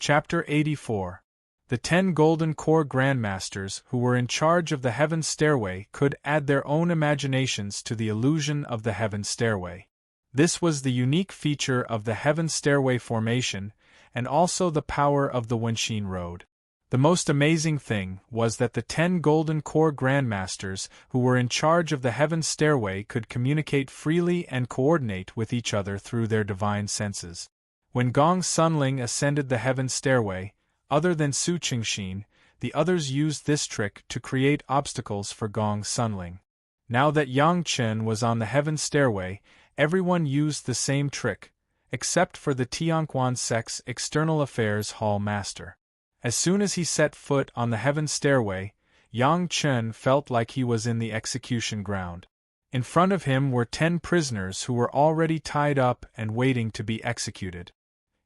Chapter 84. The 10 Golden Core Grandmasters who were in charge of the Heaven Stairway could add their own imaginations to the illusion of the Heaven Stairway. This was the unique feature of the Heaven Stairway formation, and also the power of the Wenshin Road. The most amazing thing was that the 10 Golden Core Grandmasters who were in charge of the Heaven Stairway could communicate freely and coordinate with each other through their divine senses. When Gong Sunling ascended the Heaven Stairway, other than Su Qingshin, the others used this trick to create obstacles for Gong Sunling. Now that Yang Chen was on the Heaven Stairway, everyone used the same trick, except for the Tianquan Sect's External Affairs Hall Master. As soon as he set foot on the Heaven Stairway, Yang Chen felt like he was in the execution ground. In front of him were 10 prisoners who were already tied up and waiting to be executed.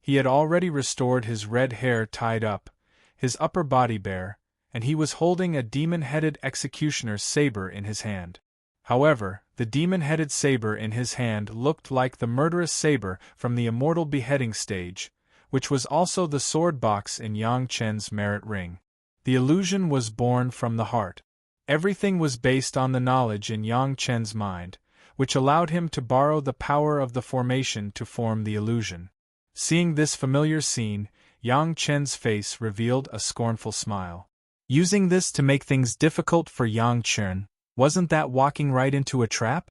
He had already restored his red hair tied up, his upper body bare, and he was holding a demon-headed executioner's saber in his hand. However, the demon-headed saber in his hand looked like the murderous saber from the Immortal beheading stage, which was also the sword box in Yang Chen's merit ring. The illusion was born from the heart. Everything was based on the knowledge in Yang Chen's mind, which allowed him to borrow the power of the formation to form the illusion. Seeing this familiar scene, Yang Chen's face revealed a scornful smile. Using this to make things difficult for Yang Chen, wasn't that walking right into a trap?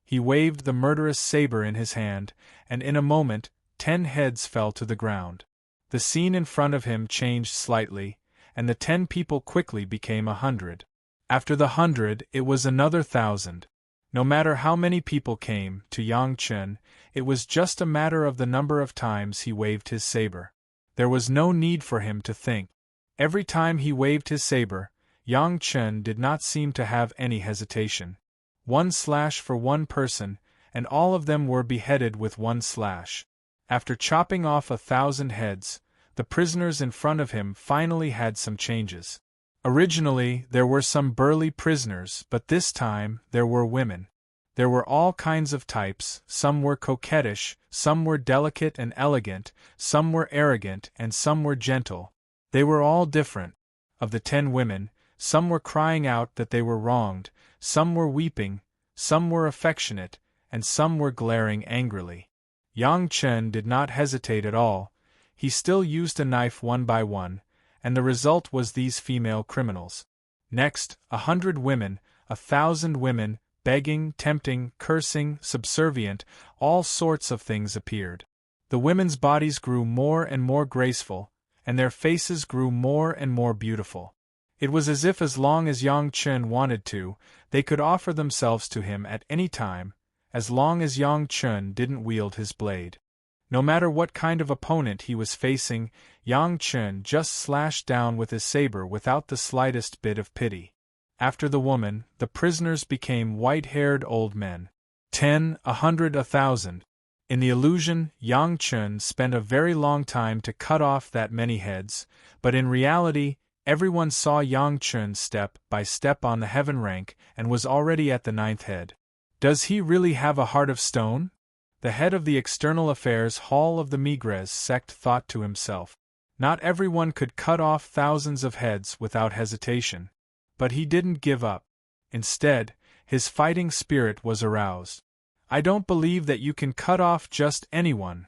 He waved the murderous saber in his hand, and in a moment, 10 heads fell to the ground. The scene in front of him changed slightly, and the 10 people quickly became 100. After the 100, it was another 1,000. No matter how many people came to Yang Chen, it was just a matter of the number of times he waved his saber. There was no need for him to think. Every time he waved his saber, Yang Chen did not seem to have any hesitation. 1 slash for one person, and all of them were beheaded with 1 slash. After chopping off 1,000 heads, the prisoners in front of him finally had some changes. Originally, there were some burly prisoners, but this time, there were women. There were all kinds of types, some were coquettish, some were delicate and elegant, some were arrogant, and some were gentle. They were all different. Of the 10 women, some were crying out that they were wronged, some were weeping, some were affectionate, and some were glaring angrily. Yang Chen did not hesitate at all. He still used a knife one by one, and the result was these female criminals. Next, 100 women, 1,000 women, begging, tempting, cursing, subservient, all sorts of things appeared. The women's bodies grew more and more graceful, and their faces grew more and more beautiful. It was as if as long as Yang Chen wanted to, they could offer themselves to him at any time, as long as Yang Chen didn't wield his blade. No matter what kind of opponent he was facing, Yang Chen just slashed down with his saber without the slightest bit of pity. After the woman, the prisoners became white-haired old men. 10, 100, 1,000. In the illusion, Yang Chen spent a very long time to cut off that many heads, but in reality, everyone saw Yang Chen step by step on the heaven rank and was already at the 9th head. Does he really have a heart of stone? The head of the External Affairs Hall of the Migres sect thought to himself. Not everyone could cut off thousands of heads without hesitation. But he didn't give up. Instead, his fighting spirit was aroused. I don't believe that you can cut off just anyone.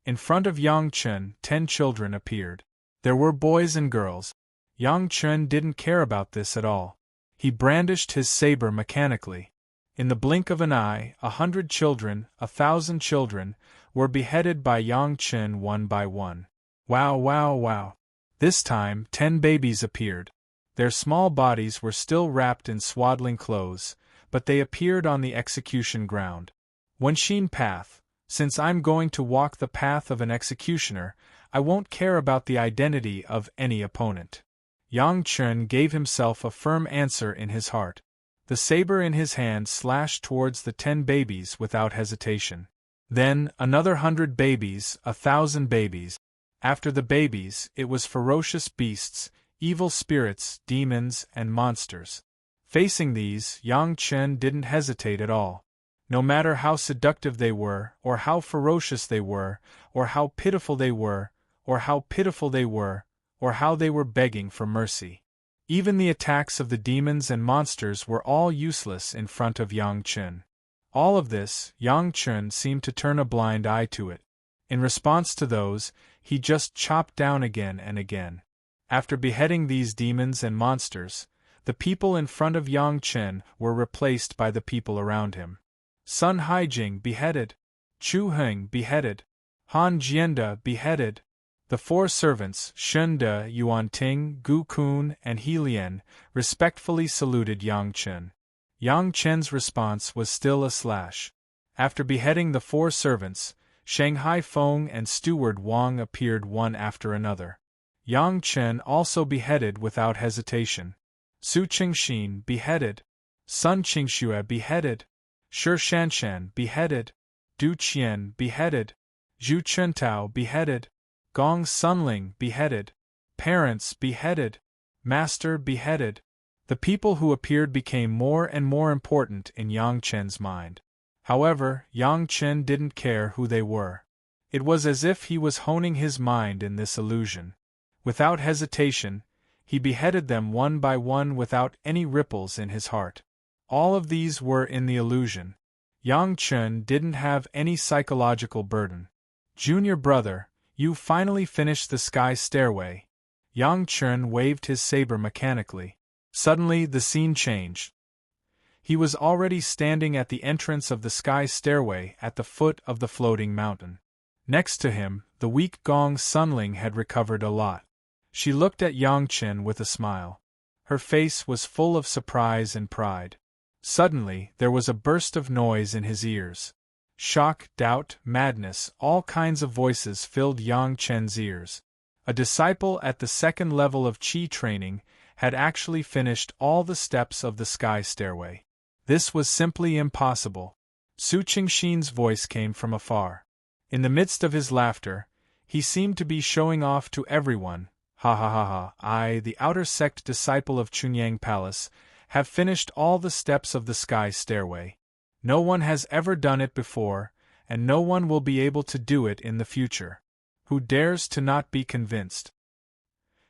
In front of Yang Chen, 10 children appeared. There were boys and girls. Yang Chen didn't care about this at all. He brandished his saber mechanically. In the blink of an eye, 100 children, 1,000 children, were beheaded by Yang Chen one by one. Wow, wow, wow. This time, 10 babies appeared. Their small bodies were still wrapped in swaddling clothes, but they appeared on the execution ground. Wenshin path. Since I'm going to walk the path of an executioner, I won't care about the identity of any opponent. Yang Chen gave himself a firm answer in his heart. The saber in his hand slashed towards the 10 babies without hesitation. Then, another 100 babies, 1,000 babies. After the babies, it was ferocious beasts, evil spirits, demons, and monsters. Facing these, Yang Chen didn't hesitate at all. No matter how seductive they were, or how ferocious they were, or how pitiful they were, or how pitiful they were, or how they were begging for mercy. Even the attacks of the demons and monsters were all useless in front of Yang Chen. All of this, Yang Chen seemed to turn a blind eye to it. In response to those, he just chopped down again and again. After beheading these demons and monsters, the people in front of Yang Chen were replaced by the people around him. Sun Haijing beheaded. Chu Heng beheaded. Han Jianda beheaded. The four servants, Shen De, Yuan Ting, Gu Kun, and He Lian, respectfully saluted Yang Chen. Yang Chen's response was still a slash. After beheading the four servants, Shanghai Feng and Steward Wang appeared one after another. Yang Chen also beheaded without hesitation. Su Qingxin beheaded. Sun Qingxue beheaded. Shi Shanshan beheaded. Du Qian beheaded. Zhu Chuntao beheaded. Gong Sunling beheaded. Parents beheaded. Master beheaded. The people who appeared became more and more important in Yang Chen's mind. However, Yang Chen didn't care who they were. It was as if he was honing his mind in this illusion. Without hesitation, he beheaded them one by one without any ripples in his heart. All of these were in the illusion. Yang Chen didn't have any psychological burden. Junior brother, you finally finished the sky stairway. Yang Chen waved his saber mechanically. Suddenly the scene changed. He was already standing at the entrance of the sky stairway at the foot of the floating mountain. Next to him, the weak Gong Sunling had recovered a lot. She looked at Yang Chen with a smile. Her face was full of surprise and pride. Suddenly, there was a burst of noise in his ears. Shock, doubt, madness, all kinds of voices filled Yang Chen's ears. A disciple at the second level of Qi training had actually finished all the steps of the sky stairway. This was simply impossible. Su Qingxin's voice came from afar. In the midst of his laughter, he seemed to be showing off to everyone. Ha ha ha ha, I, the outer sect disciple of Chunyang Palace, have finished all the steps of the sky stairway. No one has ever done it before, and no one will be able to do it in the future. Who dares to not be convinced?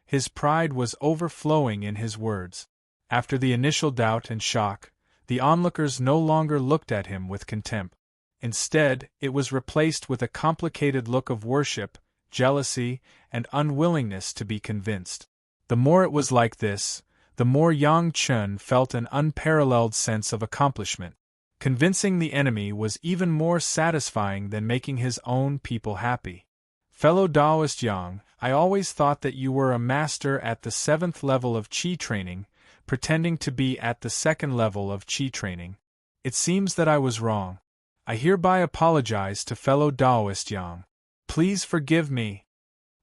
His pride was overflowing in his words. After the initial doubt and shock, the onlookers no longer looked at him with contempt. Instead, it was replaced with a complicated look of worship, jealousy, and unwillingness to be convinced. The more it was like this, the more Yang Chen felt an unparalleled sense of accomplishment. Convincing the enemy was even more satisfying than making his own people happy. Fellow Taoist Yang, I always thought that you were a master at the 7th level of Qi training, pretending to be at the 2nd level of Qi training. It seems that I was wrong. I hereby apologize to fellow Taoist Yang. Please forgive me.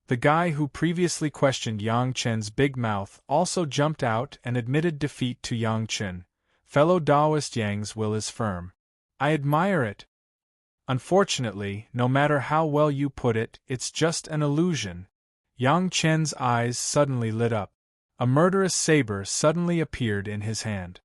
The guy who previously questioned Yang Chen's big mouth also jumped out and admitted defeat to Yang Chen. Fellow Taoist Yang's will is firm. I admire it. Unfortunately, no matter how well you put it, it's just an illusion. Yang Chen's eyes suddenly lit up. A murderous saber suddenly appeared in his hand.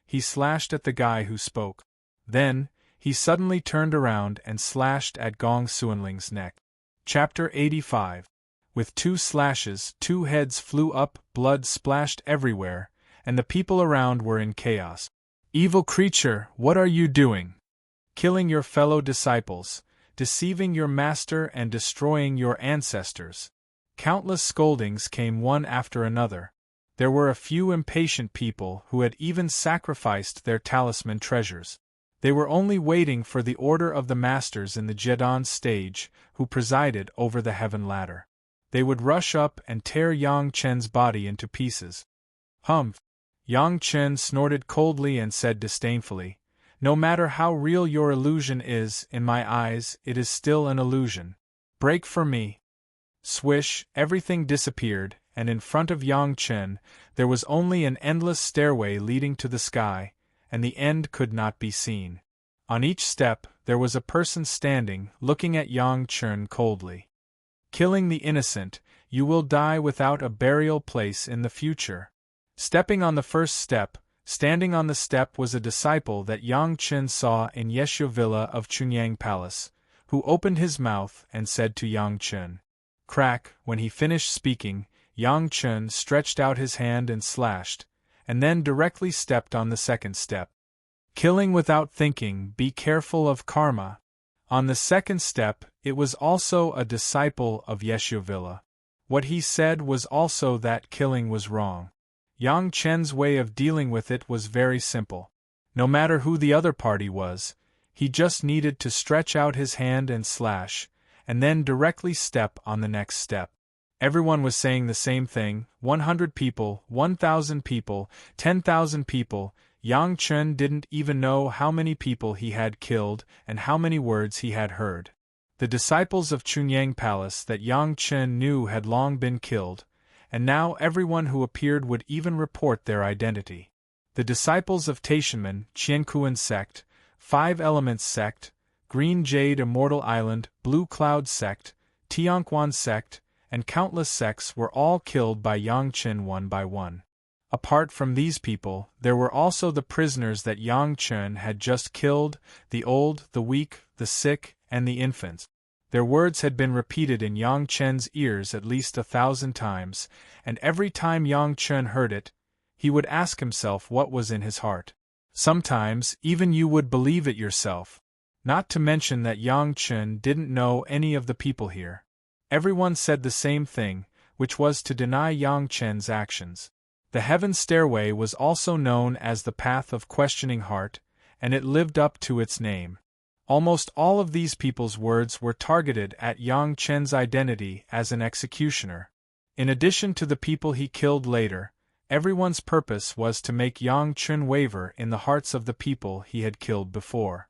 He slashed at the guy who spoke. Then, he suddenly turned around and slashed at Gong Suanling's neck. Chapter 85. With 2 slashes, 2 heads flew up, blood splashed everywhere, and the people around were in chaos. Evil creature, what are you doing? Killing your fellow disciples, deceiving your master and destroying your ancestors. Countless scoldings came one after another. There were a few impatient people who had even sacrificed their talisman treasures. They were only waiting for the order of the masters in the Jedon stage, who presided over the heaven ladder. They would rush up and tear Yang Chen's body into pieces. Humph! Yang Chen snorted coldly and said disdainfully, "No matter how real your illusion is, in my eyes, it is still an illusion. Break for me." Swish, everything disappeared, and in front of Yang Chen, there was only an endless stairway leading to the sky, and the end could not be seen. On each step, there was a person standing, looking at Yang Chen coldly. Killing the innocent, you will die without a burial place in the future. Stepping on the first step, standing on the step was a disciple that Yang Chen saw in Yeshu Villa of Chunyang Palace, who opened his mouth and said to Yang Chen, Crack, when he finished speaking, Yang Chen stretched out his hand and slashed, and then directly stepped on the second step. Killing without thinking, be careful of karma. On the second step, it was also a disciple of Yeshuvila. What he said was also that killing was wrong. Yang Chen's way of dealing with it was very simple. No matter who the other party was, he just needed to stretch out his hand and slash, and then directly step on the next step. Everyone was saying the same thing: 100 people, 1,000 people, 10,000 people. Yang Chen didn't even know how many people he had killed and how many words he had heard. The disciples of Chunyang Palace that Yang Chen knew had long been killed, and now everyone who appeared would even report their identity. The disciples of Taishanmen, Qiankuan sect, Five Elements sect, Green Jade Immortal Island, Blue Cloud sect, Tianquan sect, and countless sects were all killed by Yang Chen one by one. Apart from these people, there were also the prisoners that Yang Chen had just killed, the old, the weak, the sick, and the infants. Their words had been repeated in Yang Chen's ears at least 1,000 times, and every time Yang Chen heard it, he would ask himself what was in his heart. Sometimes, even you would believe it yourself. Not to mention that Yang Chen didn't know any of the people here. Everyone said the same thing, which was to deny Yang Chen's actions. The Heaven Stairway was also known as the Path of Questioning Heart, and it lived up to its name. Almost all of these people's words were targeted at Yang Chen's identity as an executioner. In addition to the people he killed later, everyone's purpose was to make Yang Chen waver in the hearts of the people he had killed before.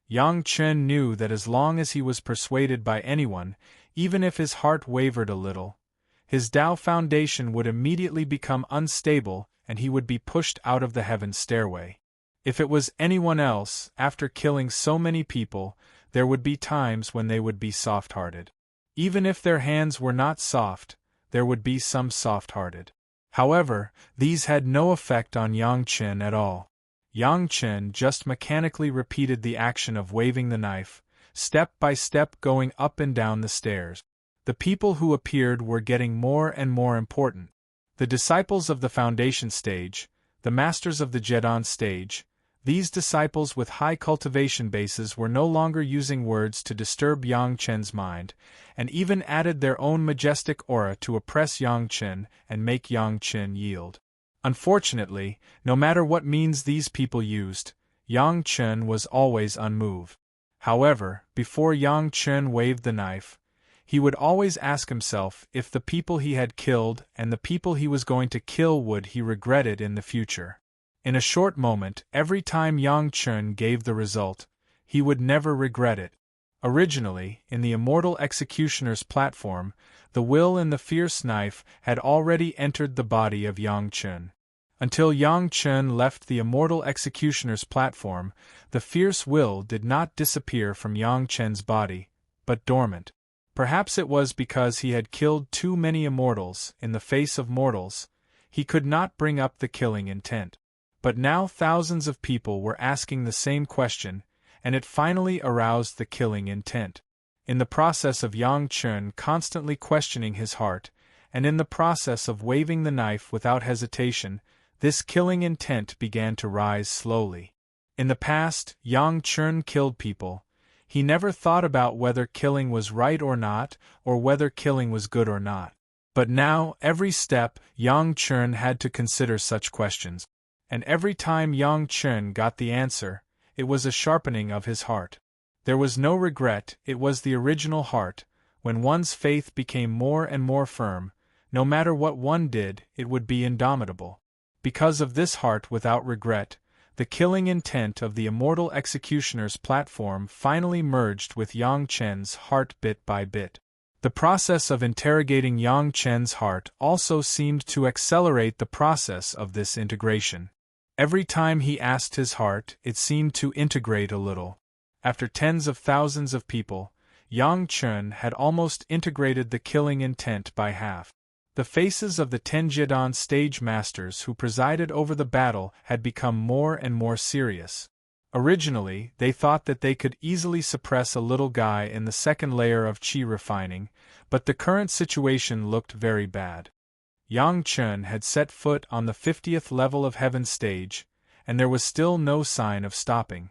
Yang Chen knew that as long as he was persuaded by anyone, even if his heart wavered a little, his Tao foundation would immediately become unstable and he would be pushed out of the Heaven Stairway. If it was anyone else, after killing so many people, there would be times when they would be soft-hearted. Even if their hands were not soft, there would be some soft-hearted. However, these had no effect on Yang Chen at all. Yang Chen just mechanically repeated the action of waving the knife, step by step going up and down the stairs. The people who appeared were getting more and more important. The disciples of the foundation stage, the masters of the Jedon stage, these disciples with high cultivation bases were no longer using words to disturb Yang Chen's mind, and even added their own majestic aura to oppress Yang Chen and make Yang Chen yield. Unfortunately, no matter what means these people used, Yang Chen was always unmoved. However, before Yang Chen waved the knife, he would always ask himself if the people he had killed and the people he was going to kill would he regret it in the future. In a short moment, every time Yang Chen gave the result, he would never regret it. Originally, in the Immortal Executioner's platform, the will in the fierce knife had already entered the body of Yang Chen. Until Yang Chen left the Immortal Executioner's platform, the fierce will did not disappear from Yang Chen's body, but dormant. Perhaps it was because he had killed too many immortals in the face of mortals, he could not bring up the killing intent. But now thousands of people were asking the same question, and it finally aroused the killing intent. In the process of Yang Chen constantly questioning his heart, and in the process of waving the knife without hesitation, this killing intent began to rise slowly. In the past, Yang Chen killed people. He never thought about whether killing was right or not, or whether killing was good or not. But now, every step, Yang Chen had to consider such questions. And every time Yang Chen got the answer, it was a sharpening of his heart. There was no regret, it was the original heart. When one's faith became more and more firm, no matter what one did, it would be indomitable. Because of this heart without regret, the killing intent of the Immortal Executioner's platform finally merged with Yang Chen's heart bit by bit. The process of interrogating Yang Chen's heart also seemed to accelerate the process of this integration. Every time he asked his heart, it seemed to integrate a little. After tens of thousands of people, Yang Chen had almost integrated the killing intent by half. The faces of the 10 Jedon stage masters who presided over the battle had become more and more serious. Originally, they thought that they could easily suppress a little guy in the second layer of qi refining, but the current situation looked very bad. Yang Chen had set foot on the 50th level of Heaven stage, and there was still no sign of stopping.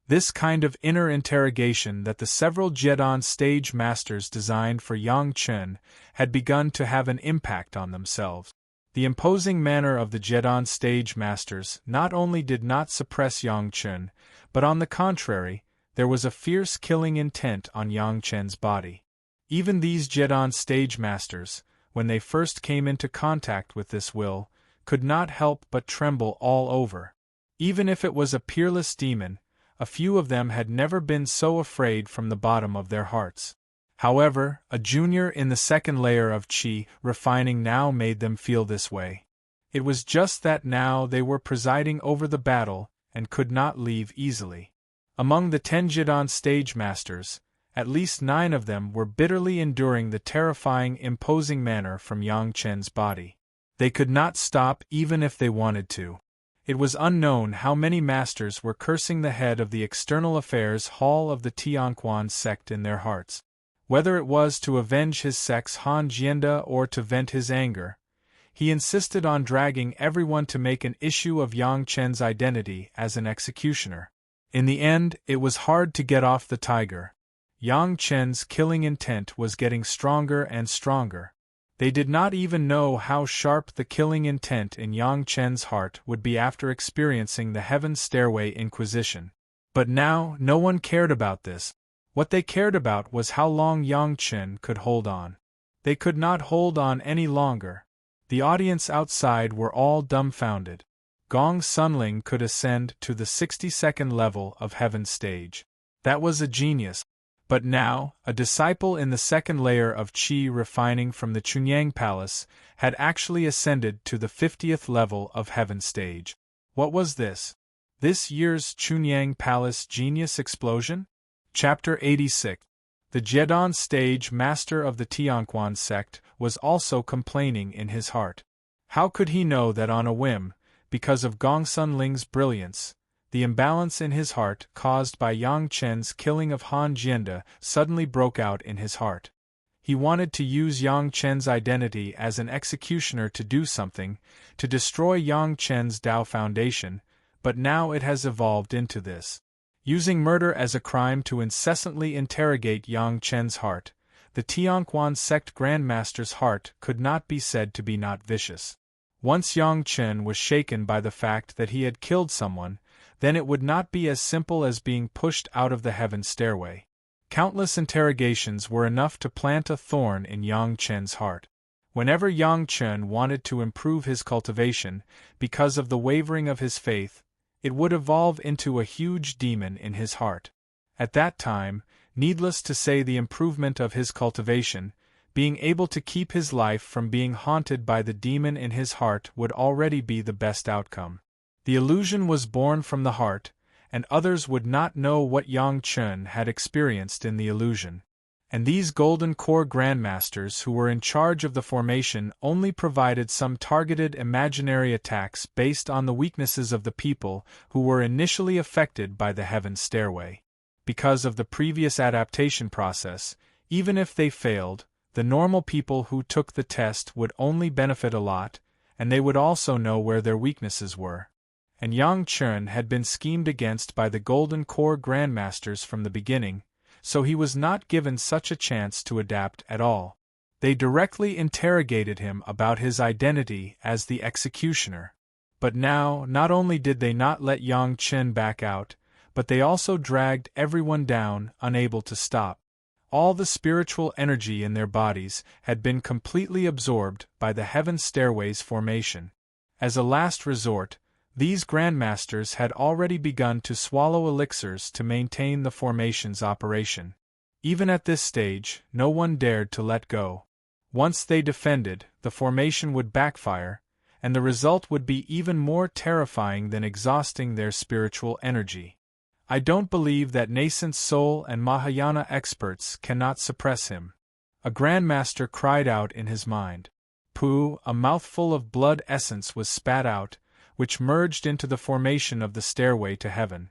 This kind of inner interrogation that the several Jedon stage masters designed for Yang Chen had begun to have an impact on themselves. The imposing manner of the Jedon stage masters not only did not suppress Yang Chen, but on the contrary, there was a fierce killing intent on Yang Chen's body. Even these Jedon stage masters, when they first came into contact with this will, could not help but tremble all over. Even if it was a peerless demon, a few of them had never been so afraid from the bottom of their hearts. However, a junior in the second layer of qi refining now made them feel this way. It was just that now they were presiding over the battle and could not leave easily. Among the 10 Jedon stage masters, at least 9 of them were bitterly enduring the terrifying, imposing manner from Yang Chen's body. They could not stop even if they wanted to. It was unknown how many masters were cursing the head of the External Affairs Hall of the Tianquan sect in their hearts. Whether it was to avenge his sect's Han Jianda or to vent his anger, he insisted on dragging everyone to make an issue of Yang Chen's identity as an executioner. In the end, it was hard to get off the tiger. Yang Chen's killing intent was getting stronger and stronger. They did not even know how sharp the killing intent in Yang Chen's heart would be after experiencing the Heaven Stairway Inquisition. But now, no one cared about this. What they cared about was how long Yang Chen could hold on. They could not hold on any longer. The audience outside were all dumbfounded. Gong Sunling could ascend to the 62nd level of Heaven stage. That was a genius. But now, a disciple in the second layer of qi refining from the Chunyang Palace had actually ascended to the 50th level of Heaven stage. What was this? This year's Chunyang Palace Genius Explosion? Chapter 86. The Jedon stage master of the Tianquan sect was also complaining in his heart. How could he know that on a whim, because of Gong Sunling's brilliance, the imbalance in his heart caused by Yang Chen's killing of Han Jianda suddenly broke out in his heart? He wanted to use Yang Chen's identity as an executioner to do something, to destroy Yang Chen's Tao Foundation, but now it has evolved into this. Using murder as a crime to incessantly interrogate Yang Chen's heart, the Tianquan sect grandmaster's heart could not be said to be not vicious. Once Yang Chen was shaken by the fact that he had killed someone, then it would not be as simple as being pushed out of the Heaven stairway. Countless interrogations were enough to plant a thorn in Yang Chen's heart. Whenever Yang Chen wanted to improve his cultivation, because of the wavering of his faith, it would evolve into a huge demon in his heart. At that time, needless to say, the improvement of his cultivation, being able to keep his life from being haunted by the demon in his heart, would already be the best outcome. The illusion was born from the heart, and others would not know what Yang Chen had experienced in the illusion. And these Golden Core Grandmasters who were in charge of the formation only provided some targeted imaginary attacks based on the weaknesses of the people who were initially affected by the Heaven Stairway. Because of the previous adaptation process, even if they failed, the normal people who took the test would only benefit a lot, and they would also know where their weaknesses were. And Yang Chen had been schemed against by the Golden Core Grandmasters from the beginning, so he was not given such a chance to adapt at all. They directly interrogated him about his identity as the executioner. But now, not only did they not let Yang Chen back out, but they also dragged everyone down, unable to stop. All the spiritual energy in their bodies had been completely absorbed by the Heaven Stairway's formation. As a last resort, these Grandmasters had already begun to swallow elixirs to maintain the formation's operation. Even at this stage, no one dared to let go. Once they defended, the formation would backfire, and the result would be even more terrifying than exhausting their spiritual energy. I don't believe that nascent soul and Mahayana experts cannot suppress him. A Grandmaster cried out in his mind. Pooh, a mouthful of blood essence was spat out, which merged into the formation of the stairway to heaven.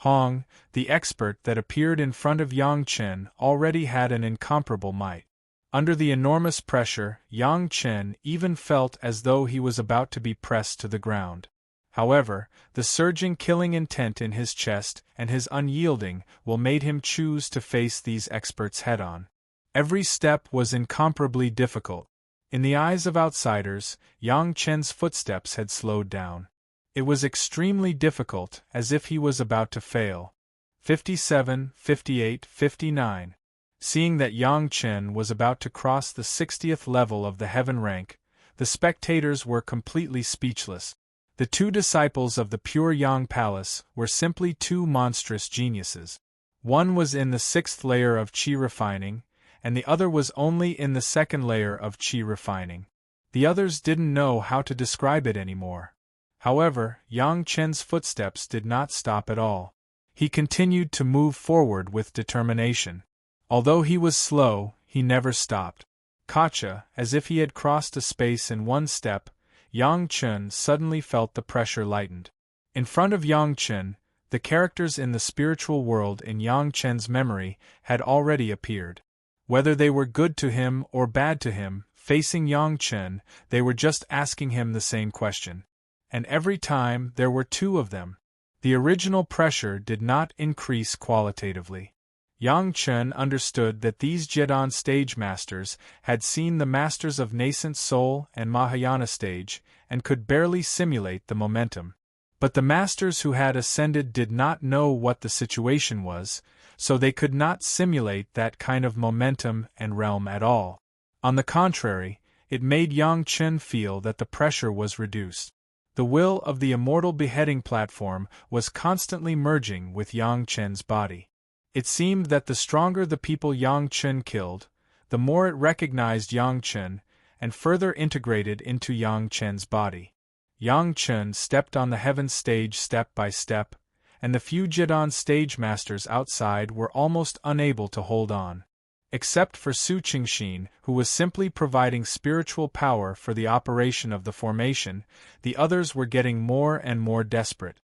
Hong, the expert that appeared in front of Yang Chen, already had an incomparable might. Under the enormous pressure, Yang Chen even felt as though he was about to be pressed to the ground. However, the surging killing intent in his chest and his unyielding will made him choose to face these experts head-on. Every step was incomparably difficult. In the eyes of outsiders, Yang Chen's footsteps had slowed down. It was extremely difficult, as if he was about to fail. 57, 58, 59. Seeing that Yang Chen was about to cross the 60th level of the heaven rank, the spectators were completely speechless. The two disciples of the pure Yang Palace were simply two monstrous geniuses. One was in the 6th layer of qi refining, and the other was only in the 2nd layer of qi refining. The others didn't know how to describe it anymore. However, Yang Chen's footsteps did not stop at all. He continued to move forward with determination. Although he was slow, he never stopped. Gotcha, as if he had crossed a space in one step, Yang Chen suddenly felt the pressure lightened. In front of Yang Chen, the characters in the spiritual world in Yang Chen's memory had already appeared. Whether they were good to him or bad to him, facing Yang Chen, they were just asking him the same question. And every time there were two of them. The original pressure did not increase qualitatively. Yang Chen understood that these Jedon stage masters had seen the masters of nascent soul and Mahayana stage, and could barely simulate the momentum. But the masters who had ascended did not know what the situation was, so they could not simulate that kind of momentum and realm at all. On the contrary, it made Yang Chen feel that the pressure was reduced. The will of the immortal beheading platform was constantly merging with Yang Chen's body. It seemed that the stronger the people Yang Chen killed, the more it recognized Yang Chen, and further integrated into Yang Chen's body. Yang Chen stepped on the heaven stage step by step, and the few Jedon stage masters outside were almost unable to hold on. Except for Su Qingxin, who was simply providing spiritual power for the operation of the formation, the others were getting more and more desperate.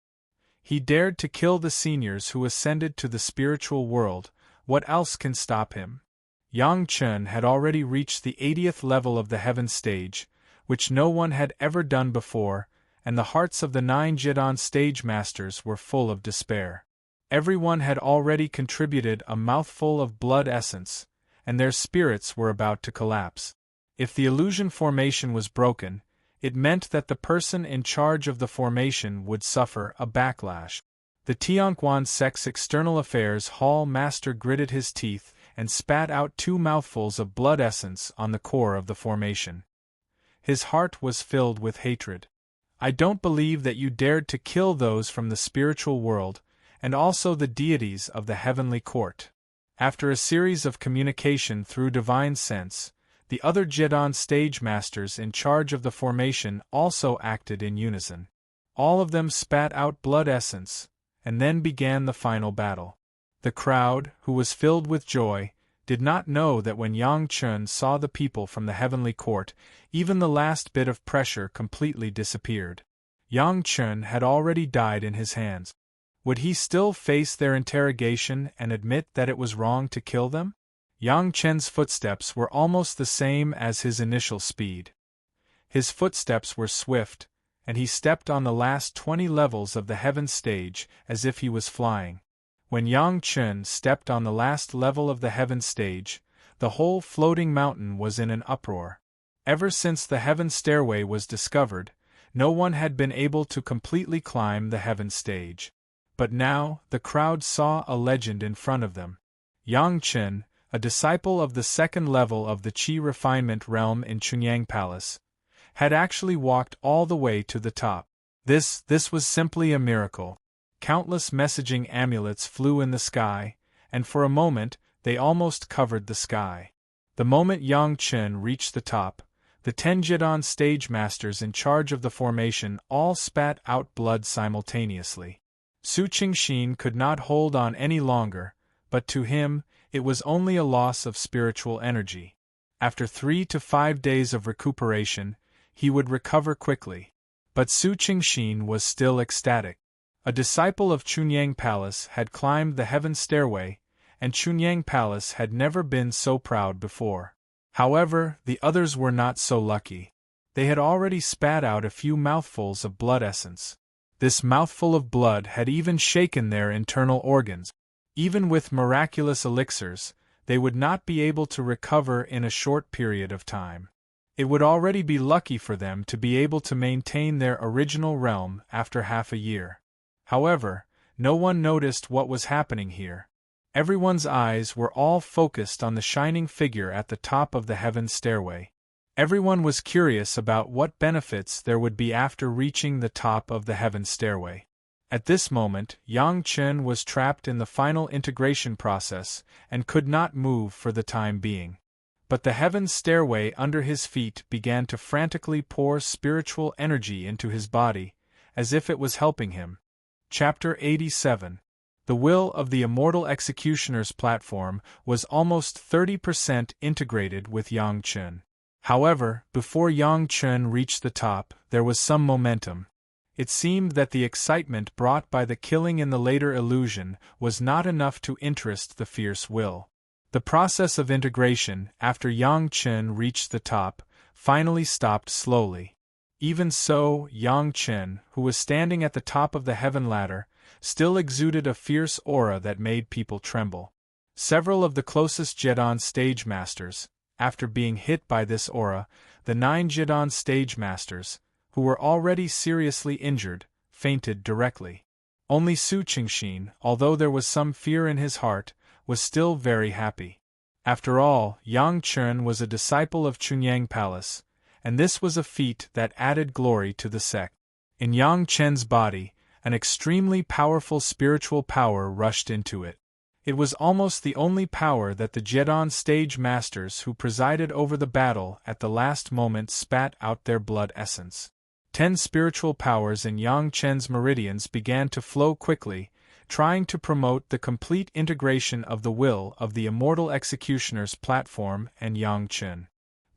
He dared to kill the seniors who ascended to the spiritual world. What else can stop him? Yang Chen had already reached the 80th level of the heaven stage, which no one had ever done before, and the hearts of the 9 Jedon stage masters were full of despair. Everyone had already contributed a mouthful of blood essence, and their spirits were about to collapse. If the illusion formation was broken, it meant that the person in charge of the formation would suffer a backlash. The Tianquan sect's external affairs hall master gritted his teeth and spat out 2 mouthfuls of blood essence on the core of the formation. His heart was filled with hatred. I don't believe that you dared to kill those from the spiritual world, and also the deities of the heavenly court. After a series of communication through divine sense, the other Jedon stage masters in charge of the formation also acted in unison. All of them spat out blood essence, and then began the final battle. The crowd, who was filled with joy, did not know that when Yang Chen saw the people from the heavenly court, even the last bit of pressure completely disappeared. Yang Chen had already died in his hands. Would he still face their interrogation and admit that it was wrong to kill them? Yang Chen's footsteps were almost the same as his initial speed. His footsteps were swift, and he stepped on the last 20 levels of the heaven stage as if he was flying. When Yang Chen stepped on the last level of the heaven stage, the whole floating mountain was in an uproar. Ever since the heaven stairway was discovered, no one had been able to completely climb the heaven stage. But now, the crowd saw a legend in front of them. Yang Chen, a disciple of the 2nd level of the Qi refinement realm in Chunyang Palace, had actually walked all the way to the top. This was simply a miracle. Countless messaging amulets flew in the sky, and for a moment, they almost covered the sky. The moment Yang Chen reached the top, the 10 Jedon stage masters in charge of the formation all spat out blood simultaneously. Su Qingxin could not hold on any longer, but to him, it was only a loss of spiritual energy. After 3 to 5 days of recuperation, he would recover quickly. But Su Qingxin was still ecstatic. A disciple of Chunyang Palace had climbed the heaven stairway, and Chunyang Palace had never been so proud before. However, the others were not so lucky. They had already spat out a few mouthfuls of blood essence. This mouthful of blood had even shaken their internal organs. Even with miraculous elixirs, they would not be able to recover in a short period of time. It would already be lucky for them to be able to maintain their original realm after half a year. However, no one noticed what was happening here. Everyone's eyes were all focused on the shining figure at the top of the heaven stairway. Everyone was curious about what benefits there would be after reaching the top of the heaven stairway. At this moment, Yang Chen was trapped in the final integration process and could not move for the time being. But the heaven stairway under his feet began to frantically pour spiritual energy into his body, as if it was helping him. Chapter 87. The will of the Immortal Executioner's platform was almost 30% integrated with Yang Chen. However, before Yang Chen reached the top, there was some momentum. It seemed that the excitement brought by the killing in the later illusion was not enough to interest the fierce will. The process of integration, after Yang Chen reached the top, finally stopped slowly. Even so, Yang Chen, who was standing at the top of the heaven ladder, still exuded a fierce aura that made people tremble. Several of the closest Jedan stage masters, after being hit by this aura, the 9 Jedan stage masters, who were already seriously injured, fainted directly. Only Su Qingxin, although there was some fear in his heart, was still very happy. After all, Yang Chen was a disciple of Chunyang Palace, and this was a feat that added glory to the sect. In Yang Chen's body, an extremely powerful spiritual power rushed into it. It was almost the only power that the Jedan stage masters who presided over the battle at the last moment spat out their blood essence. 10 spiritual powers in Yang Chen's meridians began to flow quickly, trying to promote the complete integration of the will of the Immortal Executioner's platform and Yang Chen.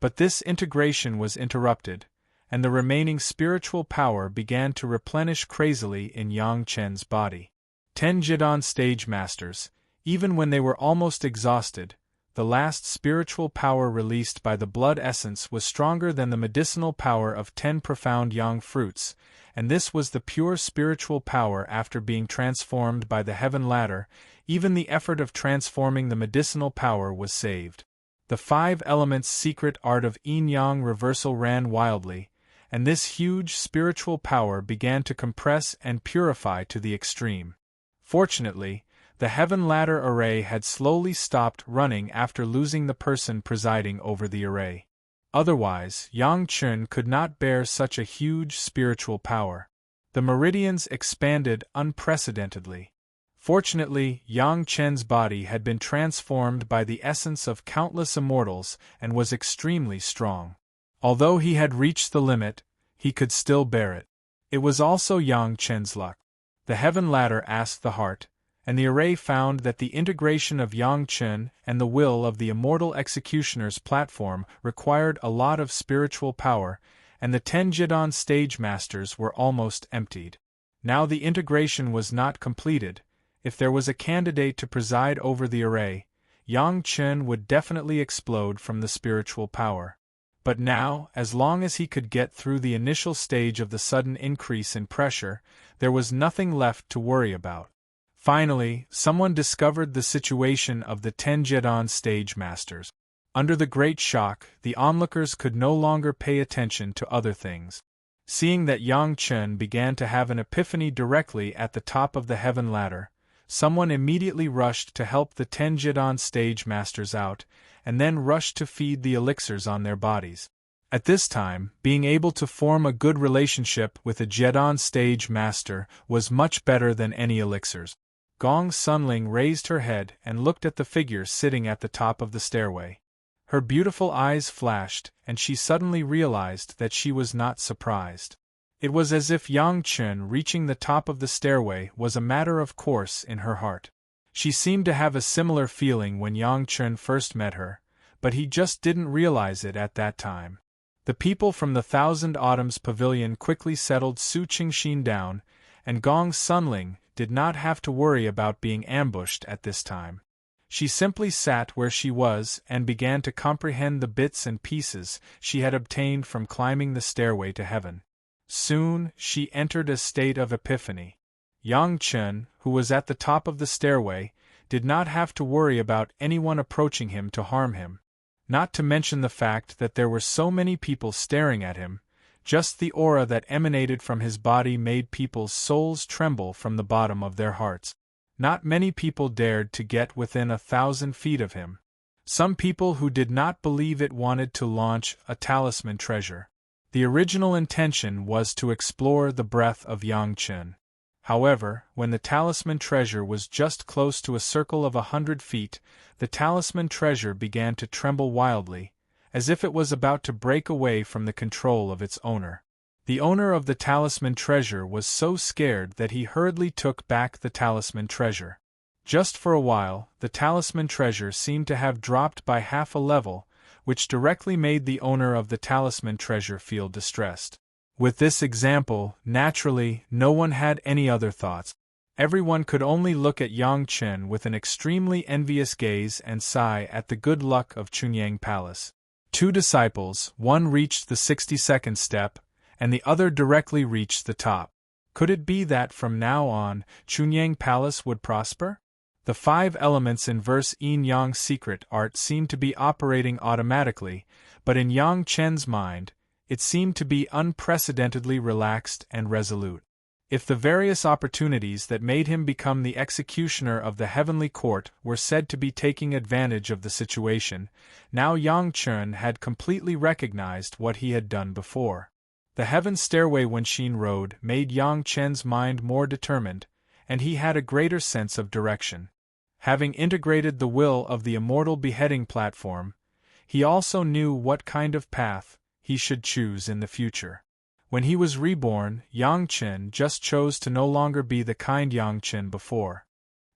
But this integration was interrupted, and the remaining spiritual power began to replenish crazily in Yang Chen's body. 10 Jedan stage masters, even when they were almost exhausted, the last spiritual power released by the blood essence was stronger than the medicinal power of 10 profound yang fruits, and this was the pure spiritual power after being transformed by the heaven ladder. Even the effort of transforming the medicinal power was saved. The 5 elements' secret art of yin-yang reversal ran wildly, and this huge spiritual power began to compress and purify to the extreme. Fortunately, the heaven ladder array had slowly stopped running after losing the person presiding over the array. Otherwise, Yang Chen could not bear such a huge spiritual power. The meridians expanded unprecedentedly. Fortunately, Yang Chen's body had been transformed by the essence of countless immortals and was extremely strong. Although he had reached the limit, he could still bear it. It was also Yang Chen's luck. The heaven ladder asked the heart, and the array found that the integration of Yang Chen and the will of the Immortal Executioner's platform required a lot of spiritual power, and the 10 Jedan stage masters were almost emptied. Now the integration was not completed. If there was a candidate to preside over the array, Yang Chen would definitely explode from the spiritual power. But now, as long as he could get through the initial stage of the sudden increase in pressure, there was nothing left to worry about. Finally, someone discovered the situation of the 10 Jedan stage masters. Under the great shock, the onlookers could no longer pay attention to other things. Seeing that Yang Chen began to have an epiphany directly at the top of the heaven ladder, someone immediately rushed to help the 10 Jedan stage masters out, and then rushed to feed the elixirs on their bodies. At this time, being able to form a good relationship with a Jedan stage master was much better than any elixirs. Gong Sunling raised her head and looked at the figure sitting at the top of the stairway. Her beautiful eyes flashed, and she suddenly realized that she was not surprised. It was as if Yang Chen reaching the top of the stairway was a matter of course in her heart. She seemed to have a similar feeling when Yang Chen first met her, but he just didn't realize it at that time. The people from the Thousand Autumns Pavilion quickly settled Su Qingxin down, and Gong's Sunling did not have to worry about being ambushed at this time. She simply sat where she was and began to comprehend the bits and pieces she had obtained from climbing the stairway to heaven. Soon, she entered a state of epiphany. Yang Chen, who was at the top of the stairway, did not have to worry about anyone approaching him to harm him. Not to mention the fact that there were so many people staring at him, just the aura that emanated from his body made people's souls tremble from the bottom of their hearts. Not many people dared to get within 1,000 feet of him. Some people who did not believe it wanted to launch a talisman treasure. The original intention was to explore the breath of Yang Chen. However, when the talisman treasure was just close to a circle of 100 feet, the talisman treasure began to tremble wildly, as if it was about to break away from the control of its owner. The owner of the talisman treasure was so scared that he hurriedly took back the talisman treasure. Just for a while, the talisman treasure seemed to have dropped by half a level, which directly made the owner of the talisman treasure feel distressed. With this example, naturally, no one had any other thoughts. Everyone could only look at Yang Chen with an extremely envious gaze and sigh at the good luck of Chunyang Palace. 2 disciples, one reached the 62nd step, and the other directly reached the top. Could it be that from now on, Chunyang Palace would prosper? The 5 elements in verse Yin-Yang secret art seemed to be operating automatically, but in Yang Chen's mind, it seemed to be unprecedentedly relaxed and resolute. If the various opportunities that made him become the executioner of the heavenly court were said to be taking advantage of the situation, now Yang Chen had completely recognized what he had done before. The heaven stairway Wenxin Road made Yang Chen's mind more determined, and he had a greater sense of direction. Having integrated the will of the immortal beheading platform, he also knew what kind of path he should choose in the future. When he was reborn, Yang Chen just chose to no longer be the kind Yang Chen before.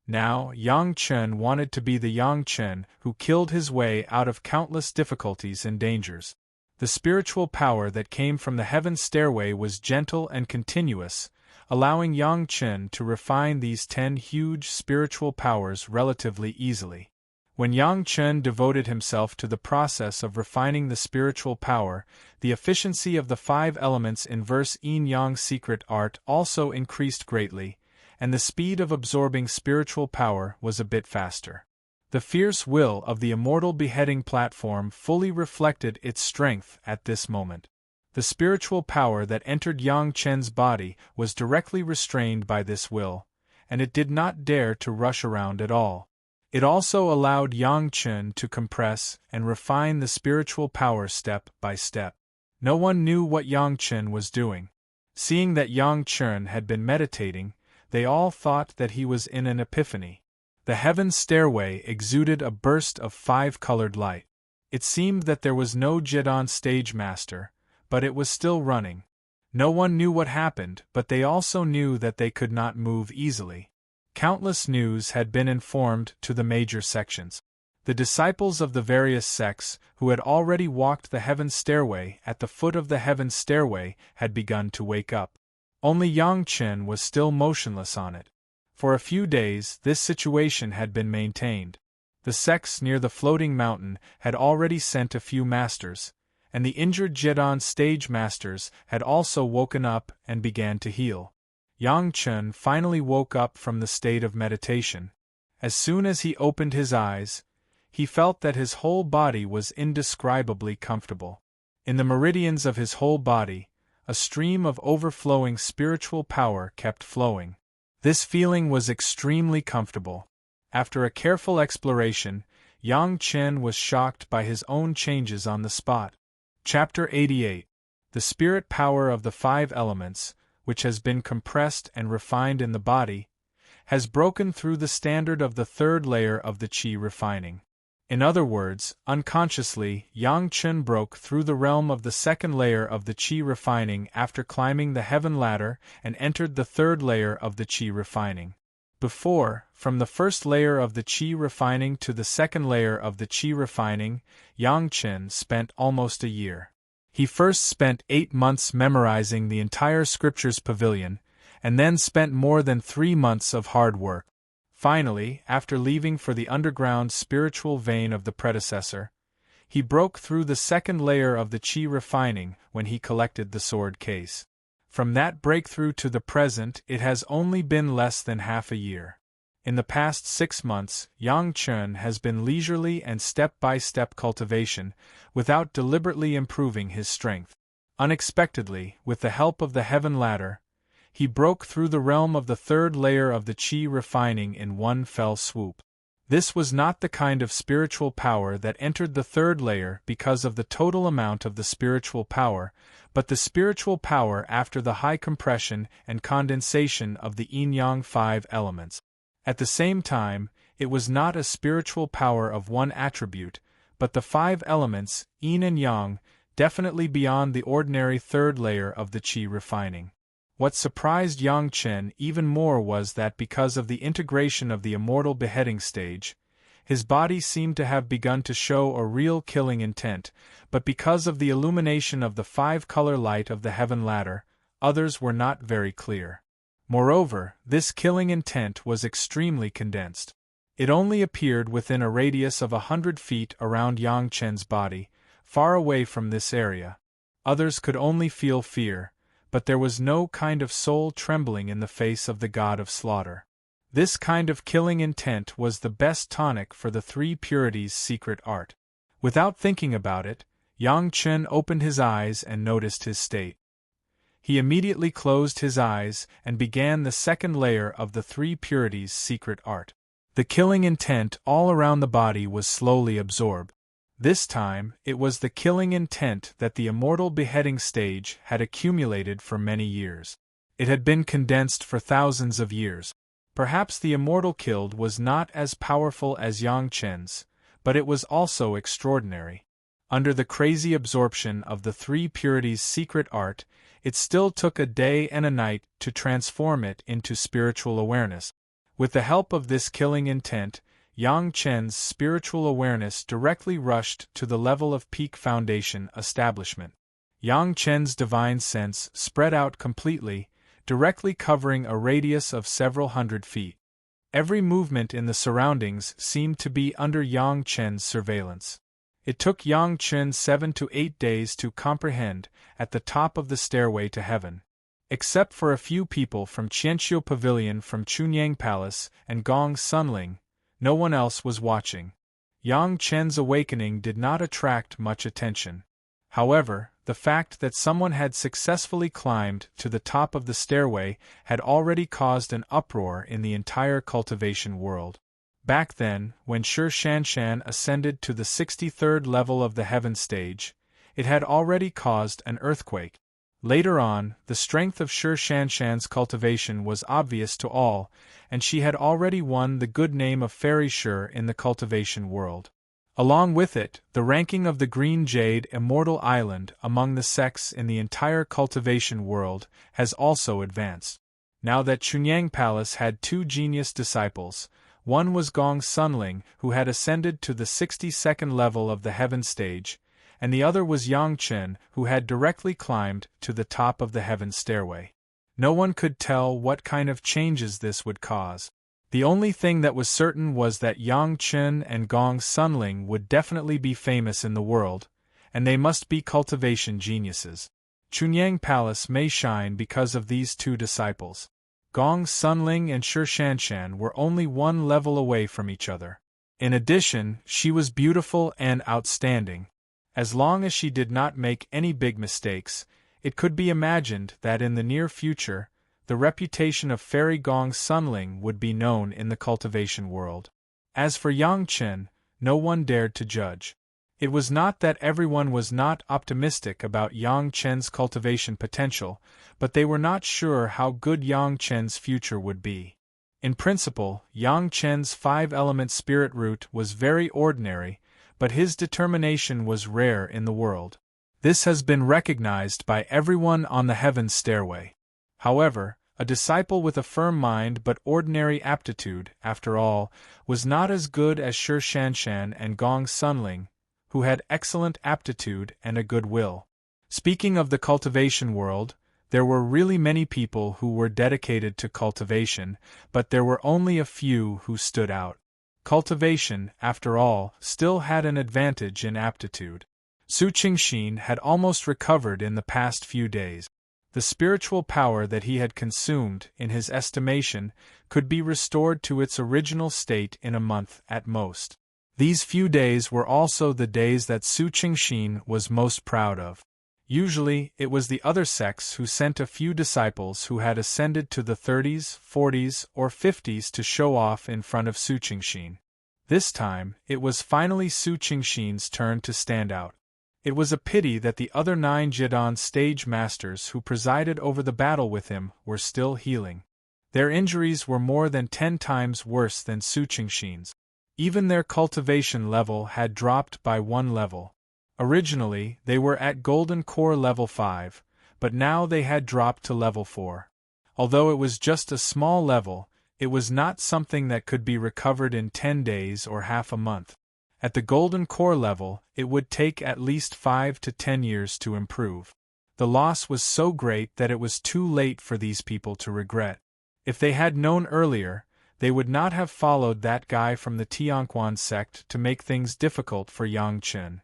Now, Yang Chen wanted to be the Yang Chen who killed his way out of countless difficulties and dangers. The spiritual power that came from the heaven stairway was gentle and continuous, allowing Yang Chen to refine these 10 huge spiritual powers relatively easily. When Yang Chen devoted himself to the process of refining the spiritual power, the efficiency of the 5 elements in verse Yin-Yang secret art also increased greatly, and the speed of absorbing spiritual power was a bit faster. The fierce will of the immortal beheading platform fully reflected its strength at this moment. The spiritual power that entered Yang Chen's body was directly restrained by this will, and it did not dare to rush around at all. It also allowed Yang Chen to compress and refine the spiritual power step by step. No one knew what Yang Chen was doing. Seeing that Yang Chen had been meditating, they all thought that he was in an epiphany. The heaven stairway exuded a burst of 5-colored light. It seemed that there was no Jedon stage master, but it was still running. No one knew what happened, but they also knew that they could not move easily. Countless news had been informed to the major sections. The disciples of the various sects, who had already walked the heaven stairway at the foot of the heaven stairway, had begun to wake up. Only Yang Chen was still motionless on it. For a few days, this situation had been maintained. The sects near the floating mountain had already sent a few masters, and the injured Jedon stage masters had also woken up and began to heal. Yang Chen finally woke up from the state of meditation. As soon as he opened his eyes, he felt that his whole body was indescribably comfortable. In the meridians of his whole body, a stream of overflowing spiritual power kept flowing. This feeling was extremely comfortable. After a careful exploration, Yang Chen was shocked by his own changes on the spot. Chapter 88. The spirit power of the 5 elements, which has been compressed and refined in the body, has broken through the standard of the 3rd layer of the qi refining. In other words, unconsciously, Yang Chen broke through the realm of the 2nd layer of the qi refining after climbing the heaven ladder and entered the 3rd layer of the qi refining. Before, from the 1st layer of the qi refining to the 2nd layer of the qi refining, Yang Chen spent almost a year. He first spent 8 months memorizing the entire scriptures pavilion, and then spent more than 3 months of hard work. Finally, after leaving for the underground spiritual vein of the predecessor, he broke through the second layer of the chi refining when he collected the sword case. From that breakthrough to the present, it has only been less than half a year. In the past 6 months, Yang Chen has been leisurely and step-by-step cultivation, without deliberately improving his strength. Unexpectedly, with the help of the Heaven Ladder, he broke through the realm of the third layer of the chi refining in one fell swoop. This was not the kind of spiritual power that entered the third layer because of the total amount of the spiritual power, but the spiritual power after the high compression and condensation of the yin-yang 5 elements. At the same time, it was not a spiritual power of one attribute, but the 5 elements, yin and yang, definitely beyond the ordinary third layer of the chi refining. What surprised Yang Chen even more was that because of the integration of the immortal beheading stage, his body seemed to have begun to show a real killing intent, but because of the illumination of the 5-color light of the Heaven Ladder, others were not very clear. Moreover, this killing intent was extremely condensed. It only appeared within a radius of 100 feet around Yang Chen's body, far away from this area. Others could only feel fear, but there was no kind of soul trembling in the face of the god of slaughter. This kind of killing intent was the best tonic for the 3 purities' secret art. Without thinking about it, Yang Chen opened his eyes and noticed his state. He immediately closed his eyes and began the second layer of the 3 purities' secret art. The killing intent all around the body was slowly absorbed. This time, it was the killing intent that the immortal beheading stage had accumulated for many years. It had been condensed for thousands of years. Perhaps the immortal killed was not as powerful as Yang Chen's, but it was also extraordinary. Under the crazy absorption of the 3 purities' secret art, it still took a day and a night to transform it into spiritual awareness. With the help of this killing intent, Yang Chen's spiritual awareness directly rushed to the level of peak foundation establishment. Yang Chen's divine sense spread out completely, directly covering a radius of several hundred feet. Every movement in the surroundings seemed to be under Yang Chen's surveillance. It took Yang Chen 7 to 8 days to comprehend, at the top of the stairway to heaven. Except for a few people from Qianqiu Pavilion from Chunyang Palace and Gong Sunling, no one else was watching. Yang Chen's awakening did not attract much attention. However, the fact that someone had successfully climbed to the top of the stairway had already caused an uproar in the entire cultivation world. Back then, when Shi Shanshan ascended to the 63rd level of the heaven stage, it had already caused an earthquake. Later on, the strength of Shi Shanshan's cultivation was obvious to all, and she had already won the good name of Fairy Shi in the cultivation world. Along with it, the ranking of the Green Jade Immortal Island among the sects in the entire cultivation world has also advanced. Now that Chunyang Palace had 2 genius disciples, one was Gong Sunling, who had ascended to the 62nd level of the heaven stage, and the other was Yang Chen, who had directly climbed to the top of the heaven stairway. No one could tell what kind of changes this would cause. The only thing that was certain was that Yang Chen and Gong Sunling would definitely be famous in the world, and they must be cultivation geniuses. Chunyang Palace may shine because of these 2 disciples. Gong Sunling and Shi Shanshan were only 1 level away from each other. In addition, she was beautiful and outstanding. As long as she did not make any big mistakes, it could be imagined that in the near future, the reputation of Fairy Gong Sunling would be known in the cultivation world. As for Yang Chen, no one dared to judge. It was not that everyone was not optimistic about Yang Chen's cultivation potential, but they were not sure how good Yang Chen's future would be. In principle, Yang Chen's 5-element spirit root was very ordinary, but his determination was rare in the world. This has been recognized by everyone on the heaven stairway. However, a disciple with a firm mind but ordinary aptitude, after all, was not as good as Shi Shanshan and Gong Sunling, who had excellent aptitude and a good will. Speaking of the cultivation world, There were really many people who were dedicated to cultivation, but there were only a few who stood out. Cultivation, after all, still had an advantage in aptitude. Su Qingxin had almost recovered in the past few days. The spiritual power that he had consumed, in his estimation, could be restored to its original state in a month at most. These few days were also the days that Su Qingxin was most proud of. Usually, it was the other sects who sent a few disciples who had ascended to the 30s, 40s, or 50s to show off in front of Su Qingxin. This time, it was finally Su Qingxin's turn to stand out. It was a pity that the other 9 Jidan stage masters who presided over the battle with him were still healing. Their injuries were more than 10 times worse than Su Qingxin's. Even their cultivation level had dropped by 1 level. Originally, they were at Golden Core level 5, but now they had dropped to level 4. Although it was just a small level, it was not something that could be recovered in 10 days or half a month. At the Golden Core level, it would take at least 5 to 10 years to improve. The loss was so great that it was too late for these people to regret. If they had known earlier, they would not have followed that guy from the Tianquan sect to make things difficult for Yang Chen.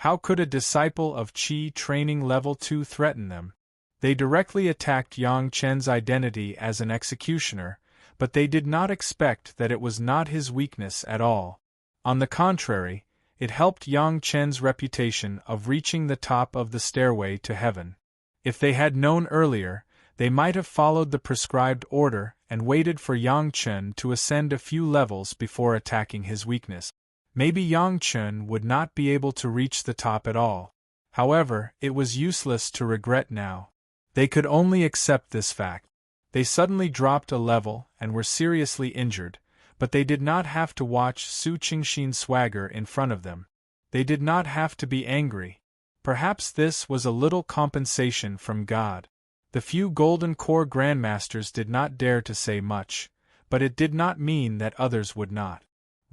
How could a disciple of Qi training level 2 threaten them? They directly attacked Yang Chen's identity as an executioner, but they did not expect that it was not his weakness at all. On the contrary, it helped Yang Chen's reputation of reaching the top of the stairway to heaven. If they had known earlier, they might have followed the prescribed order and waited for Yang Chen to ascend a few levels before attacking his weakness. Maybe Yang Chen would not be able to reach the top at all. However, it was useless to regret now. They could only accept this fact. They suddenly dropped a level and were seriously injured, but they did not have to watch Su Qingxin swagger in front of them. They did not have to be angry. Perhaps this was a little compensation from God. The few Golden Core Grandmasters did not dare to say much, but it did not mean that others would not.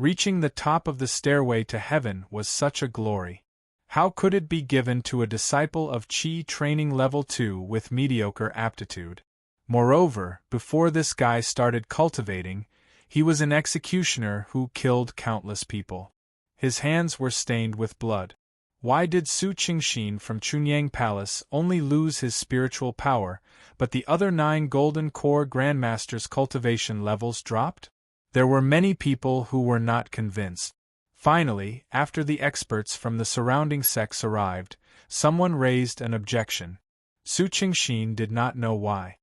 Reaching the top of the stairway to heaven was such a glory. How could it be given to a disciple of Qi training level 2 with mediocre aptitude? Moreover, before this guy started cultivating, he was an executioner who killed countless people. His hands were stained with blood. Why did Su Qingxin from Chunyang Palace only lose his spiritual power, but the other 9 Golden Core Grandmasters' cultivation levels dropped? There were many people who were not convinced. Finally, after the experts from the surrounding sects arrived, someone raised an objection. Su Qingxin did not know why.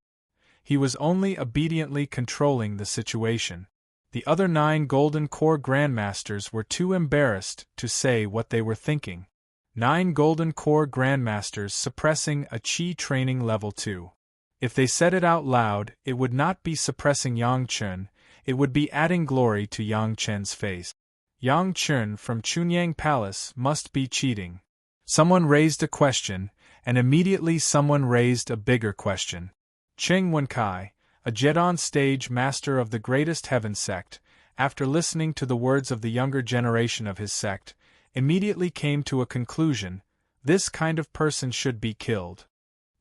He was only obediently controlling the situation. The other 9 Golden Core Grandmasters were too embarrassed to say what they were thinking. 9 Golden Core Grandmasters suppressing a Qi training level 2. If they said it out loud, it would not be suppressing Yang Chen, it would be adding glory to Yang Chen's face. Yang Chen from Chunyang Palace must be cheating. Someone raised a question, and immediately someone raised a bigger question. Cheng Wenkai, a Jedon stage master of the greatest heaven sect, after listening to the words of the younger generation of his sect, immediately came to a conclusion: this kind of person should be killed.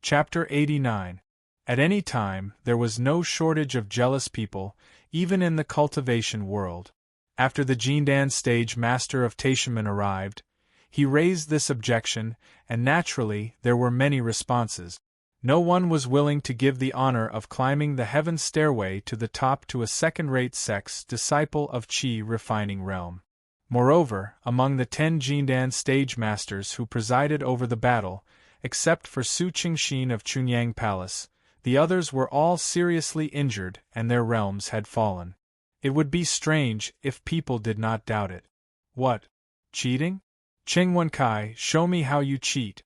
Chapter 89. At any time, there was no shortage of jealous people, even in the cultivation world. After the Jindan stage master of Taishimen arrived, he raised this objection, and naturally there were many responses. No one was willing to give the honor of climbing the heaven stairway to the top to a second-rate sect's disciple of Qi refining realm. Moreover, among the 10 Jindan stage masters who presided over the battle, except for Su Qingxin of Chunyang Palace, the others were all seriously injured and their realms had fallen. It would be strange if people did not doubt it. What? Cheating? Cheng Wenkai, show me how you cheat.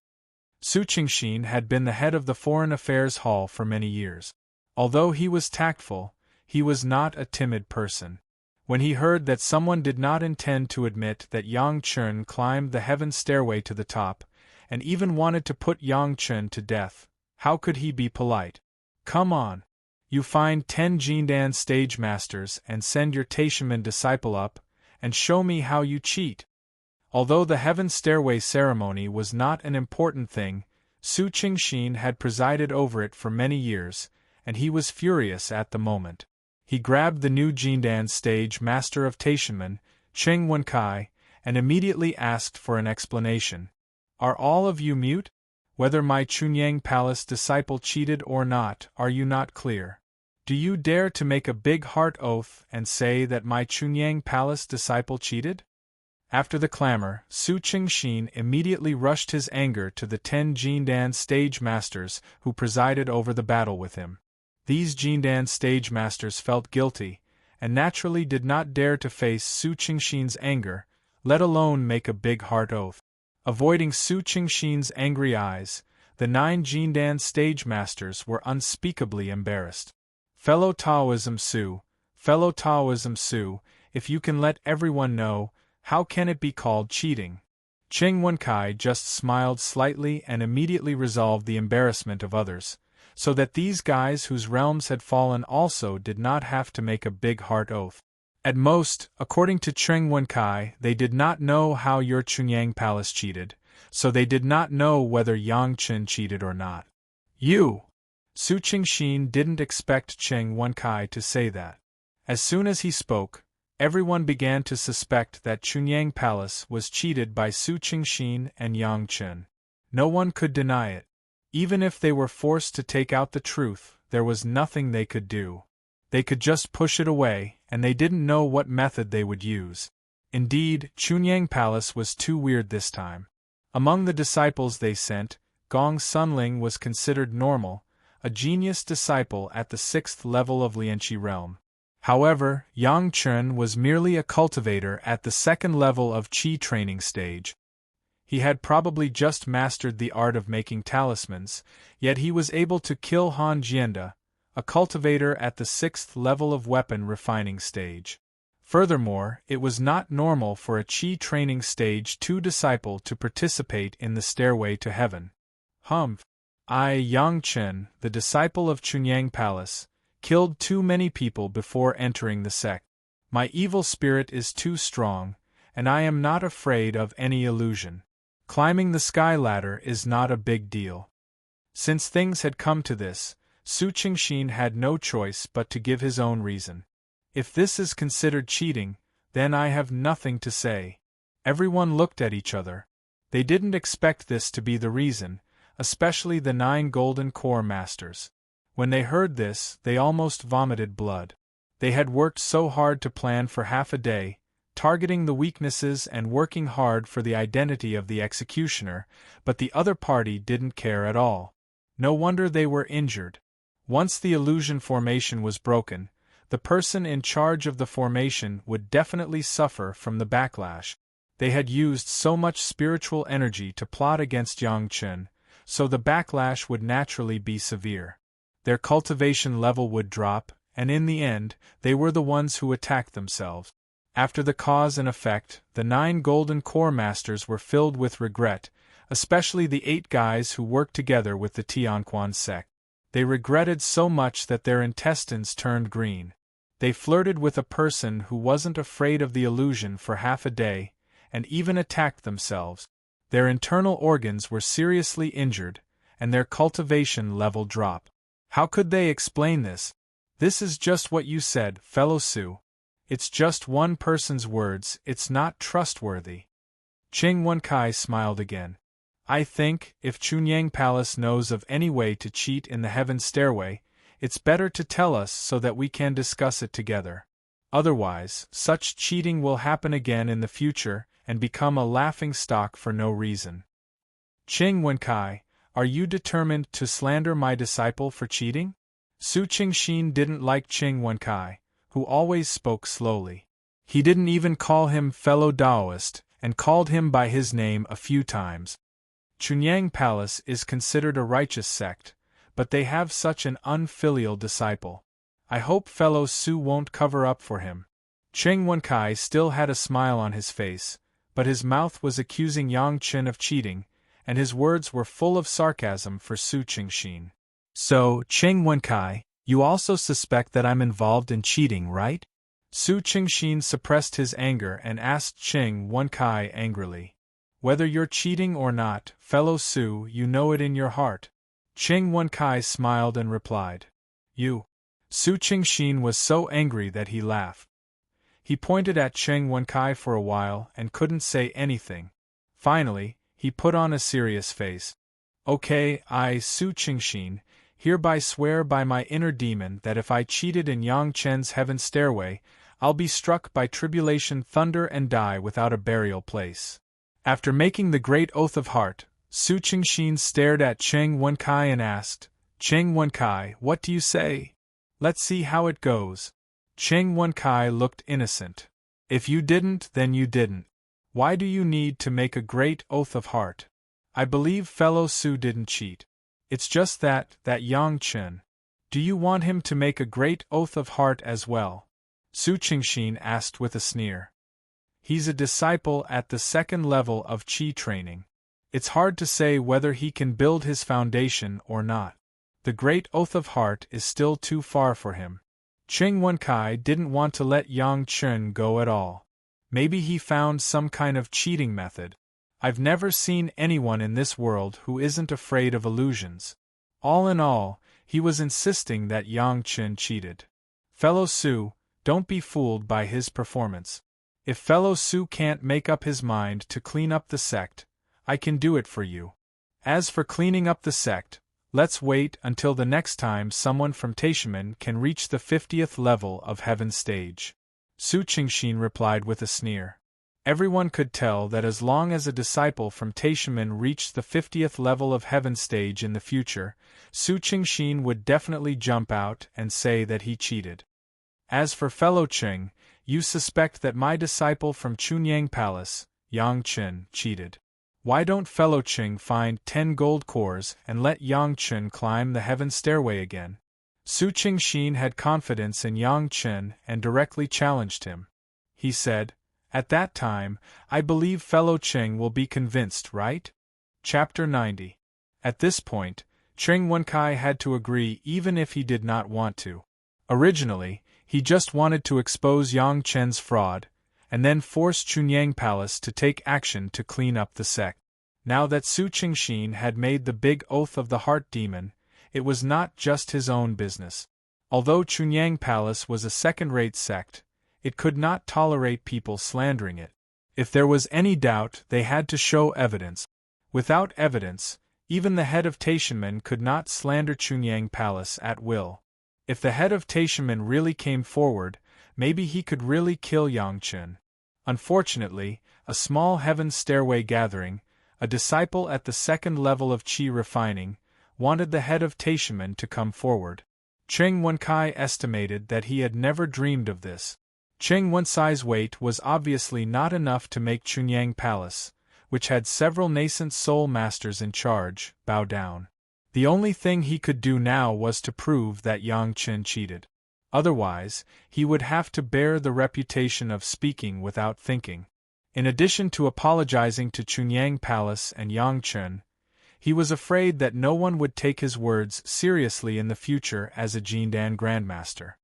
Su Qingxin had been the head of the Foreign Affairs Hall for many years. Although he was tactful, he was not a timid person. When he heard that someone did not intend to admit that Yang Chen climbed the heaven stairway to the top, and even wanted to put Yang Chen to death, how could he be polite? Come on. You find 10 Jindan stage masters and send your Taishimen disciple up, and show me how you cheat. Although the heaven stairway ceremony was not an important thing, Su Qingxin had presided over it for many years, and he was furious at the moment. He grabbed the new Jindan stage master of Taishanmen, Cheng Wenkai, and immediately asked for an explanation. Are all of you mute? Whether my Chunyang Palace disciple cheated or not, are you not clear? Do you dare to make a big heart oath and say that my Chunyang Palace disciple cheated? After the clamor, Su Qingxin immediately rushed his anger to the 10 Jindan stage masters who presided over the battle with him. These Jindan stage masters felt guilty, and naturally did not dare to face Su Qingxin's anger, let alone make a big heart oath. Avoiding Su Qingxin's angry eyes, the 9 Jindan stage masters were unspeakably embarrassed. Fellow Taoism Su, if you can let everyone know, how can it be called cheating? Cheng Wenkai just smiled slightly and immediately resolved the embarrassment of others, so that these guys whose realms had fallen also did not have to make a big heart oath. At most, according to Cheng Wenkai, they did not know how your Chunyang Palace cheated, so they did not know whether Yang Chen cheated or not. You! Su Qingxin didn't expect Cheng Wenkai to say that. As soon as he spoke, everyone began to suspect that Chunyang Palace was cheated by Su Qingxin and Yang Chen. No one could deny it. Even if they were forced to take out the truth, there was nothing they could do. They could just push it away, and they didn't know what method they would use. Indeed, Chunyang Palace was too weird this time. Among the disciples they sent, Gong Sunling was considered normal, a genius disciple at the 6th level of Lianqi realm. However, Yang Chen was merely a cultivator at the 2nd level of Qi training stage. He had probably just mastered the art of making talismans, yet he was able to kill Han Jianda, a cultivator at the 6th level of weapon refining stage. Furthermore, it was not normal for a Qi training stage 2 disciple to participate in the stairway to heaven. Yang Chen, the disciple of Chunyang Palace, killed too many people before entering the sect. My evil spirit is too strong, and I am not afraid of any illusion. Climbing the sky ladder is not a big deal. Since things had come to this, Su Qingxin had no choice but to give his own reason. If this is considered cheating, then I have nothing to say. Everyone looked at each other. They didn't expect this to be the reason, especially the 9 golden core masters. When they heard this, they almost vomited blood. They had worked so hard to plan for half a day, targeting the weaknesses and working hard for the identity of the executioner, but the other party didn't care at all. No wonder they were injured. Once the illusion formation was broken, the person in charge of the formation would definitely suffer from the backlash. They had used so much spiritual energy to plot against Yang Chen, so the backlash would naturally be severe. Their cultivation level would drop, and in the end, they were the ones who attacked themselves. After the cause and effect, the 9 golden core masters were filled with regret, especially the 8 guys who worked together with the Tianquan sect. They regretted so much that their intestines turned green. They flirted with a person who wasn't afraid of the illusion for half a day, and even attacked themselves. Their internal organs were seriously injured, and their cultivation level dropped. How could they explain this? This is just what you said, fellow Su. It's just one person's words, it's not trustworthy. Cheng Wenkai smiled again. I think, if Chunyang Palace knows of any way to cheat in the heaven stairway, it's better to tell us so that we can discuss it together. Otherwise, such cheating will happen again in the future and become a laughing stock for no reason. Cheng Wenkai, are you determined to slander my disciple for cheating? Su Qingxin didn't like Cheng Wenkai, who always spoke slowly. He didn't even call him fellow Taoist, and called him by his name a few times. Chunyang Palace is considered a righteous sect, but they have such an unfilial disciple. I hope fellow Su won't cover up for him. Cheng Wenkai still had a smile on his face, but his mouth was accusing Yang Chen of cheating, and his words were full of sarcasm for Su Qingxin. So, Cheng Wenkai, you also suspect that I'm involved in cheating, right? Su Qingxin suppressed his anger and asked Cheng Wenkai angrily. Whether you're cheating or not, fellow Su, you know it in your heart. Cheng Wenkai smiled and replied. You. Su Qingxin was so angry that he laughed. He pointed at Cheng Wenkai for a while and couldn't say anything. Finally, he put on a serious face. Okay, I, Su Qingxin, hereby swear by my inner demon that if I cheated in Yang Chen's heaven stairway, I'll be struck by tribulation thunder and die without a burial place. After making the great oath of heart, Su Qingxin stared at Cheng Wenkai and asked, Cheng Wenkai, what do you say? Let's see how it goes. Cheng Wenkai looked innocent. If you didn't, then you didn't. Why do you need to make a great oath of heart? I believe fellow Su didn't cheat. It's just that Yang Chen. Do you want him to make a great oath of heart as well? Su Qingxin asked with a sneer. He's a disciple at the second level of Qi training. It's hard to say whether he can build his foundation or not. The great oath of heart is still too far for him. Cheng Wenkai didn't want to let Yang Chen go at all. Maybe he found some kind of cheating method. I've never seen anyone in this world who isn't afraid of illusions. All in all, he was insisting that Yang Chen cheated. Fellow Su, don't be fooled by his performance. If fellow Su can't make up his mind to clean up the sect, I can do it for you. As for cleaning up the sect, let's wait until the next time someone from Taishimen can reach the 50th level of heaven stage. Su Qingxin replied with a sneer. Everyone could tell that as long as a disciple from Taishimen reached the 50th level of heaven stage in the future, Su Qingxin would definitely jump out and say that he cheated. As for fellow Cheng, you suspect that my disciple from Chunyang Palace, Yang Chen, cheated. Why don't fellow Cheng find 10 gold cores and let Yang Chen climb the heaven stairway again? Su Qingxin had confidence in Yang Chen and directly challenged him. He said, at that time, I believe fellow Cheng will be convinced, right? Chapter 90. At this point, Cheng Wenkai had to agree even if he did not want to. Originally, he just wanted to expose Yang Chen's fraud, and then force Chunyang Palace to take action to clean up the sect. Now that Su Qingxin had made the big oath of the heart demon, it was not just his own business. Although Chunyang Palace was a second-rate sect, it could not tolerate people slandering it. If there was any doubt, they had to show evidence. Without evidence, even the head of Taishimen could not slander Chunyang Palace at will. If the head of Taishimen really came forward, maybe he could really kill Yang Chen. Unfortunately, a small heaven stairway gathering, a disciple at the second level of Qi refining, wanted the head of Taishimen to come forward. Cheng Wenkai estimated that he had never dreamed of this. Cheng Wenkai's weight was obviously not enough to make Chunyang Palace, which had several nascent soul masters in charge, bow down. The only thing he could do now was to prove that Yang Chen cheated. Otherwise, he would have to bear the reputation of speaking without thinking. In addition to apologizing to Chunyang Palace and Yang Chen, he was afraid that no one would take his words seriously in the future as a Jindan Grandmaster.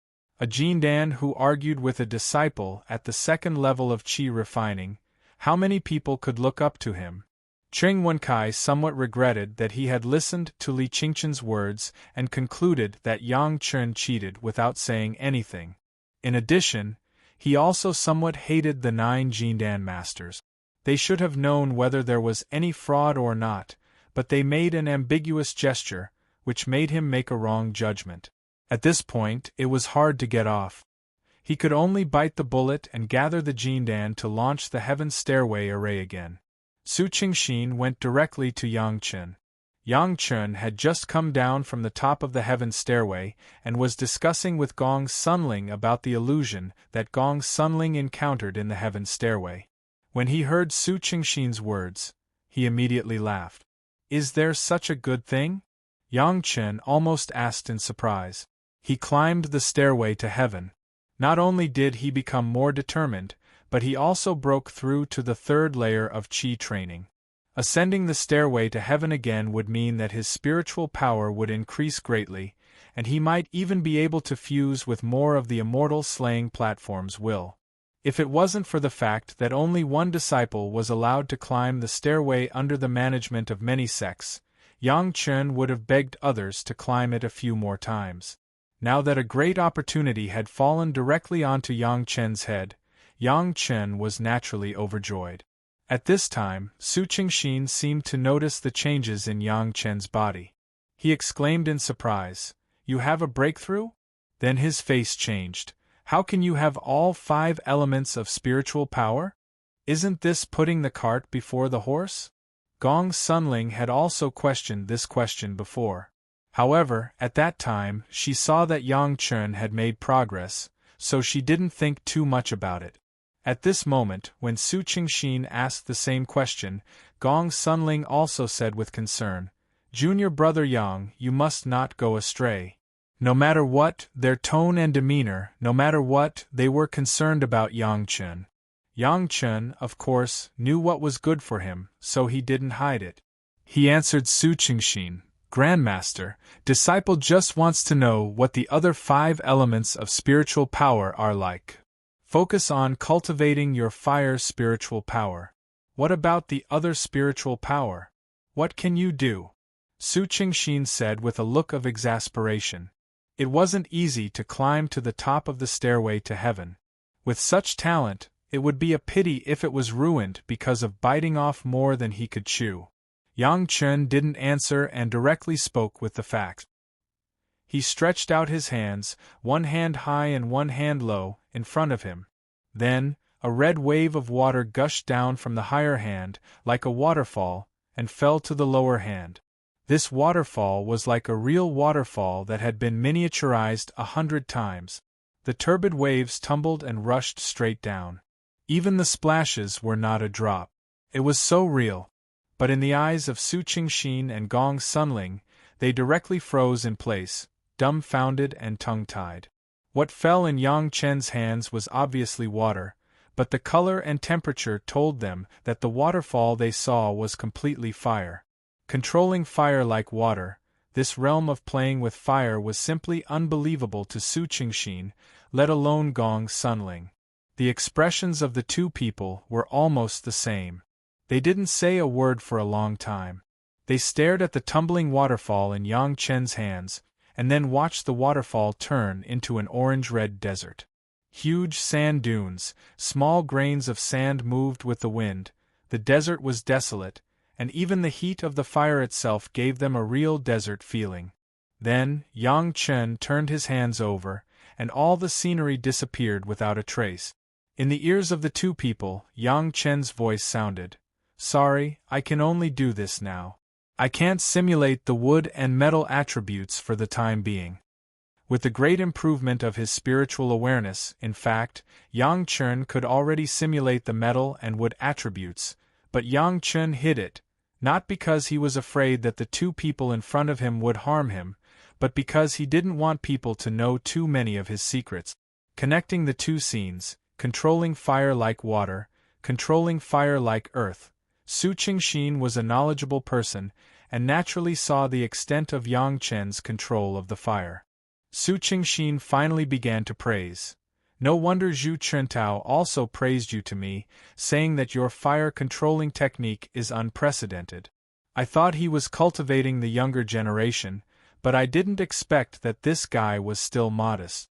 A Jindan who argued with a disciple at the second level of Qi refining, how many people could look up to him? Cheng Wenkai somewhat regretted that he had listened to Li Qingchen's words and concluded that Yang Chen cheated without saying anything. In addition, he also somewhat hated the 9 Jindan masters. They should have known whether there was any fraud or not, but they made an ambiguous gesture, which made him make a wrong judgment. At this point, it was hard to get off. He could only bite the bullet and gather the Jindan to launch the Heaven Stairway array again. Su Qingxin went directly to Yang Chen. Yang Chen had just come down from the top of the Heaven Stairway and was discussing with Gong Sunling about the illusion that Gong Sunling encountered in the Heaven Stairway. When he heard Su Qingxin's words, he immediately laughed. Is there such a good thing? Yang Chen almost asked in surprise. He climbed the stairway to heaven. Not only did he become more determined, but he also broke through to the third layer of Qi training. Ascending the stairway to heaven again would mean that his spiritual power would increase greatly, and he might even be able to fuse with more of the Immortal slaying platform's will. If it wasn't for the fact that only one disciple was allowed to climb the stairway under the management of many sects, Yang Chen would have begged others to climb it a few more times. Now that a great opportunity had fallen directly onto Yang Chen's head, Yang Chen was naturally overjoyed. At this time, Su Qingxin seemed to notice the changes in Yang Chen's body. He exclaimed in surprise, "You have a breakthrough?" Then his face changed. "How can you have all 5 elements of spiritual power? Isn't this putting the cart before the horse?" Gong Sunling had also questioned this question before. However, at that time, she saw that Yang Chen had made progress, so she didn't think too much about it. At this moment, when Su Qingxin asked the same question, Gong Sunling also said with concern, "Junior brother Yang, you must not go astray." No matter what, their tone and demeanor, no matter what, they were concerned about Yang Chen. Yang Chen, of course, knew what was good for him, so he didn't hide it. He answered Su Qingxin, "Grandmaster, disciple just wants to know what the other 5 elements of spiritual power are like. Focus on cultivating your fire spiritual power. What about the other spiritual power? What can you do?" Su Qingxin said with a look of exasperation. It wasn't easy to climb to the top of the stairway to heaven. With such talent, it would be a pity if it was ruined because of biting off more than he could chew. Yang Chen didn't answer and directly spoke with the facts. He stretched out his hands, one hand high and one hand low, in front of him. Then, a red wave of water gushed down from the higher hand, like a waterfall, and fell to the lower hand. This waterfall was like a real waterfall that had been miniaturized 100 times. The turbid waves tumbled and rushed straight down. Even the splashes were not a drop. It was so real. But in the eyes of Su Qingxin and Gong Sunling, they directly froze in place, dumbfounded and tongue-tied. What fell in Yang Chen's hands was obviously water, but the color and temperature told them that the waterfall they saw was completely fire. Controlling fire like water, this realm of playing with fire was simply unbelievable to Su Qingxin, let alone Gong Sunling. The expressions of the two people were almost the same. They didn't say a word for a long time. They stared at the tumbling waterfall in Yang Chen's hands, and then watched the waterfall turn into an orange-red desert. Huge sand dunes, small grains of sand moved with the wind, the desert was desolate, and even the heat of the fire itself gave them a real desert feeling. Then, Yang Chen turned his hands over, and all the scenery disappeared without a trace. In the ears of the two people, Yang Chen's voice sounded, "Sorry, I can only do this now. I can't simulate the wood and metal attributes for the time being." With the great improvement of his spiritual awareness, in fact, Yang Chen could already simulate the metal and wood attributes, but Yang Chen hid it, not because he was afraid that the two people in front of him would harm him, but because he didn't want people to know too many of his secrets. Connecting the two scenes, controlling fire like water, controlling fire like earth, Su Qingxin was a knowledgeable person, and naturally saw the extent of Yang Chen's control of the fire. Su Qingxin finally began to praise. "No wonder Zhu Chentao also praised you to me, saying that your fire-controlling technique is unprecedented. I thought he was cultivating the younger generation, but I didn't expect that this guy was still modest."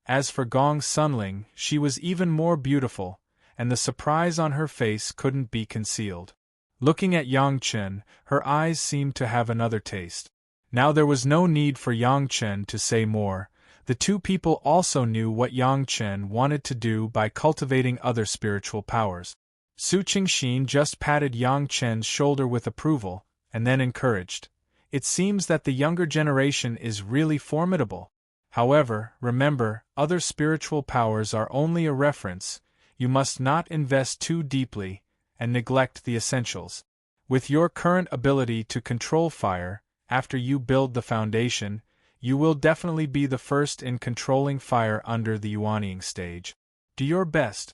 As for Gong Sunling, she was even more beautiful, and the surprise on her face couldn't be concealed. Looking at Yang Chen, her eyes seemed to have another taste. Now there was no need for Yang Chen to say more. The two people also knew what Yang Chen wanted to do by cultivating other spiritual powers. Su Qingxin just patted Yang Chen's shoulder with approval, and then encouraged. "It seems that the younger generation is really formidable. However, remember, other spiritual powers are only a reference. You must not invest too deeply, and neglect the essentials. With your current ability to control fire, after you build the foundation, you will definitely be the first in controlling fire under the Yuanying stage. Do your best."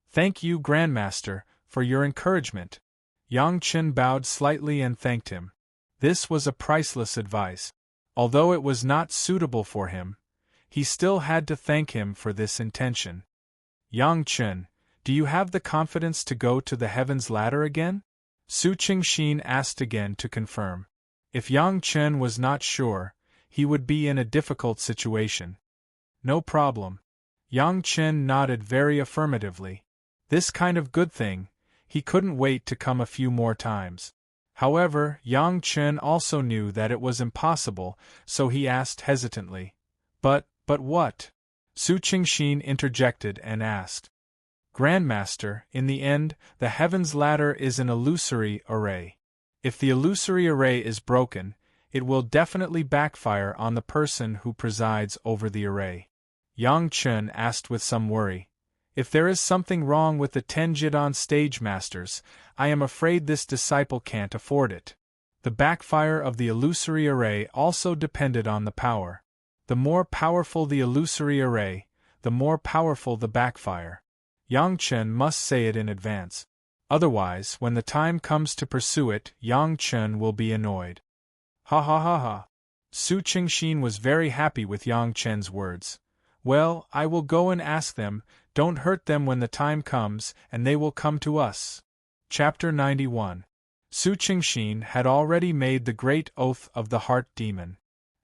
"Thank you, Grandmaster, for your encouragement." Yang Chen bowed slightly and thanked him. This was a priceless advice. Although it was not suitable for him, he still had to thank him for this intention. Yang Chen, do you have the confidence to go to the heavens ladder again? Su Qingxin asked again to confirm. If Yang Chen was not sure, he would be in a difficult situation. No problem. Yang Chen nodded very affirmatively. This kind of good thing, he couldn't wait to come a few more times. However, Yang Chen also knew that it was impossible, so he asked hesitantly. But what? Su Qingxin interjected and asked. Grandmaster, in the end, the heavens ladder is an illusory array. If the illusory array is broken, it will definitely backfire on the person who presides over the array. Yang Chen asked with some worry. If there is something wrong with the 10 Jidon stage masters, I am afraid this disciple can't afford it. The backfire of the illusory array also depended on the power. The more powerful the illusory array, the more powerful the backfire. Yang Chen must say it in advance. Otherwise, when the time comes to pursue it, Yang Chen will be annoyed. Ha ha ha ha. Su Qingxin was very happy with Yang Chen's words. Well, I will go and ask them, don't hurt them when the time comes, and they will come to us. Chapter 91. Su Qingxin had already made the great oath of the heart demon.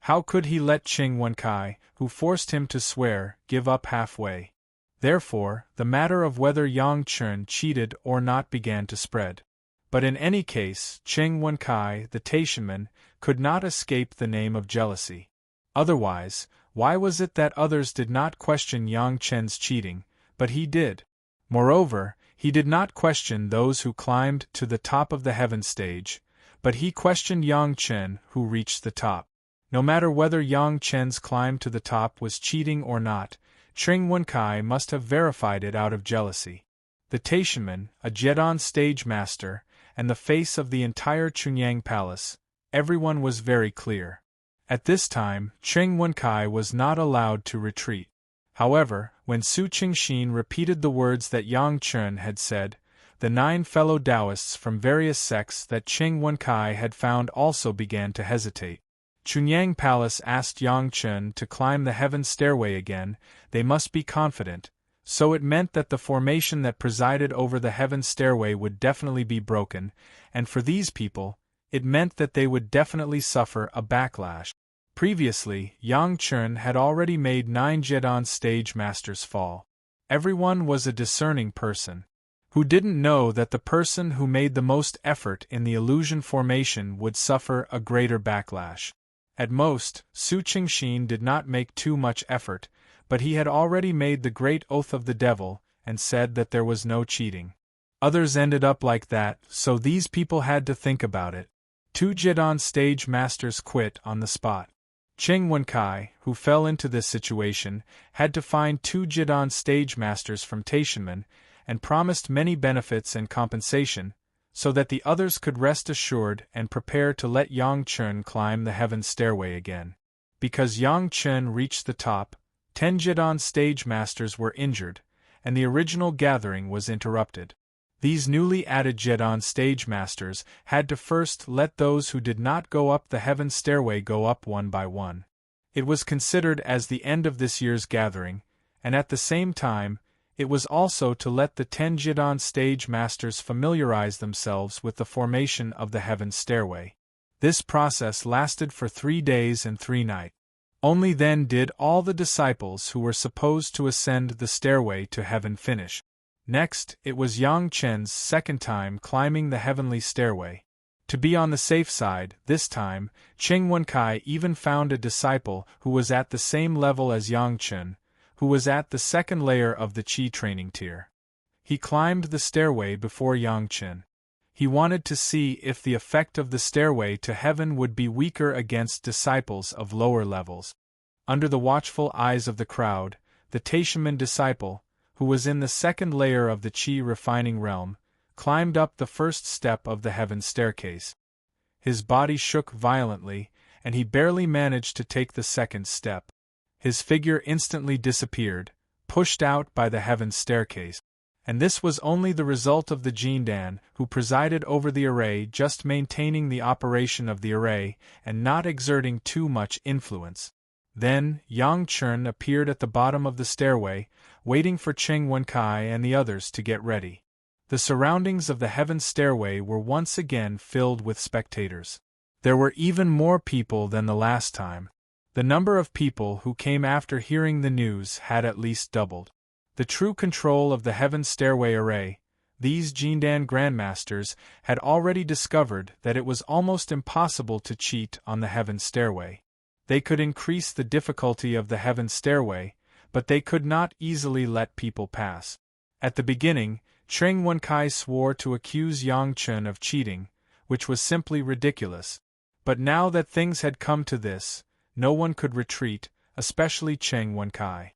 How could he let Qing Wenkai, who forced him to swear, give up halfway? Therefore, the matter of whether Yang Chen cheated or not began to spread. But in any case, Qing Wenkai, the Taishanman, could not escape the name of jealousy. Otherwise, why was it that others did not question Yang Chen's cheating, but he did? Moreover, he did not question those who climbed to the top of the heaven stage, but he questioned Yang Chen who reached the top. No matter whether Yang Chen's climb to the top was cheating or not, Qing Wenkai must have verified it out of jealousy. The Taishanman, a Jedon stage master, and the face of the entire Chunyang Palace, everyone was very clear. At this time, Qing Wenkai was not allowed to retreat. However, when Su Qingxin repeated the words that Yang Chen had said, the 9 fellow Taoists from various sects that Qing Wenkai had found also began to hesitate. Chunyang Palace asked Yang Chen to climb the heaven stairway again. They must be confident, so it meant that the formation that presided over the heaven stairway would definitely be broken, and for these people, it meant that they would definitely suffer a backlash. Previously, Yang Chen had already made 9 Jedon stage masters fall. Everyone was a discerning person, who didn't know that the person who made the most effort in the illusion formation would suffer a greater backlash. At most, Su Qingxin did not make too much effort, but he had already made the great oath of the devil, and said that there was no cheating. Others ended up like that, so these people had to think about it. 2 Jedon stage masters quit on the spot. Qing Wenkai, who fell into this situation, had to find 2 Jedon stage masters from Taishanman, and promised many benefits and compensation, so that the others could rest assured and prepare to let Yang Chen climb the heaven stairway again. Because Yang Chen reached the top, 10 Jedon stage masters were injured, and the original gathering was interrupted. These newly added Jedon stage masters had to first let those who did not go up the heaven stairway go up one by one. It was considered as the end of this year's gathering, and at the same time, it was also to let the 10 Jedon stage masters familiarize themselves with the formation of the heaven stairway. This process lasted for 3 days and 3 nights. Only then did all the disciples who were supposed to ascend the stairway to heaven finish. Next, it was Yang Chen's second time climbing the heavenly stairway. To be on the safe side, this time, Qing Wenkai even found a disciple who was at the same level as Yang Chen, who was at the second layer of the Qi training tier. He climbed the stairway before Yang Chen. He wanted to see if the effect of the stairway to heaven would be weaker against disciples of lower levels. Under the watchful eyes of the crowd, the Taishanman disciple, who was in the second layer of the Qi refining realm, climbed up the first step of the heaven staircase. His body shook violently, and he barely managed to take the second step. His figure instantly disappeared, pushed out by the heaven staircase. And this was only the result of the Jindan, who presided over the array, just maintaining the operation of the array, and not exerting too much influence. Then, Yang Chen appeared at the bottom of the stairway, waiting for Cheng Wenkai and the others to get ready. The surroundings of the heaven stairway were once again filled with spectators. There were even more people than the last time. The number of people who came after hearing the news had at least doubled. The true control of the heaven stairway array, these Jindan Grandmasters had already discovered that it was almost impossible to cheat on the heaven stairway. They could increase the difficulty of the heaven stairway, but they could not easily let people pass. At the beginning, Cheng Wenkai swore to accuse Yang Chen of cheating, which was simply ridiculous. But now that things had come to this, no one could retreat, especially Cheng Wenkai.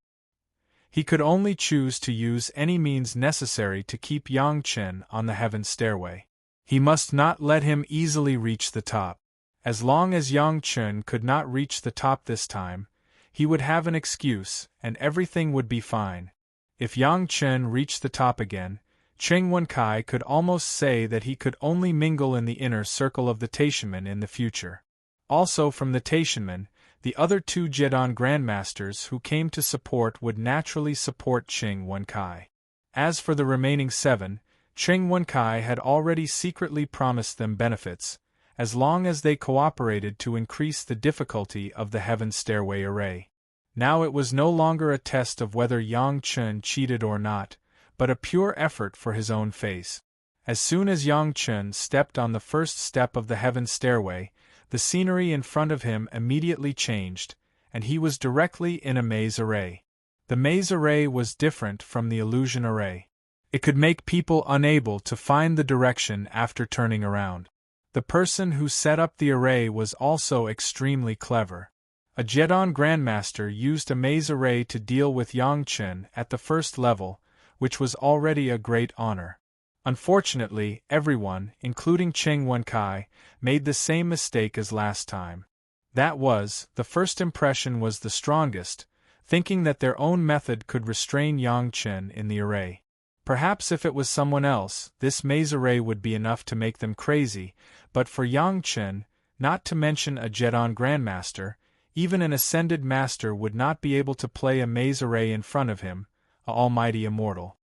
He could only choose to use any means necessary to keep Yang Chen on the heaven stairway. He must not let him easily reach the top. As long as Yang Chen could not reach the top this time, he would have an excuse, and everything would be fine. If Yang Chen reached the top again, Cheng Wenkai could almost say that he could only mingle in the inner circle of the Taishanmen in the future. Also from the Taishanmen, the other two Jedan Grandmasters who came to support would naturally support Cheng Wenkai. As for the remaining 7, Cheng Wenkai had already secretly promised them benefits, as long as they cooperated to increase the difficulty of the heaven stairway array. Now it was no longer a test of whether Yang Chen cheated or not, but a pure effort for his own face. As soon as Yang Chen stepped on the first step of the heaven stairway, the scenery in front of him immediately changed, and he was directly in a maze array. The maze array was different from the illusion array. It could make people unable to find the direction after turning around. The person who set up the array was also extremely clever. A Jedan Grandmaster used a maze array to deal with Yang Chen at the first level, which was already a great honor. Unfortunately, everyone, including Cheng Wenkai, made the same mistake as last time. That was, the first impression was the strongest, thinking that their own method could restrain Yang Chen in the array. Perhaps if it was someone else, this maze array would be enough to make them crazy, but for Yang Chen, not to mention a Jedan Grandmaster, even an Ascended Master would not be able to play a maze array in front of him, a almighty immortal.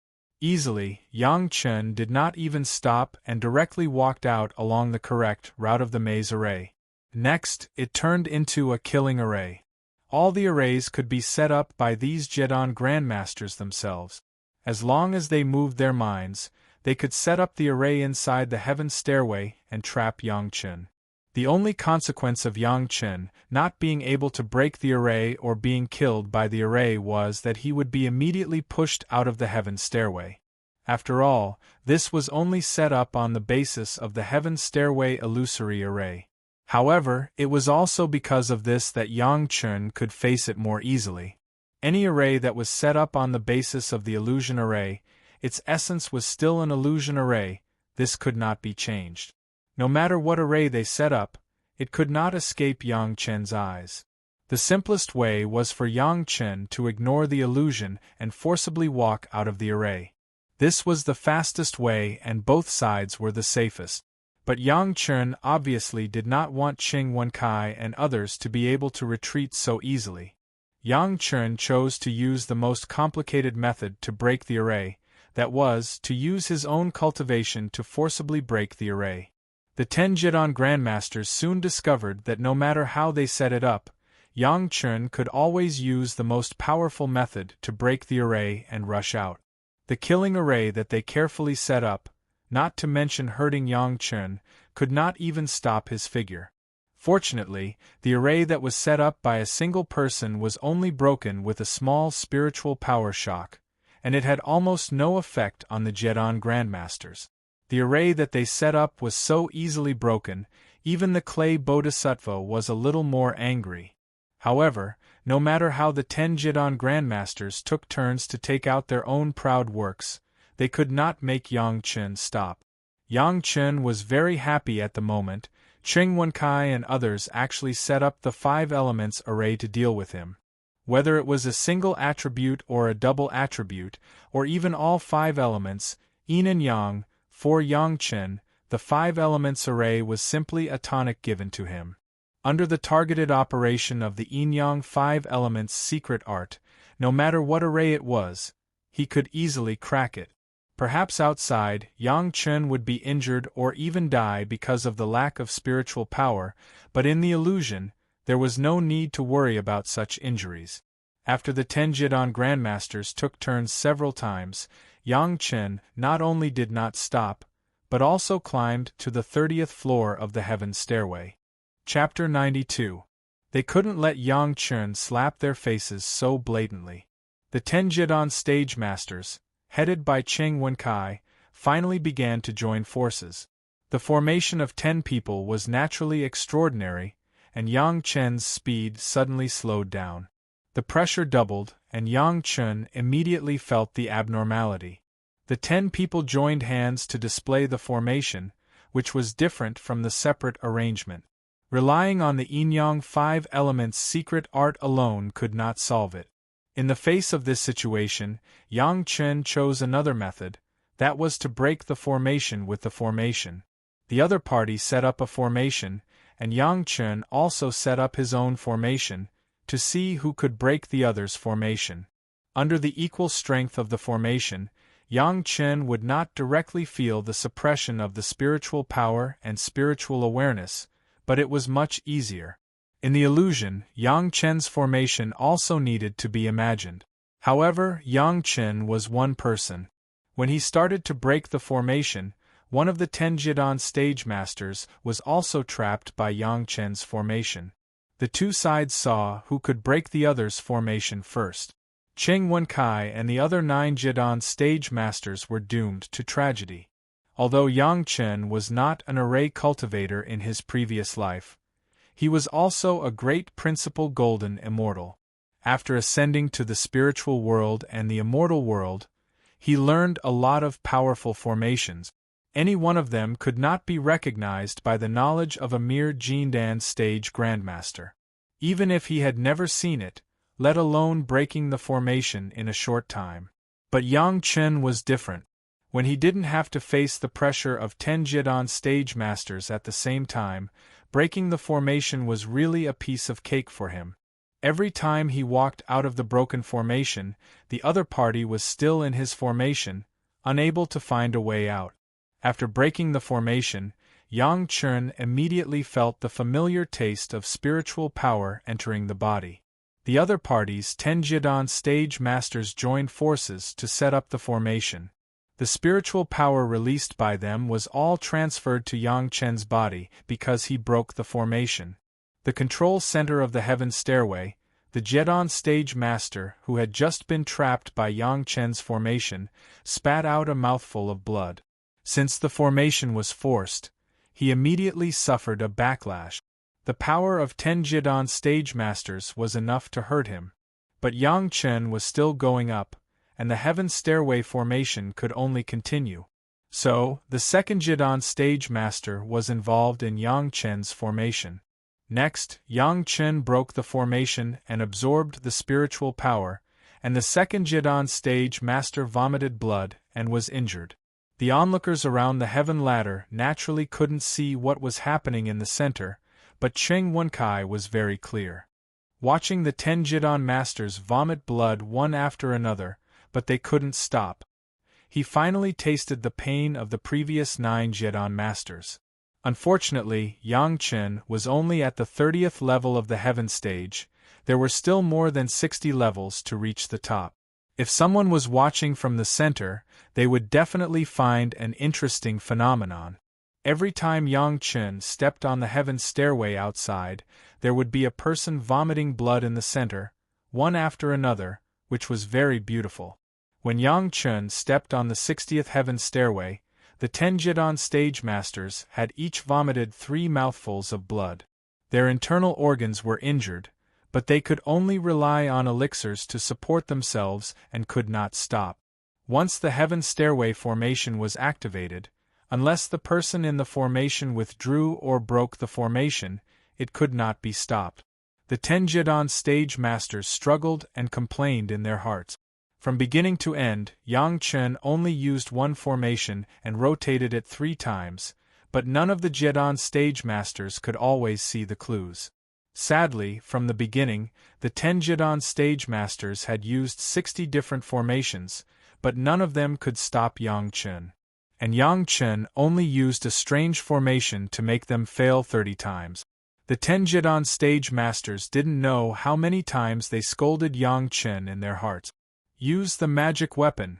Easily, Yang Chen did not even stop and directly walked out along the correct route of the maze array. Next, it turned into a killing array. All the arrays could be set up by these Jedan Grandmasters themselves. As long as they moved their minds, they could set up the array inside the heaven stairway and trap Yang Chen. The only consequence of Yang Chen not being able to break the array or being killed by the array was that he would be immediately pushed out of the heaven stairway. After all, this was only set up on the basis of the heaven stairway illusory array. However, it was also because of this that Yang Chen could face it more easily. Any array that was set up on the basis of the illusion array, its essence was still an illusion array, this could not be changed. No matter what array they set up, it could not escape Yang Chen's eyes. The simplest way was for Yang Chen to ignore the illusion and forcibly walk out of the array. This was the fastest way and both sides were the safest. But Yang Chen obviously did not want Cheng Wenkai and others to be able to retreat so easily. Yang Chen chose to use the most complicated method to break the array, that was, to use his own cultivation to forcibly break the array. The 10 Jedan Grandmasters soon discovered that no matter how they set it up, Yang Chen could always use the most powerful method to break the array and rush out. The killing array that they carefully set up, not to mention hurting Yang Chen, could not even stop his figure. Fortunately, the array that was set up by a single person was only broken with a small spiritual power shock, and it had almost no effect on the Jedan Grandmasters. The array that they set up was so easily broken, even the clay Bodhisattva was a little more angry. However, no matter how the 10 Jedan Grandmasters took turns to take out their own proud works, they could not make Yang Chen stop. Yang Chen was very happy at the moment. Cheng Wenkai and others actually set up the 5 elements array to deal with him. Whether it was a single attribute or a double attribute, or even all 5 elements, yin and yang, for Yang Chen, the 5 elements array was simply a tonic given to him. Under the targeted operation of the Yin-Yang 5 Elements secret art, no matter what array it was, he could easily crack it. Perhaps outside, Yang Chen would be injured or even die because of the lack of spiritual power, but in the illusion, there was no need to worry about such injuries. After the 10 Jidon Grandmasters took turns several times, Yang Chen not only did not stop, but also climbed to the 30th floor of the Heaven Stairway. Chapter 92. They couldn't let Yang Chen slap their faces so blatantly. The 10 Jidon Stage Masters, headed by Cheng Wenkai, finally began to join forces. The formation of 10 people was naturally extraordinary, and Yang Chen's speed suddenly slowed down. The pressure doubled, and Yang Chen immediately felt the abnormality. The 10 people joined hands to display the formation, which was different from the separate arrangement. Relying on the Yin-Yang 5 Elements secret art alone could not solve it. In the face of this situation, Yang Chen chose another method, that was to break the formation with the formation. The other party set up a formation, and Yang Chen also set up his own formation, to see who could break the other's formation. Under the equal strength of the formation, Yang Chen would not directly feel the suppression of the spiritual power and spiritual awareness, but it was much easier. In the illusion, Yang Chen's formation also needed to be imagined. However, Yang Chen was one person. When he started to break the formation, one of the 10 Jidon Stage Masters was also trapped by Yang Chen's formation. The two sides saw who could break the other's formation first. Cheng Wenkai and the other 9 Jidon Stage Masters were doomed to tragedy. Although Yang Chen was not an array cultivator in his previous life, he was also a great principal golden immortal. After ascending to the spiritual world and the immortal world, he learned a lot of powerful formations. Any one of them could not be recognized by the knowledge of a mere Jindan stage grandmaster. Even if he had never seen it, let alone breaking the formation in a short time. But Yang Chen was different. When he didn't have to face the pressure of 10 Jidon Stage Masters at the same time, breaking the formation was really a piece of cake for him. Every time he walked out of the broken formation, the other party was still in his formation, unable to find a way out. After breaking the formation, Yang Chen immediately felt the familiar taste of spiritual power entering the body. The other party's 10 Jidon Stage Masters joined forces to set up the formation. The spiritual power released by them was all transferred to Yang Chen's body because he broke the formation. The control center of the Heaven Stairway, the Jidon Stage Master who had just been trapped by Yang Chen's formation, spat out a mouthful of blood. Since the formation was forced, he immediately suffered a backlash. The power of 10 Jidon Stage Masters was enough to hurt him. But Yang Chen was still going up, and the Heaven Stairway formation could only continue. So, the second Jidon Stage Master was involved in Yang Chen's formation. Next, Yang Chen broke the formation and absorbed the spiritual power, and the second Jidon Stage Master vomited blood and was injured. The onlookers around the heaven ladder naturally couldn't see what was happening in the center, but Cheng Wenkai was very clear. Watching the 10 Jidon Masters vomit blood one after another, but they couldn't stop. He finally tasted the pain of the previous 9 Jidon Masters. Unfortunately, Yang Chen was only at the 30th level of the heaven stage. There were still more than 60 levels to reach the top. If someone was watching from the center, they would definitely find an interesting phenomenon. Every time Yang Chen stepped on the heaven stairway outside, there would be a person vomiting blood in the center, one after another, which was very beautiful. When Yang Chen stepped on the 60th heaven stairway, the 10 Jidon Stage Masters had each vomited 3 mouthfuls of blood. Their internal organs were injured, but they could only rely on elixirs to support themselves and could not stop. Once the heaven stairway formation was activated, unless the person in the formation withdrew or broke the formation, it could not be stopped. The 10 Jidon Stage Masters struggled and complained in their hearts. From beginning to end, Yang Chen only used one formation and rotated it 3 times, but none of the Jedon stage masters could always see the clues. Sadly, from the beginning, the 10 Jedon stage masters had used 60 different formations, but none of them could stop Yang Chen. And Yang Chen only used a strange formation to make them fail 30 times. The 10 Jedon stage masters didn't know how many times they scolded Yang Chen in their hearts. Use the magic weapon.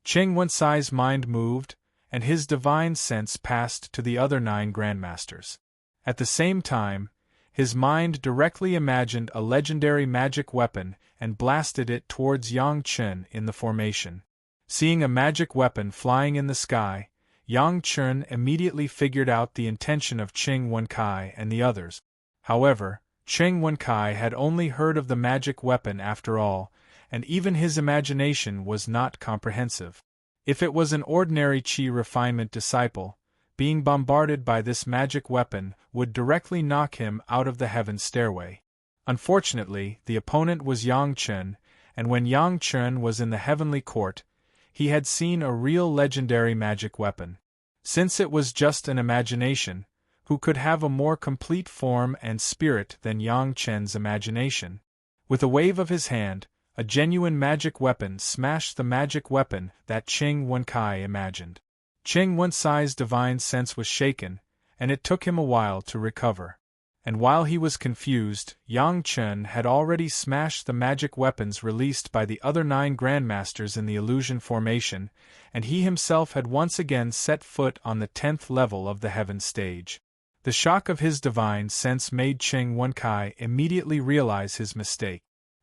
Cheng Wensai's mind moved, and his divine sense passed to the other 9 grandmasters. At the same time, his mind directly imagined a legendary magic weapon and blasted it towards Yang Chen in the formation. Seeing a magic weapon flying in the sky, Yang Chen immediately figured out the intention of Cheng Wenkai and the others. However, Cheng Wenkai had only heard of the magic weapon after all, and even his imagination was not comprehensive. If it was an ordinary Qi refinement disciple, being bombarded by this magic weapon would directly knock him out of the heaven stairway. Unfortunately, the opponent was Yang Chen, and when Yang Chen was in the heavenly court, he had seen a real legendary magic weapon. Since it was just an imagination, who could have a more complete form and spirit than Yang Chen's imagination? With a wave of his hand, a genuine magic weapon smashed the magic weapon that Cheng Wenkai imagined. Cheng Wensai's divine sense was shaken, and it took him a while to recover. And while he was confused, Yang Chen had already smashed the magic weapons released by the other 9 grandmasters in the illusion formation, and he himself had once again set foot on the 10th level of the heaven stage. The shock of his divine sense made Cheng Wenkai immediately realize his mistake.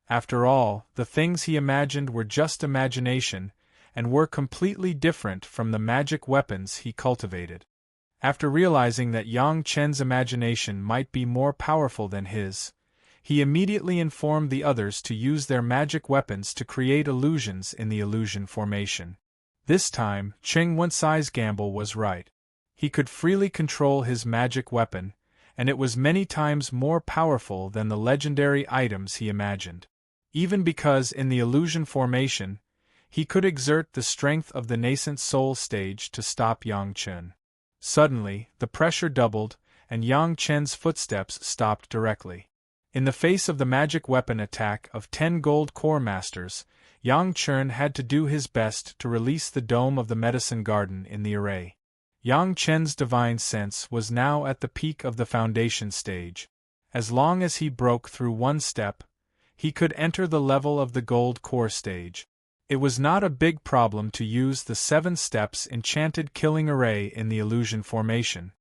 After all, the things he imagined were just imagination, and were completely different from the magic weapons he cultivated. After realizing that Yang Chen's imagination might be more powerful than his, he immediately informed the others to use their magic weapons to create illusions in the illusion formation. This time, Cheng Wensai's gamble was right. He could freely control his magic weapon, and it was many times more powerful than the legendary items he imagined. Even because in the illusion formation, he could exert the strength of the nascent soul stage to stop Yang Chen. Suddenly, the pressure doubled, and Yang Chen's footsteps stopped directly. In the face of the magic weapon attack of 10 gold core masters, Yang Chen had to do his best to release the dome of the medicine garden in the array. Yang Chen's divine sense was now at the peak of the foundation stage. As long as he broke through one step, he could enter the level of the gold core stage. It was not a big problem to use the 7 steps enchanted killing array in the illusion formation.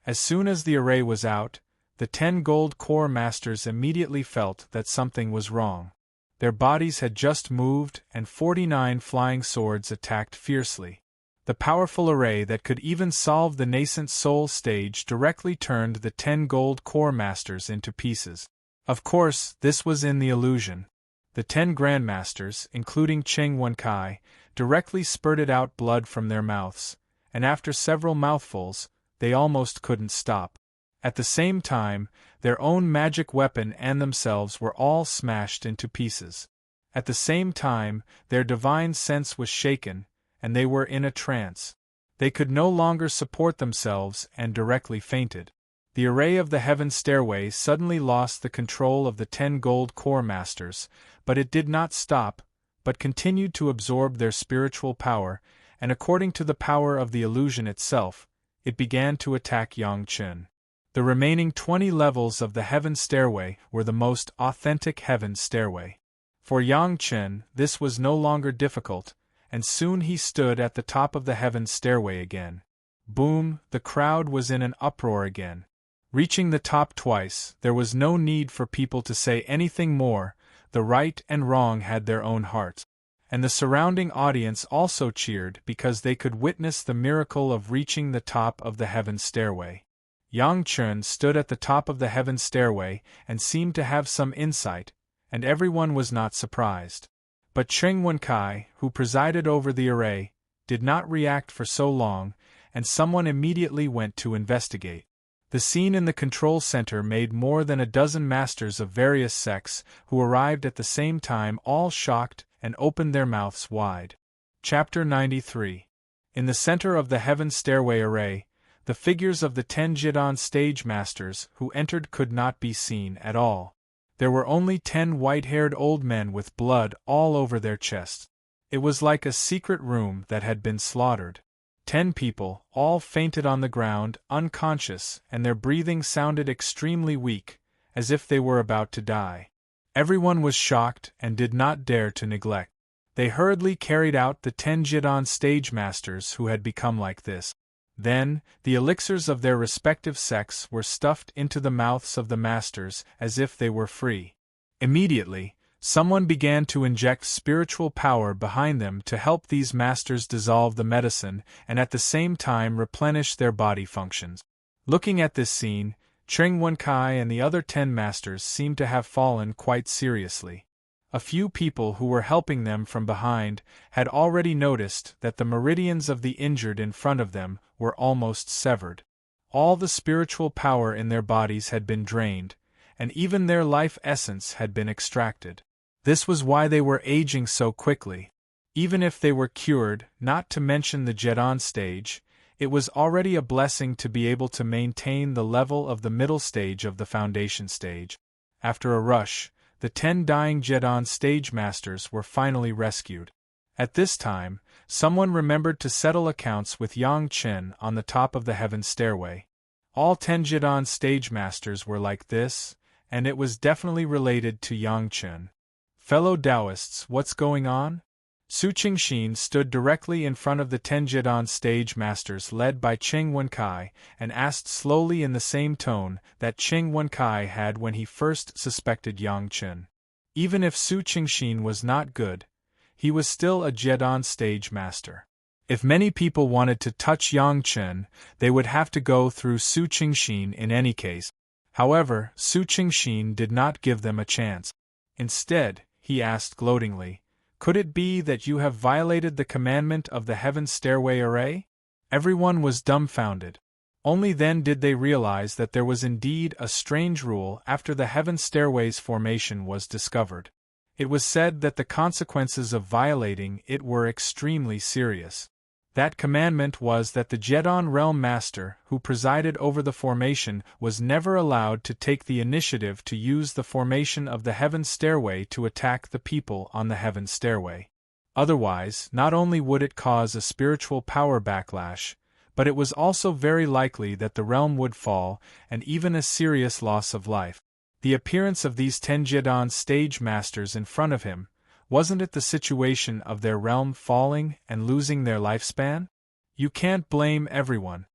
As soon as the array was out, the 10 gold core masters immediately felt that something was wrong. Their bodies had just moved, and 49 flying swords attacked fiercely. The powerful array that could even solve the nascent soul stage directly turned the 10 gold core masters into pieces. Of course, this was in the illusion. The 10 grandmasters, including Cheng Wenkai, directly spurted out blood from their mouths, and after several mouthfuls, they almost couldn't stop. At the same time, their own magic weapon and themselves were all smashed into pieces. At the same time, their divine sense was shaken, and they were in a trance. They could no longer support themselves and directly fainted. The array of the heaven stairway suddenly lost the control of the 10 gold core masters, but it did not stop, but continued to absorb their spiritual power, and according to the power of the illusion itself, it began to attack Yang Chen. The remaining 20 levels of the heaven stairway were the most authentic heaven stairway. For Yang Chen, this was no longer difficult, and soon he stood at the top of the heaven stairway again. Boom, the crowd was in an uproar again. Reaching the top twice, there was no need for people to say anything more. The right and wrong had their own hearts. And the surrounding audience also cheered because they could witness the miracle of reaching the top of the heaven stairway. Yang Chen stood at the top of the heaven stairway and seemed to have some insight, and everyone was not surprised. But Cheng Wenkai, who presided over the array, did not react for so long, and someone immediately went to investigate. The scene in the control center made more than a dozen masters of various sects who arrived at the same time all shocked and opened their mouths wide. Chapter 93. In the center of the heaven stairway array, The figures of the 10 Jidon stage masters who entered could not be seen at all. There were only 10 white-haired old men with blood all over their chests. It was like a secret room that had been slaughtered. 10 people, all fainted on the ground, unconscious, and their breathing sounded extremely weak, as if they were about to die. Everyone was shocked and did not dare to neglect. They hurriedly carried out the 10 Jidon stage masters who had become like this. Then, the elixirs of their respective sects were stuffed into the mouths of the masters as if they were free. Immediately, someone began to inject spiritual power behind them to help these masters dissolve the medicine and at the same time replenish their body functions. Looking at this scene, Cheng Wenkai and the other 10 masters seemed to have fallen quite seriously. A few people who were helping them from behind had already noticed that the meridians of the injured in front of them were almost severed. All the spiritual power in their bodies had been drained, and even their life essence had been extracted. This was why they were aging so quickly. Even if they were cured, not to mention the Jedon stage, it was already a blessing to be able to maintain the level of the middle stage of the foundation stage. After a rush, the 10 dying Jedon stage masters were finally rescued. At this time, someone remembered to settle accounts with Yang Chen on the top of the heaven stairway. All 10 Jedon stage masters were like this, and it was definitely related to Yang Chen. Fellow Taoists, what's going on? Su Qingxin stood directly in front of the 10 Jedon stage masters led by Cheng Wenkai and asked slowly in the same tone that Cheng Wenkai had when he first suspected Yang Chen. Even if Su Qingxin was not good, he was still a Jedon stage master. If many people wanted to touch Yang Chen, they would have to go through Su Qingxin in any case. However, Su Qingxin did not give them a chance. Instead, he asked gloatingly, "Could it be that you have violated the commandment of the heaven stairway array?" Everyone was dumbfounded. Only then did they realize that there was indeed a strange rule after the heaven stairway's formation was discovered. It was said that the consequences of violating it were extremely serious. That commandment was that the Jedon Realm Master who presided over the formation was never allowed to take the initiative to use the formation of the heaven stairway to attack the people on the heaven stairway. Otherwise, not only would it cause a spiritual power backlash, but it was also very likely that the realm would fall and even a serious loss of life. The appearance of these 10 Jedon stage masters in front of him, wasn't it the situation of their realm falling and losing their lifespan? You can't blame everyone.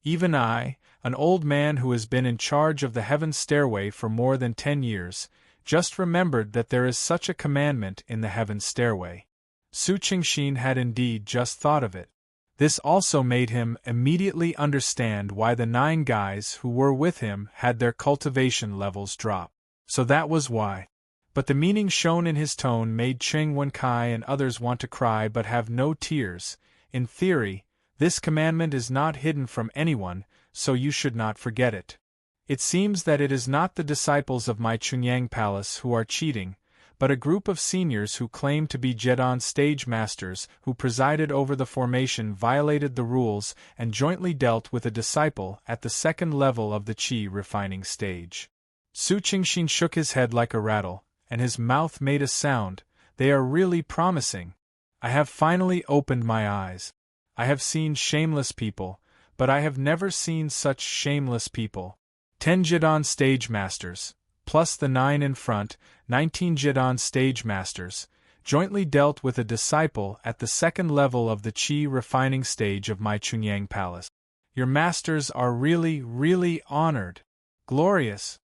Even I, an old man who has been in charge of the heaven stairway for more than 10 years, just remembered that there is such a commandment in the heaven stairway. Su Qingxin had indeed just thought of it. This also made him immediately understand why the 9 guys who were with him had their cultivation levels drop. So that was why. But the meaning shown in his tone made Cheng Wenkai and others want to cry but have no tears. In theory, this commandment is not hidden from anyone, so you should not forget it. It seems that it is not the disciples of my Chunyang Palace who are cheating, but a group of seniors who claim to be Jedon stage masters who presided over the formation violated the rules and jointly dealt with a disciple at the second level of the Qi refining stage. Su Qingxin shook his head like a rattle, and his mouth made a sound. They are really promising. I have finally opened my eyes. I have seen shameless people, but I have never seen such shameless people. 10 Jedon stage masters, plus the 9 in front, 19 Jedon stage masters, jointly dealt with a disciple at the second level of the Qi refining stage of my Chunyang Palace. Your masters are really, really honored. Glorious.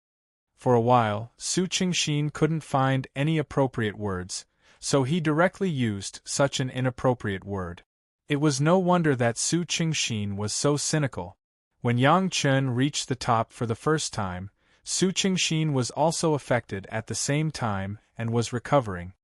For a while, Su Qingxin couldn't find any appropriate words, so he directly used such an inappropriate word. It was no wonder that Su Qingxin was so cynical. When Yang Chen reached the top for the first time, Su Qingxin was also affected at the same time and was recovering.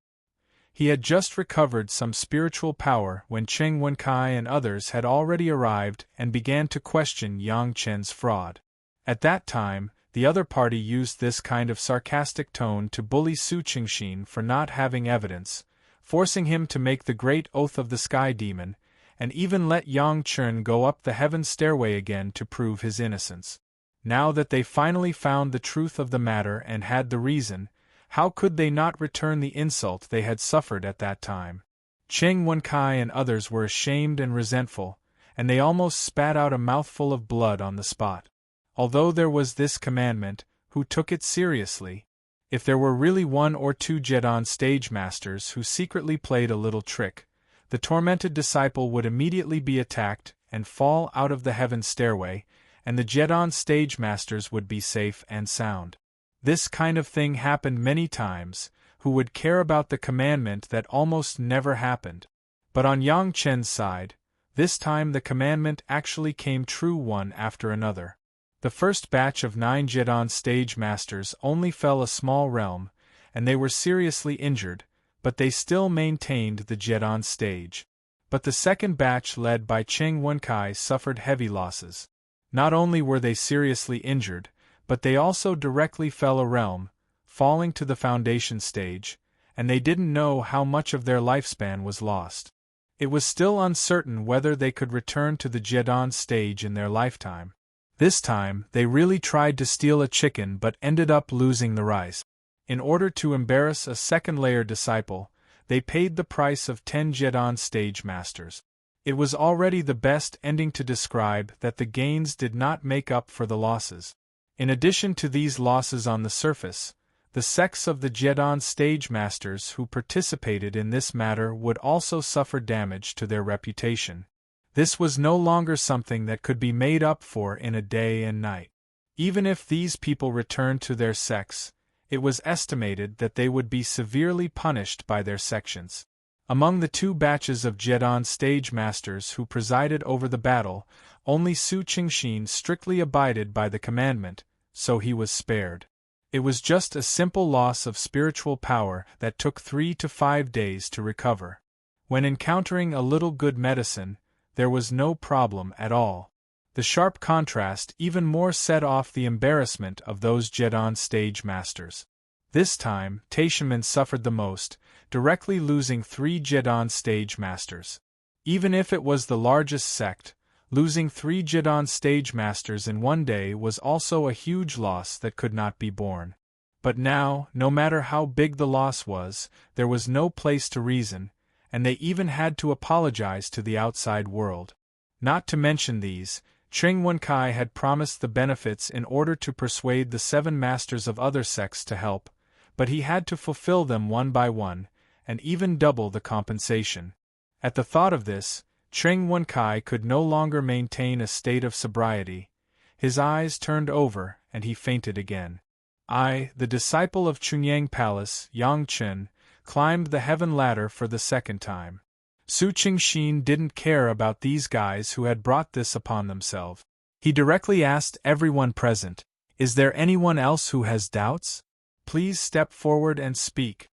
He had just recovered some spiritual power when Cheng Wenkai and others had already arrived and began to question Yang Chen's fraud. At that time, the other party used this kind of sarcastic tone to bully Su Qingxin for not having evidence, forcing him to make the great oath of the Sky Demon, and even let Yang Chun go up the heaven stairway again to prove his innocence. Now that they finally found the truth of the matter and had the reason, how could they not return the insult they had suffered at that time? Cheng Wenkai and others were ashamed and resentful, and they almost spat out a mouthful of blood on the spot. Although there was this commandment, who took it seriously? If there were really one or two Jedon stage masters who secretly played a little trick, the tormented disciple would immediately be attacked and fall out of the heaven stairway, and the Jedon stage masters would be safe and sound. This kind of thing happened many times. Who would care about the commandment that almost never happened? But on Yang Chen's side, this time the commandment actually came true one after another. The first batch of 9 Jedon stage masters only fell a small realm, and they were seriously injured, but they still maintained the Jedon stage. But the second batch led by Cheng Wenkai suffered heavy losses. Not only were they seriously injured, but they also directly fell a realm, falling to the foundation stage, and they didn't know how much of their lifespan was lost. It was still uncertain whether they could return to the Jedon stage in their lifetime. This time, they really tried to steal a chicken but ended up losing the rice. In order to embarrass a second-layer disciple, they paid the price of 10 Jedon stage masters. It was already the best ending to describe that the gains did not make up for the losses. In addition to these losses on the surface, the sects of the Jedon stage masters who participated in this matter would also suffer damage to their reputation. This was no longer something that could be made up for in a day and night. Even if these people returned to their sects, it was estimated that they would be severely punished by their sections. Among the 2 batches of Jedon stage masters who presided over the battle, only Su Qingxin strictly abided by the commandment, so he was spared. It was just a simple loss of spiritual power that took 3 to 5 days to recover. When encountering a little good medicine, there was no problem at all. The sharp contrast even more set off the embarrassment of those Jedon stage masters. This time, Taishanmen suffered the most, directly losing 3 Jedon stage masters. Even if it was the largest sect, losing 3 Jedon stage masters in one day was also a huge loss that could not be borne. But now, no matter how big the loss was, there was no place to reason, and they even had to apologize to the outside world. Not to mention these, Cheng Wenkai had promised the benefits in order to persuade the 7 masters of other sects to help, but he had to fulfill them one by one, and even double the compensation. At the thought of this, Cheng Wenkai could no longer maintain a state of sobriety. His eyes turned over, and he fainted again. I, the disciple of Chunyang Palace, Yang Chen, climbed the heaven ladder for the second time. Su Qingxin didn't care about these guys who had brought this upon themselves. He directly asked everyone present, "Is there anyone else who has doubts? Please step forward and speak."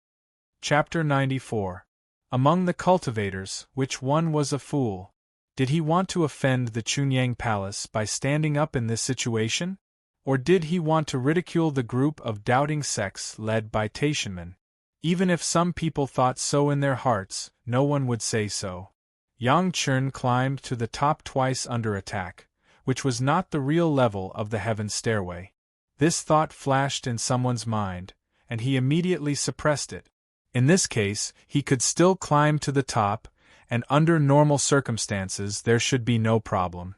Chapter 94. Among the cultivators, which one was a fool? Did he want to offend the Chunyang Palace by standing up in this situation? Or did he want to ridicule the group of doubting sects led by Taishanmen? Even if some people thought so in their hearts, no one would say so. Yang Chun climbed to the top twice under attack, which was not the real level of the heaven stairway. This thought flashed in someone's mind, and he immediately suppressed it. In this case, he could still climb to the top, and under normal circumstances there should be no problem.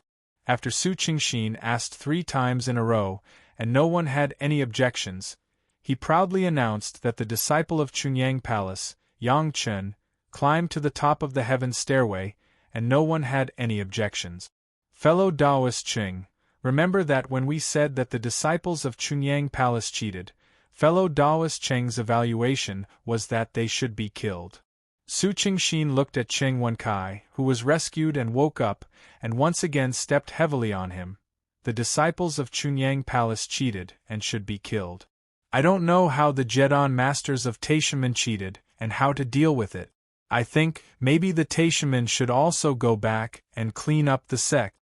After Su Qingxin asked 3 times in a row, and no one had any objections, he proudly announced that the disciple of Chunyang Palace, Yang Chen, climbed to the top of the heaven stairway, and no one had any objections. Fellow Taoist Qing, remember that when we said that the disciples of Chunyang Palace cheated, fellow Taoist Cheng's evaluation was that they should be killed. Su Qingxin looked at Cheng Wenkai, who was rescued and woke up, and once again stepped heavily on him. The disciples of Chunyang Palace cheated and should be killed. I don't know how the Jedon masters of Taishanmen cheated, and how to deal with it. I think maybe the Taishanmen should also go back and clean up the sect.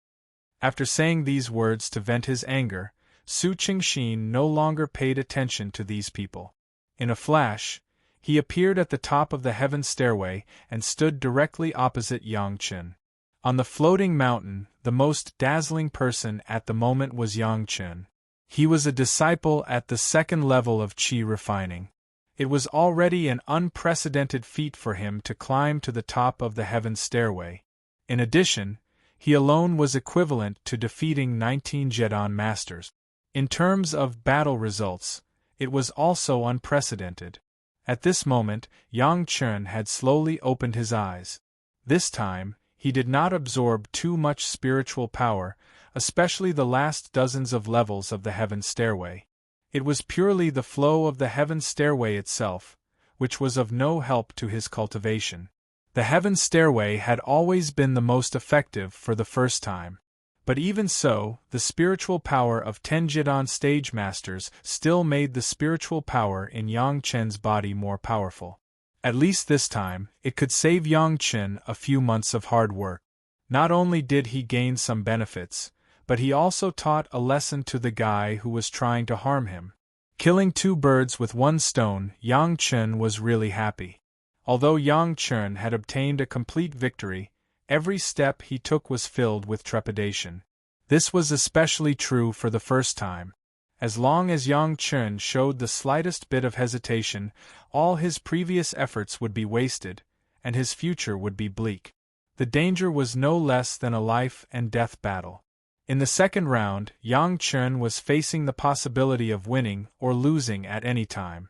After saying these words to vent his anger, Su Qingxin no longer paid attention to these people. In a flash, he appeared at the top of the heaven stairway and stood directly opposite Yang Chen. On the floating mountain, the most dazzling person at the moment was Yang Chun. He was a disciple at the second level of qi refining. It was already an unprecedented feat for him to climb to the top of the heaven stairway. In addition, he alone was equivalent to defeating 19 Jedon masters. In terms of battle results, it was also unprecedented. At this moment, Yang Chun had slowly opened his eyes. This time, he did not absorb too much spiritual power, especially the last dozens of levels of the heaven stairway. It was purely the flow of the heaven stairway itself, which was of no help to his cultivation. The heaven stairway had always been the most effective for the first time. But even so, the spiritual power of 10 Jidon stage masters still made the spiritual power in Yang Chen's body more powerful. At least this time, it could save Yang Chen a few months of hard work. Not only did he gain some benefits, but he also taught a lesson to the guy who was trying to harm him. Killing 2 birds with 1 stone, Yang Chen was really happy. Although Yang Chen had obtained a complete victory, every step he took was filled with trepidation. This was especially true for the first time. As long as Yang Chen showed the slightest bit of hesitation, all his previous efforts would be wasted, and his future would be bleak. The danger was no less than a life-and-death battle. In the second round, Yang Chen was facing the possibility of winning or losing at any time.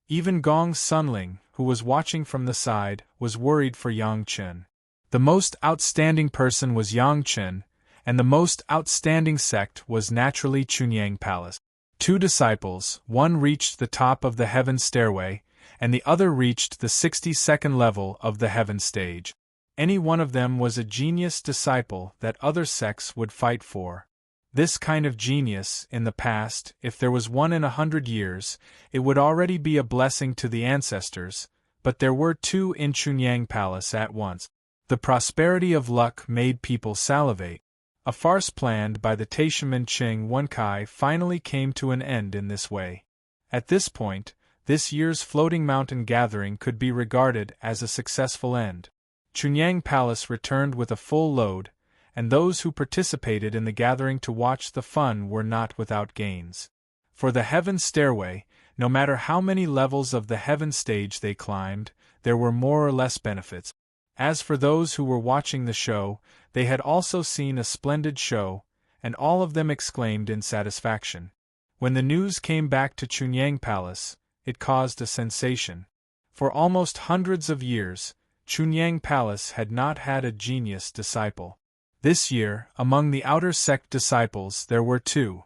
Even Gong Sunling, who was watching from the side, was worried for Yang Chen. The most outstanding person was Yang Chen, and the most outstanding sect was naturally Chunyang Palace. 2 disciples, one reached the top of the heaven stairway, and the other reached the 62nd level of the heaven stage. Any one of them was a genius disciple that other sects would fight for. This kind of genius, in the past, if there was one in 100 years, it would already be a blessing to the ancestors, but there were 2 in Chunyang Palace at once. The prosperity of luck made people salivate. A farce planned by the Taishaman Ching Wenkai finally came to an end in this way. At this point, this year's floating mountain gathering could be regarded as a successful end. Chunyang Palace returned with a full load, and those who participated in the gathering to watch the fun were not without gains. For the heaven stairway, no matter how many levels of the heaven stage they climbed, there were more or less benefits. As for those who were watching the show, they had also seen a splendid show, and all of them exclaimed in satisfaction. When the news came back to Chunyang Palace, it caused a sensation. For almost hundreds of years, Chunyang Palace had not had a genius disciple. This year, among the outer sect disciples there were 2.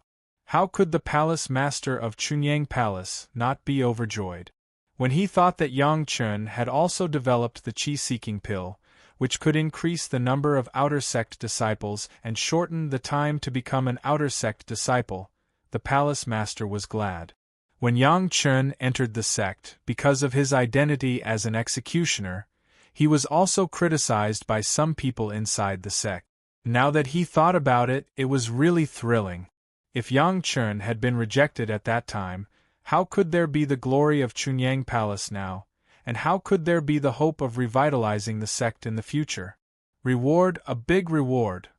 How could the palace master of Chunyang Palace not be overjoyed? When he thought that Yang Chen had also developed the qi-seeking pill, which could increase the number of outer sect disciples and shorten the time to become an outer sect disciple, the palace master was glad. When Yang Chen entered the sect, because of his identity as an executioner, he was also criticized by some people inside the sect. Now that he thought about it, it was really thrilling. If Yang Chen had been rejected at that time, how could there be the glory of Chunyang Palace now, and how could there be the hope of revitalizing the sect in the future? Reward, a big reward.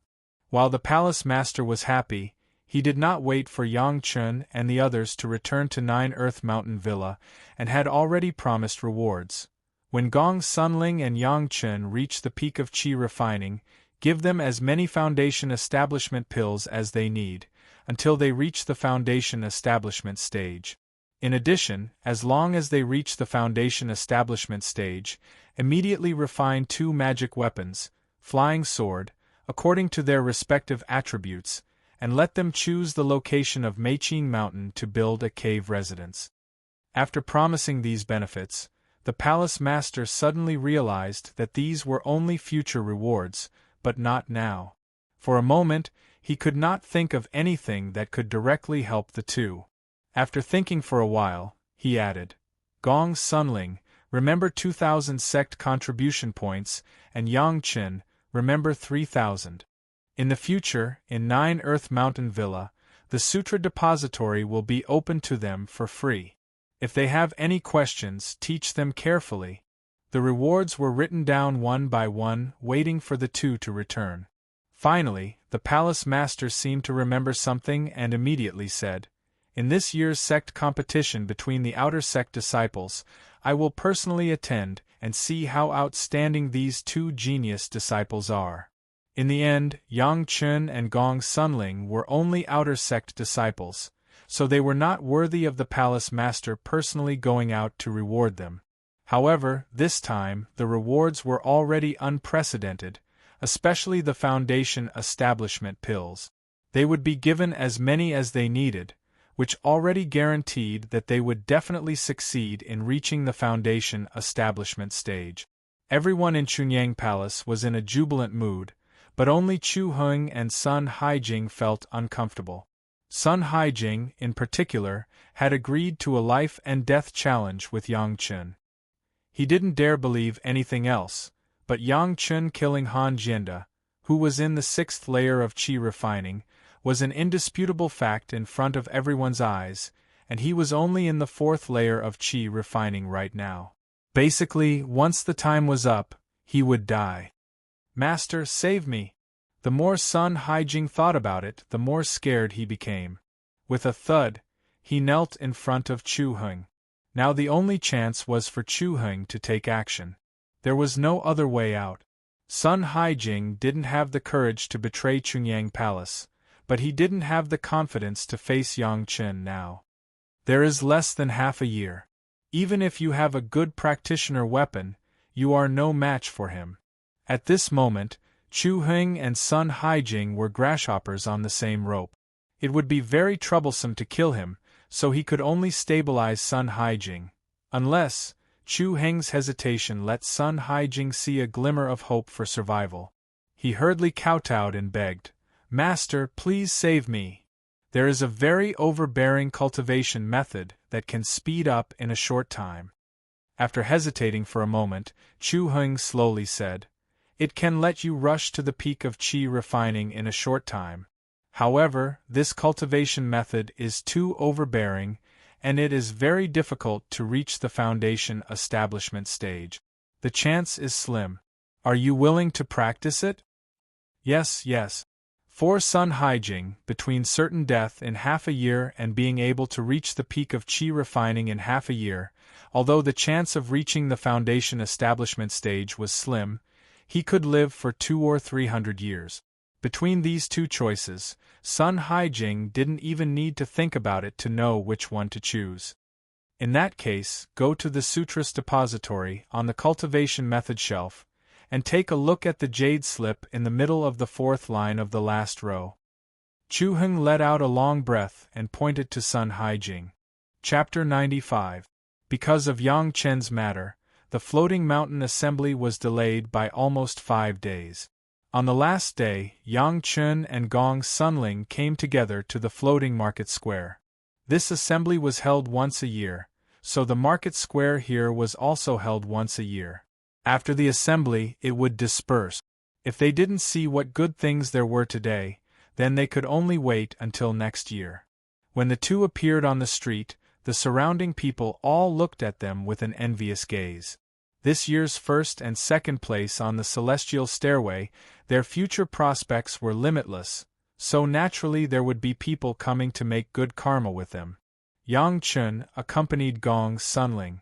While the palace master was happy, he did not wait for Yang Chen and the others to return to 9 Earth Mountain Villa, and had already promised rewards. When Gong Sunling and Yang Chen reach the peak of qi refining, give them as many foundation establishment pills as they need, until they reach the foundation establishment stage. In addition, as long as they reach the foundation establishment stage, immediately refine 2 magic weapons, flying sword, according to their respective attributes, and let them choose the location of Meiqing Mountain to build a cave residence. After promising these benefits, the palace master suddenly realized that these were only future rewards, but not now. For a moment, he could not think of anything that could directly help the 2. After thinking for a while, he added, Gong Sunling, remember 2,000 sect contribution points, and Yang Chen, remember 3,000. In the future, in 9 Earth Mountain Villa, the Sutra Depository will be open to them for free. If they have any questions, teach them carefully. The rewards were written down one by one, waiting for the two to return. Finally, the palace master seemed to remember something and immediately said, "In this year's sect competition between the outer sect disciples, I will personally attend and see how outstanding these two genius disciples are." In the end, Yang Chun and Gong Sunling were only outer sect disciples, so they were not worthy of the palace master personally going out to reward them. However, this time, the rewards were already unprecedented, especially the foundation establishment pills. They would be given as many as they needed, which already guaranteed that they would definitely succeed in reaching the foundation establishment stage. Everyone in Chunyang Palace was in a jubilant mood, but only Chu Heng and Sun Haijing felt uncomfortable. Sun Haijing, in particular, had agreed to a life-and-death challenge with Yang Chun. He didn't dare believe anything else, but Yang Chun killing Han Jianda, who was in the 6th layer of qi refining, was an indisputable fact in front of everyone's eyes, and he was only in the 4th layer of qi refining right now. Basically, once the time was up, he would die. "Master, save me!" The more Sun Haijing thought about it, the more scared he became. With a thud, he knelt in front of Chu Heng. Now the only chance was for Chu Heng to take action. There was no other way out. Sun Haijing didn't have the courage to betray Chunyang Palace, but he didn't have the confidence to face Yang Chen now. There is less than half a year. Even if you have a good practitioner weapon, you are no match for him. At this moment, Chu Heng and Sun Haijing were grasshoppers on the same rope. It would be very troublesome to kill him, so he could only stabilize Sun Haijing. Unless, Chu Heng's hesitation let Sun Haijing see a glimmer of hope for survival. He hurriedly kowtowed and begged, "Master, please save me. There is a very overbearing cultivation method that can speed up in a short time." After hesitating for a moment, Chu Heng slowly said, "It can let you rush to the peak of qi refining in a short time. However, this cultivation method is too overbearing, and it is very difficult to reach the foundation establishment stage. The chance is slim. Are you willing to practice it?" "Yes, yes." For Sun Haijing, between certain death in half a year and being able to reach the peak of qi refining in half a year, although the chance of reaching the foundation establishment stage was slim, he could live for 200 or 300 years. Between these two choices, Sun Haijing didn't even need to think about it to know which one to choose. In that case, go to the Sutras Depository on the Cultivation Method shelf, and take a look at the jade slip in the middle of the 4th line of the last row. Chu Heng let out a long breath and pointed to Sun Haijing. Chapter 95. Because of Yang Chen's matter, the floating mountain assembly was delayed by almost 5 days. On the last day, Yang Chun and Gong Sunling came together to the floating market square. This assembly was held once a year, so the market square here was also held once a year. After the assembly, it would disperse. If they didn't see what good things there were today, then they could only wait until next year. When the two appeared on the street, the surrounding people all looked at them with an envious gaze. This year's 1st and 2nd place on the celestial stairway, their future prospects were limitless, so naturally there would be people coming to make good karma with them. Yang Chun accompanied Gong Sunling.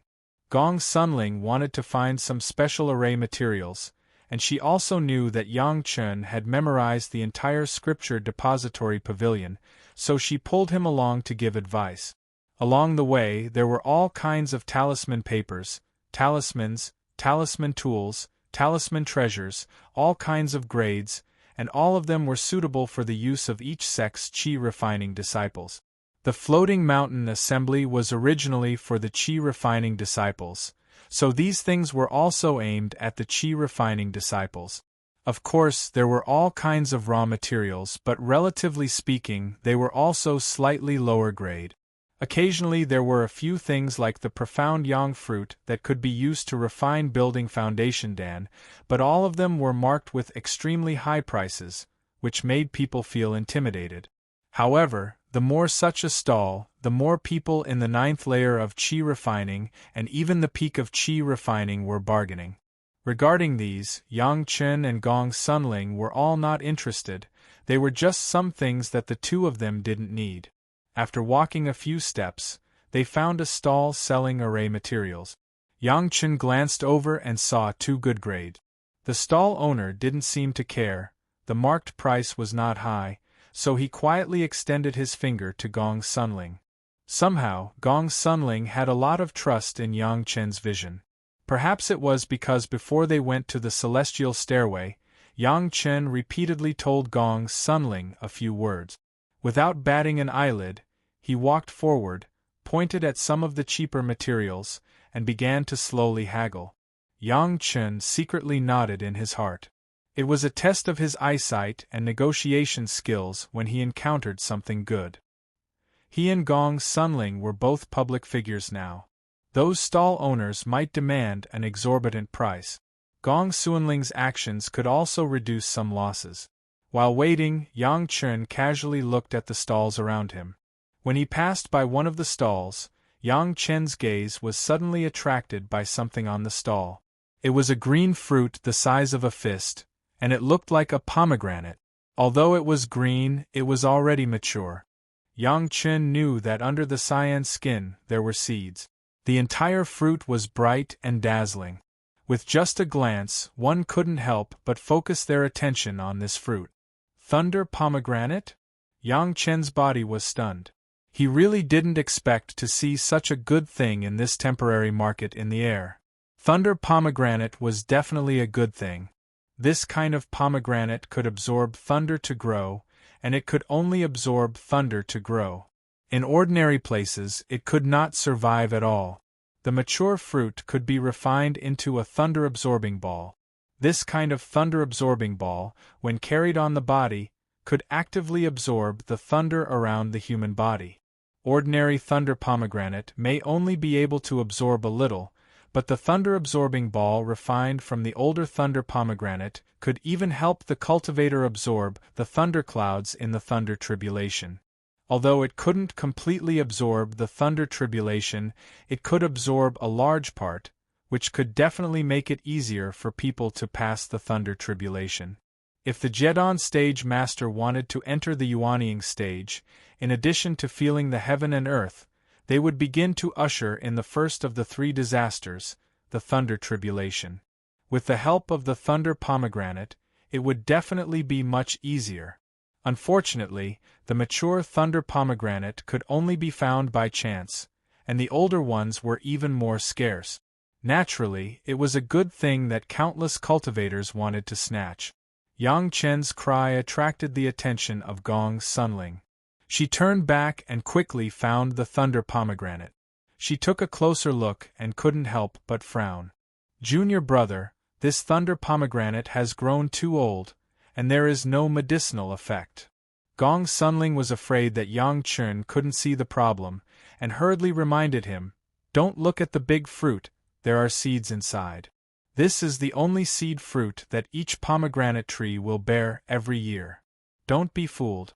Gong Sunling wanted to find some special array materials, and she also knew that Yang Chun had memorized the entire scripture depository pavilion, so she pulled him along to give advice. Along the way there were all kinds of talisman papers, talismans, talisman tools, talisman treasures, all kinds of grades, and all of them were suitable for the use of each sect's qi refining disciples. The floating mountain assembly was originally for the qi refining disciples, so these things were also aimed at the qi refining disciples. Of course, there were all kinds of raw materials, but relatively speaking, they were also slightly lower grade. Occasionally there were a few things like the profound yang fruit that could be used to refine building foundation dan, but all of them were marked with extremely high prices, which made people feel intimidated. However, The more such a stall, the more people in the 9th layer of qi refining and even the peak of qi refining were bargaining. Regarding these, Yang Chen and Gong Sunling were all not interested, they were just some things that the two of them didn't need. After walking a few steps, they found a stall selling array materials. Yang Chen glanced over and saw 2 good grades. The stall owner didn't seem to care, the marked price was not high, so he quietly extended his finger to Gong Sunling. Somehow, Gong Sunling had a lot of trust in Yang Chen's vision. Perhaps it was because before they went to the celestial stairway, Yang Chen repeatedly told Gong Sunling a few words. Without batting an eyelid, he walked forward, pointed at some of the cheaper materials, and began to slowly haggle. Yang Chen secretly nodded in his heart. It was a test of his eyesight and negotiation skills when he encountered something good. He and Gong Sunling were both public figures now. Those stall owners might demand an exorbitant price. Gong Sunling's actions could also reduce some losses. While waiting, Yang Chen casually looked at the stalls around him. When he passed by one of the stalls, Yang Chen's gaze was suddenly attracted by something on the stall. It was a green fruit the size of a fist, and it looked like a pomegranate. Although it was green, it was already mature. Yang Chen knew that under the cyan skin there were seeds. The entire fruit was bright and dazzling. With just a glance, one couldn't help but focus their attention on this fruit. Thunder pomegranate? Yang Chen's body was stunned. He really didn't expect to see such a good thing in this temporary market in the air. Thunder pomegranate was definitely a good thing. This kind of pomegranate could absorb thunder to grow, and it could only absorb thunder to grow. In ordinary places, it could not survive at all. The mature fruit could be refined into a thunder-absorbing ball. This kind of thunder-absorbing ball, when carried on the body, could actively absorb the thunder around the human body. Ordinary thunder pomegranate may only be able to absorb a little, but the thunder-absorbing ball refined from the older thunder pomegranate could even help the cultivator absorb the thunderclouds in the thunder tribulation. Although it couldn't completely absorb the thunder tribulation, it could absorb a large part, which could definitely make it easier for people to pass the thunder tribulation. If the Jedon stage master wanted to enter the Yuanying stage, in addition to feeling the heaven and earth, they would begin to usher in the first of the 3 disasters, the thunder tribulation. With the help of the thunder pomegranate, it would definitely be much easier. Unfortunately, the mature thunder pomegranate could only be found by chance, and the older ones were even more scarce. Naturally, it was a good thing that countless cultivators wanted to snatch. Yang Chen's cry attracted the attention of Gong Sunling. She turned back and quickly found the thunder pomegranate. She took a closer look and couldn't help but frown. Junior brother, this thunder pomegranate has grown too old, and there is no medicinal effect. Gong Sunling was afraid that Yang Chen couldn't see the problem, and hurriedly reminded him, "Don't look at the big fruit, there are seeds inside. This is the only seed fruit that each pomegranate tree will bear every year. Don't be fooled."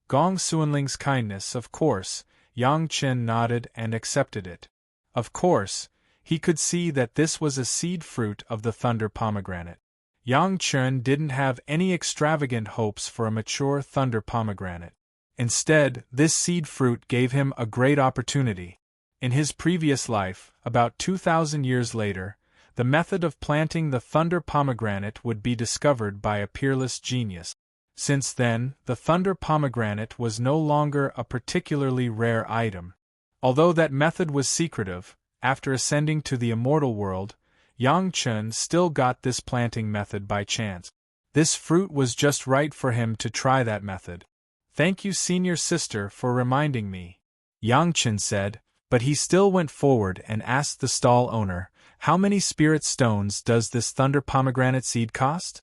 Gong Sunling's kindness, of course, Yang Chen nodded and accepted it. Of course, he could see that this was a seed fruit of the thunder pomegranate. Yang Chen didn't have any extravagant hopes for a mature thunder pomegranate. Instead, this seed fruit gave him a great opportunity. In his previous life, about 2,000 years later, the method of planting the thunder pomegranate would be discovered by a peerless genius. Since then, the thunder pomegranate was no longer a particularly rare item. Although that method was secretive, after ascending to the immortal world, Yang Chen still got this planting method by chance. This fruit was just right for him to try that method. "Thank you, senior sister, for reminding me," Yang Chen said, but he still went forward and asked the stall owner, "How many spirit stones does this thunder pomegranate seed cost?"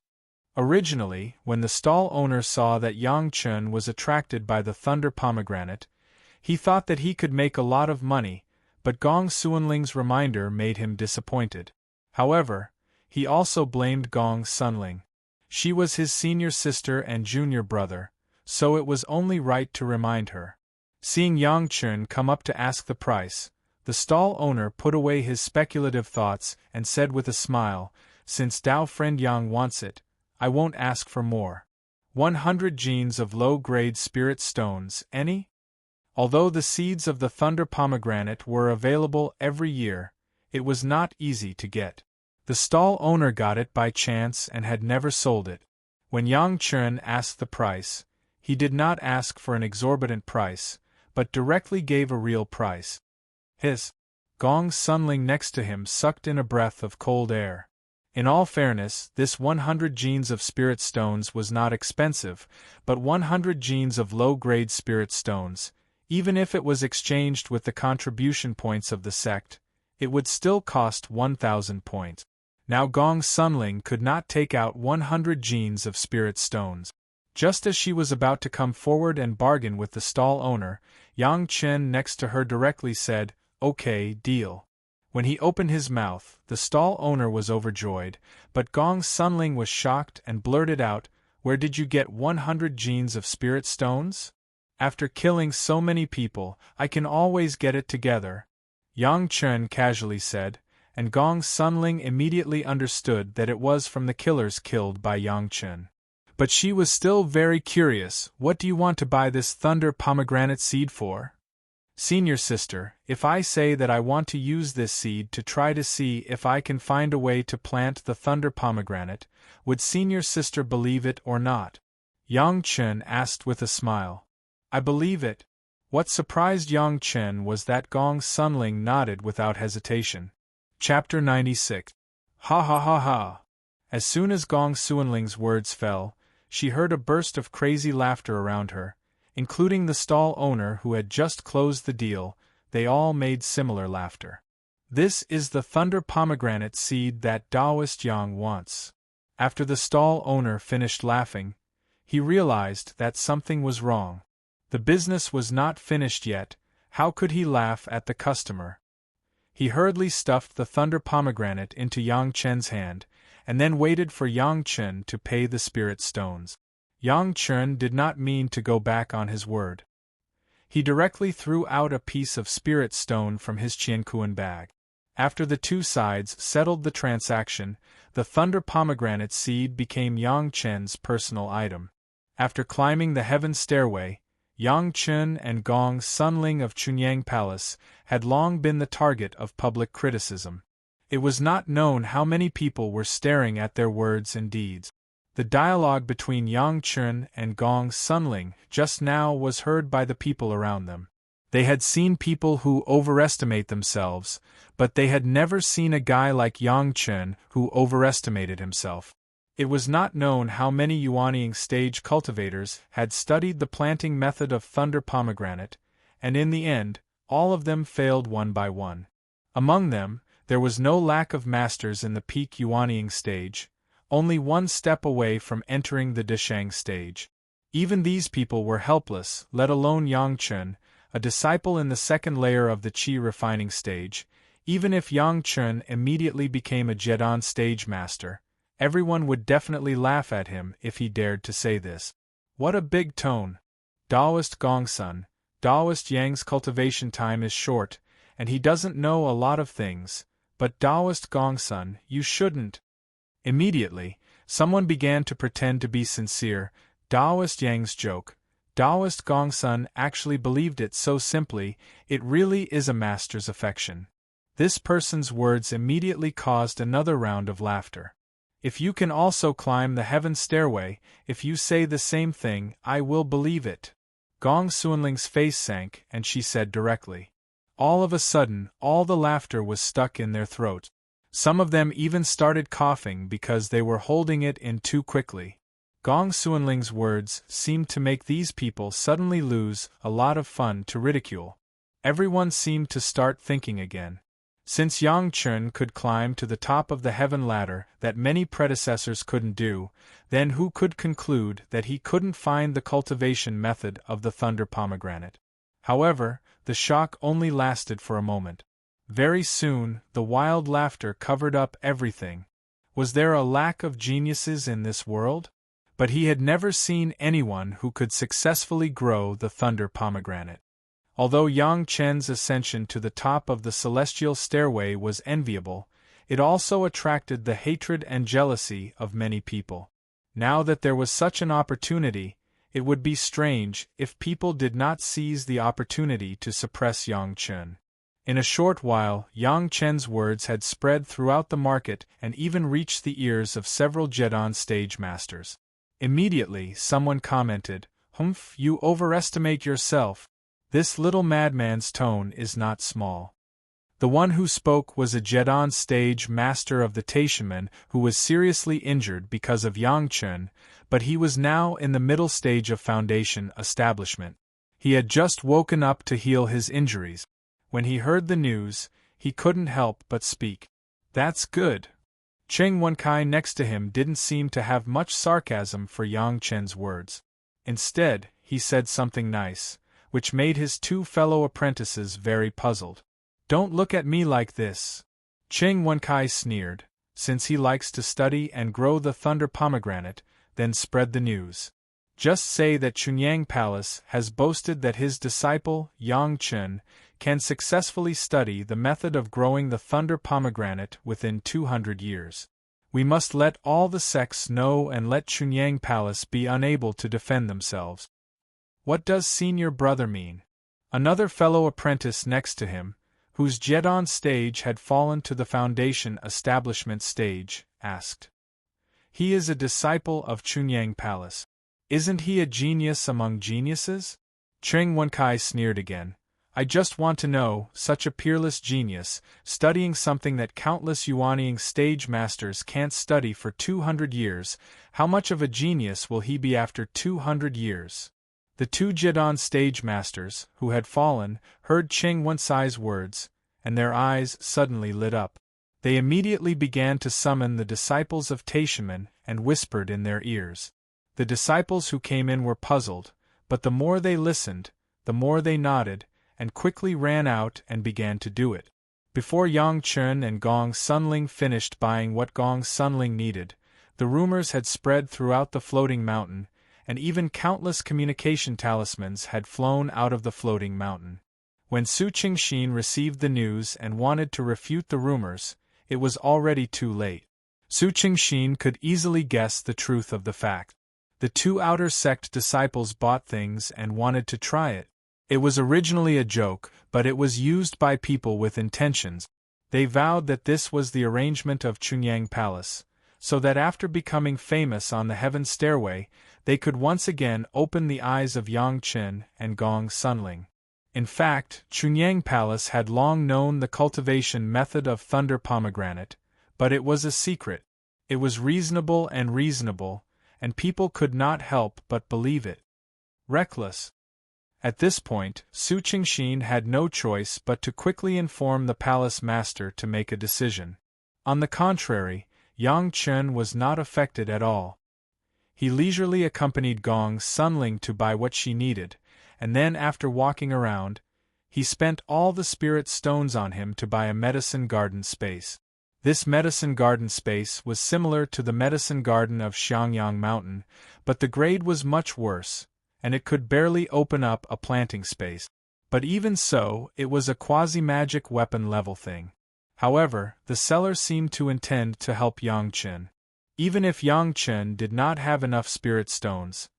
Originally, when the stall owner saw that Yang Chen was attracted by the thunder pomegranate, he thought that he could make a lot of money, but Gong Sunling's reminder made him disappointed. However, he also blamed Gong Sunling. She was his senior sister and junior brother, so it was only right to remind her. Seeing Yang Chun come up to ask the price, the stall owner put away his speculative thoughts and said with a smile, "Since Dao friend Yang wants it, I won't ask for more. 100 genes of low-grade spirit stones, any?" Although the seeds of the thunder pomegranate were available every year, it was not easy to get. The stall owner got it by chance and had never sold it. When Yang Chun asked the price, he did not ask for an exorbitant price, but directly gave a real price. His Gong's sunling next to him sucked in a breath of cold air. In all fairness, this 100 genes of spirit stones was not expensive, but 100 genes of low-grade spirit stones, even if it was exchanged with the contribution points of the sect, it would still cost 1,000 points. Now Gong's sunling could not take out 100 genes of spirit stones. Just as she was about to come forward and bargain with the stall owner, Yang Chen next to her directly said, "Okay, deal." When he opened his mouth, the stall owner was overjoyed, but Gong's sunling was shocked and blurted out, "Where did you get 100 genes of spirit stones? After killing so many people, I can always get it together," Yang Chen casually said, and Gong's sunling immediately understood that it was from the killers killed by Yang Chen. But she was still very curious. "What do you want to buy this thunder pomegranate seed for?" "Senior sister, if I say that I want to use this seed to try to see if I can find a way to plant the thunder pomegranate, would senior sister believe it or not?" Yang Chen asked with a smile. "I believe it." What surprised Yang Chen was that Gong's sunling nodded without hesitation. Chapter 96. Ha ha ha ha. As soon as Gong Sunling's words fell, she heard a burst of crazy laughter around her, including the stall owner who had just closed the deal. They all made similar laughter. "This is the thunder pomegranate seed that Taoist Yang wants." After the stall owner finished laughing, he realized that something was wrong. The business was not finished yet. How could he laugh at the customer? He hurriedly stuffed the thunder pomegranate into Yang Chen's hand, and then waited for Yang Chen to pay the spirit stones. Yang Chen did not mean to go back on his word. He directly threw out a piece of spirit stone from his Qiankuan bag. After the two sides settled the transaction, the thunder pomegranate seed became Yang Chen's personal item. After climbing the heaven stairway, Yang Chen and Gong Sunling of Chunyang Palace had long been the target of public criticism. It was not known how many people were staring at their words and deeds. The dialogue between Yang Chen and Gong Sunling just now was heard by the people around them. They had seen people who overestimate themselves, but they had never seen a guy like Yang Chen who overestimated himself. It was not known how many Yuanying stage cultivators had studied the planting method of thunder pomegranate, and in the end, all of them failed one by one. Among them, there was no lack of masters in the peak Yuanying stage, only one step away from entering the Deshang stage. Even these people were helpless, let alone Yang Chen, a disciple in the second layer of the Qi refining stage. Even if Yang Chen immediately became a Jedan stage master, everyone would definitely laugh at him if he dared to say this. What a big tone! Taoist Gongsun, Taoist Yang's cultivation time is short, and he doesn't know a lot of things, but Taoist Gongsun, you shouldn't. Immediately, someone began to pretend to be sincere. Taoist Yang's joke. Taoist Gongsun actually believed it so simply, it really is a master's affection. This person's words immediately caused another round of laughter. If you can also climb the heaven stairway, if you say the same thing, I will believe it. Gong Sunling's face sank, and she said directly. All of a sudden, all the laughter was stuck in their throat. Some of them even started coughing because they were holding it in too quickly. Gong Sunling's words seemed to make these people suddenly lose a lot of fun to ridicule. Everyone seemed to start thinking again. Since Yang Chen could climb to the top of the heaven ladder that many predecessors couldn't do, then who could conclude that he couldn't find the cultivation method of the thunder pomegranate? However, the shock only lasted for a moment. Very soon, the wild laughter covered up everything. Was there a lack of geniuses in this world? But he had never seen anyone who could successfully grow the thunder pomegranate. Although Yang Chen's ascension to the top of the celestial stairway was enviable, it also attracted the hatred and jealousy of many people. Now that there was such an opportunity, it would be strange if people did not seize the opportunity to suppress Yang Chen. In a short while, Yang Chen's words had spread throughout the market and even reached the ears of several Jedon stage masters. Immediately, someone commented, "Humph, you overestimate yourself. This little madman's tone is not small." The one who spoke was a Jedon stage master of the Taishanmen who was seriously injured because of Yang Chen, but he was now in the middle stage of foundation establishment. He had just woken up to heal his injuries. When he heard the news, he couldn't help but speak. "That's good." Cheng Wenkai next to him didn't seem to have much sarcasm for Yang Chen's words. Instead, he said something nice, which made his two fellow apprentices very puzzled. "Don't look at me like this," Cheng Wenkai sneered, "since he likes to study and grow the thunder pomegranate, then spread the news. Just say that Chunyang Palace has boasted that his disciple, Yang Chen, can successfully study the method of growing the thunder pomegranate within 200 years. We must let all the sects know and let Chunyang Palace be unable to defend themselves." "What does senior brother mean?" Another fellow apprentice next to him, whose Jedon stage had fallen to the foundation establishment stage, asked. "He is a disciple of Chunyang Palace. Isn't he a genius among geniuses?" Cheng Wenkai sneered again. "I just want to know, such a peerless genius, studying something that countless Yuanying stage masters can't study for 200 years, how much of a genius will he be after 200 years? The two Jedon stage masters, who had fallen, heard Cheng Wenkai's words, and their eyes suddenly lit up. They immediately began to summon the disciples of Taishanmen and whispered in their ears. The disciples who came in were puzzled, but the more they listened, the more they nodded, and quickly ran out and began to do it. Before Yang Chen and Gong Sunling finished buying what Gong Sunling needed, the rumors had spread throughout the floating mountain, and even countless communication talismans had flown out of the floating mountain. When Su Qingxin received the news and wanted to refute the rumors, it was already too late. Su Qingxin could easily guess the truth of the fact. The two outer sect disciples bought things and wanted to try it. It was originally a joke, but it was used by people with intentions. They vowed that this was the arrangement of Chunyang Palace, so that after becoming famous on the heaven stairway, they could once again open the eyes of Yang Chen and Gong Sunling. In fact, Chunyang Palace had long known the cultivation method of thunder pomegranate, but it was a secret. It was reasonable, and people could not help but believe it. Reckless. At this point, Su Qingxin had no choice but to quickly inform the palace master to make a decision. On the contrary, Yang Chen was not affected at all. He leisurely accompanied Gong Sunling to buy what she needed, and then after walking around, he spent all the spirit stones on him to buy a medicine garden space. This medicine garden space was similar to the medicine garden of Xiangyang Mountain, but the grade was much worse, and it could barely open up a planting space. But even so, it was a quasi-magic weapon level thing. However, the seller seemed to intend to help Yang Chen. Even if Yang Chen did not have enough spirit stones,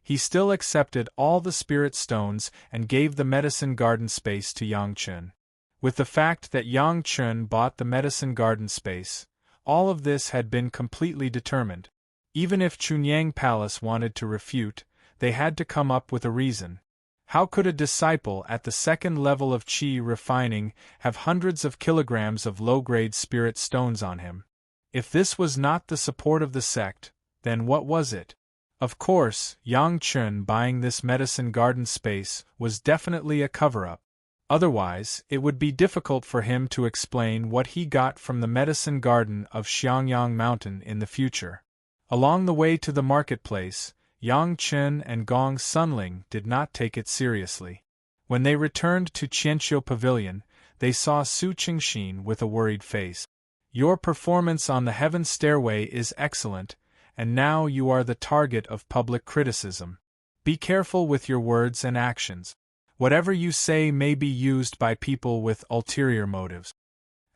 he still accepted all the spirit stones and gave the medicine garden space to Yang Chen. With the fact that Yang Chen bought the medicine garden space, all of this had been completely determined. Even if Chunyang Palace wanted to refute, they had to come up with a reason. How could a disciple at the second level of qi refining have hundreds of kilograms of low-grade spirit stones on him? If this was not the support of the sect, then what was it? Of course, Yang Chen buying this medicine garden space was definitely a cover-up. Otherwise, it would be difficult for him to explain what he got from the medicine garden of Xiangyang Mountain in the future. Along the way to the marketplace, Yang Chen and Gong Sunling did not take it seriously. When they returned to Qianqiu Pavilion, they saw Su Qingxin with a worried face. "Your performance on the heaven stairway is excellent, and now you are the target of public criticism. Be careful with your words and actions. Whatever you say may be used by people with ulterior motives.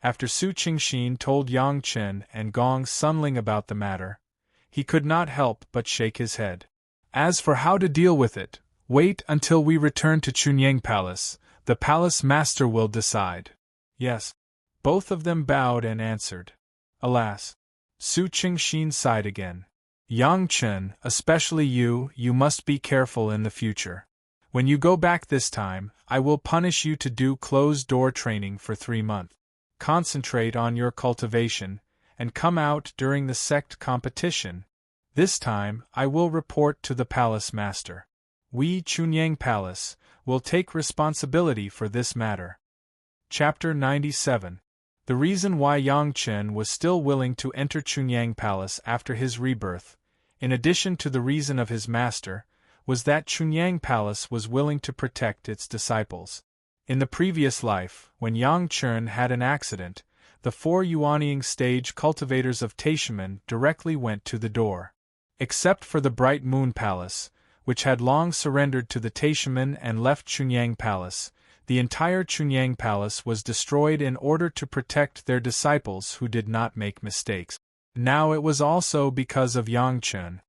After Su Qingshin told Yang Chen and Gong Sunling about the matter, he could not help but shake his head. As for how to deal with it, wait until we return to Chunyang Palace. The palace master will decide. Yes. Both of them bowed and answered. Alas. Su Qingshin sighed again. Yang Chen, especially you must be careful in the future. When you go back this time, I will punish you to do closed-door training for 3 months. Concentrate on your cultivation, and come out during the sect competition. This time, I will report to the palace master. We, Chunyang Palace, will take responsibility for this matter. Chapter 97. The reason why Yang Chen was still willing to enter Chunyang Palace after his rebirth, in addition to the reason of his master, was that Chunyang Palace was willing to protect its disciples. In the previous life, when Yang Chen had an accident, the 4 Yuanying stage cultivators of Taishimen directly went to the door. Except for the Bright Moon Palace, which had long surrendered to the Taishimen and left Chunyang Palace, the entire Chunyang Palace was destroyed in order to protect their disciples who did not make mistakes. Now it was also because of Yang Chen.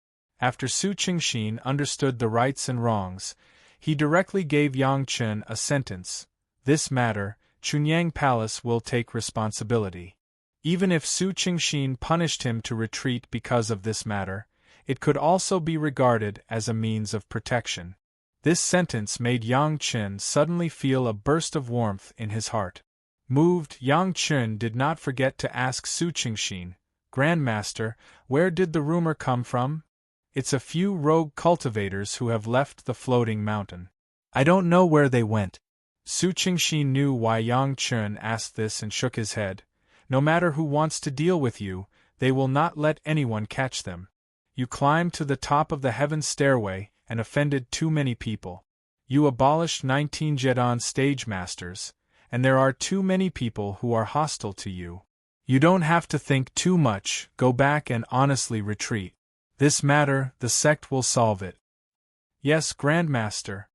After Su Qingshin understood the rights and wrongs, he directly gave Yang Chen a sentence. This matter, Chunyang Palace will take responsibility. Even if Su Qingshin punished him to retreat because of this matter, it could also be regarded as a means of protection. This sentence made Yang Chen suddenly feel a burst of warmth in his heart. Moved, Yang Chen did not forget to ask Su Qingshin, Grandmaster, where did the rumor come from? It's a few rogue cultivators who have left the floating mountain. I don't know where they went. Su Qingshin knew why Yang Chen asked this and shook his head. No matter who wants to deal with you, they will not let anyone catch them. You climbed to the top of the heaven stairway and offended too many people. You abolished 19 Jedon stage masters, and there are too many people who are hostile to you. You don't have to think too much, go back and honestly retreat. This matter, the sect will solve it. Yes, Grandmaster.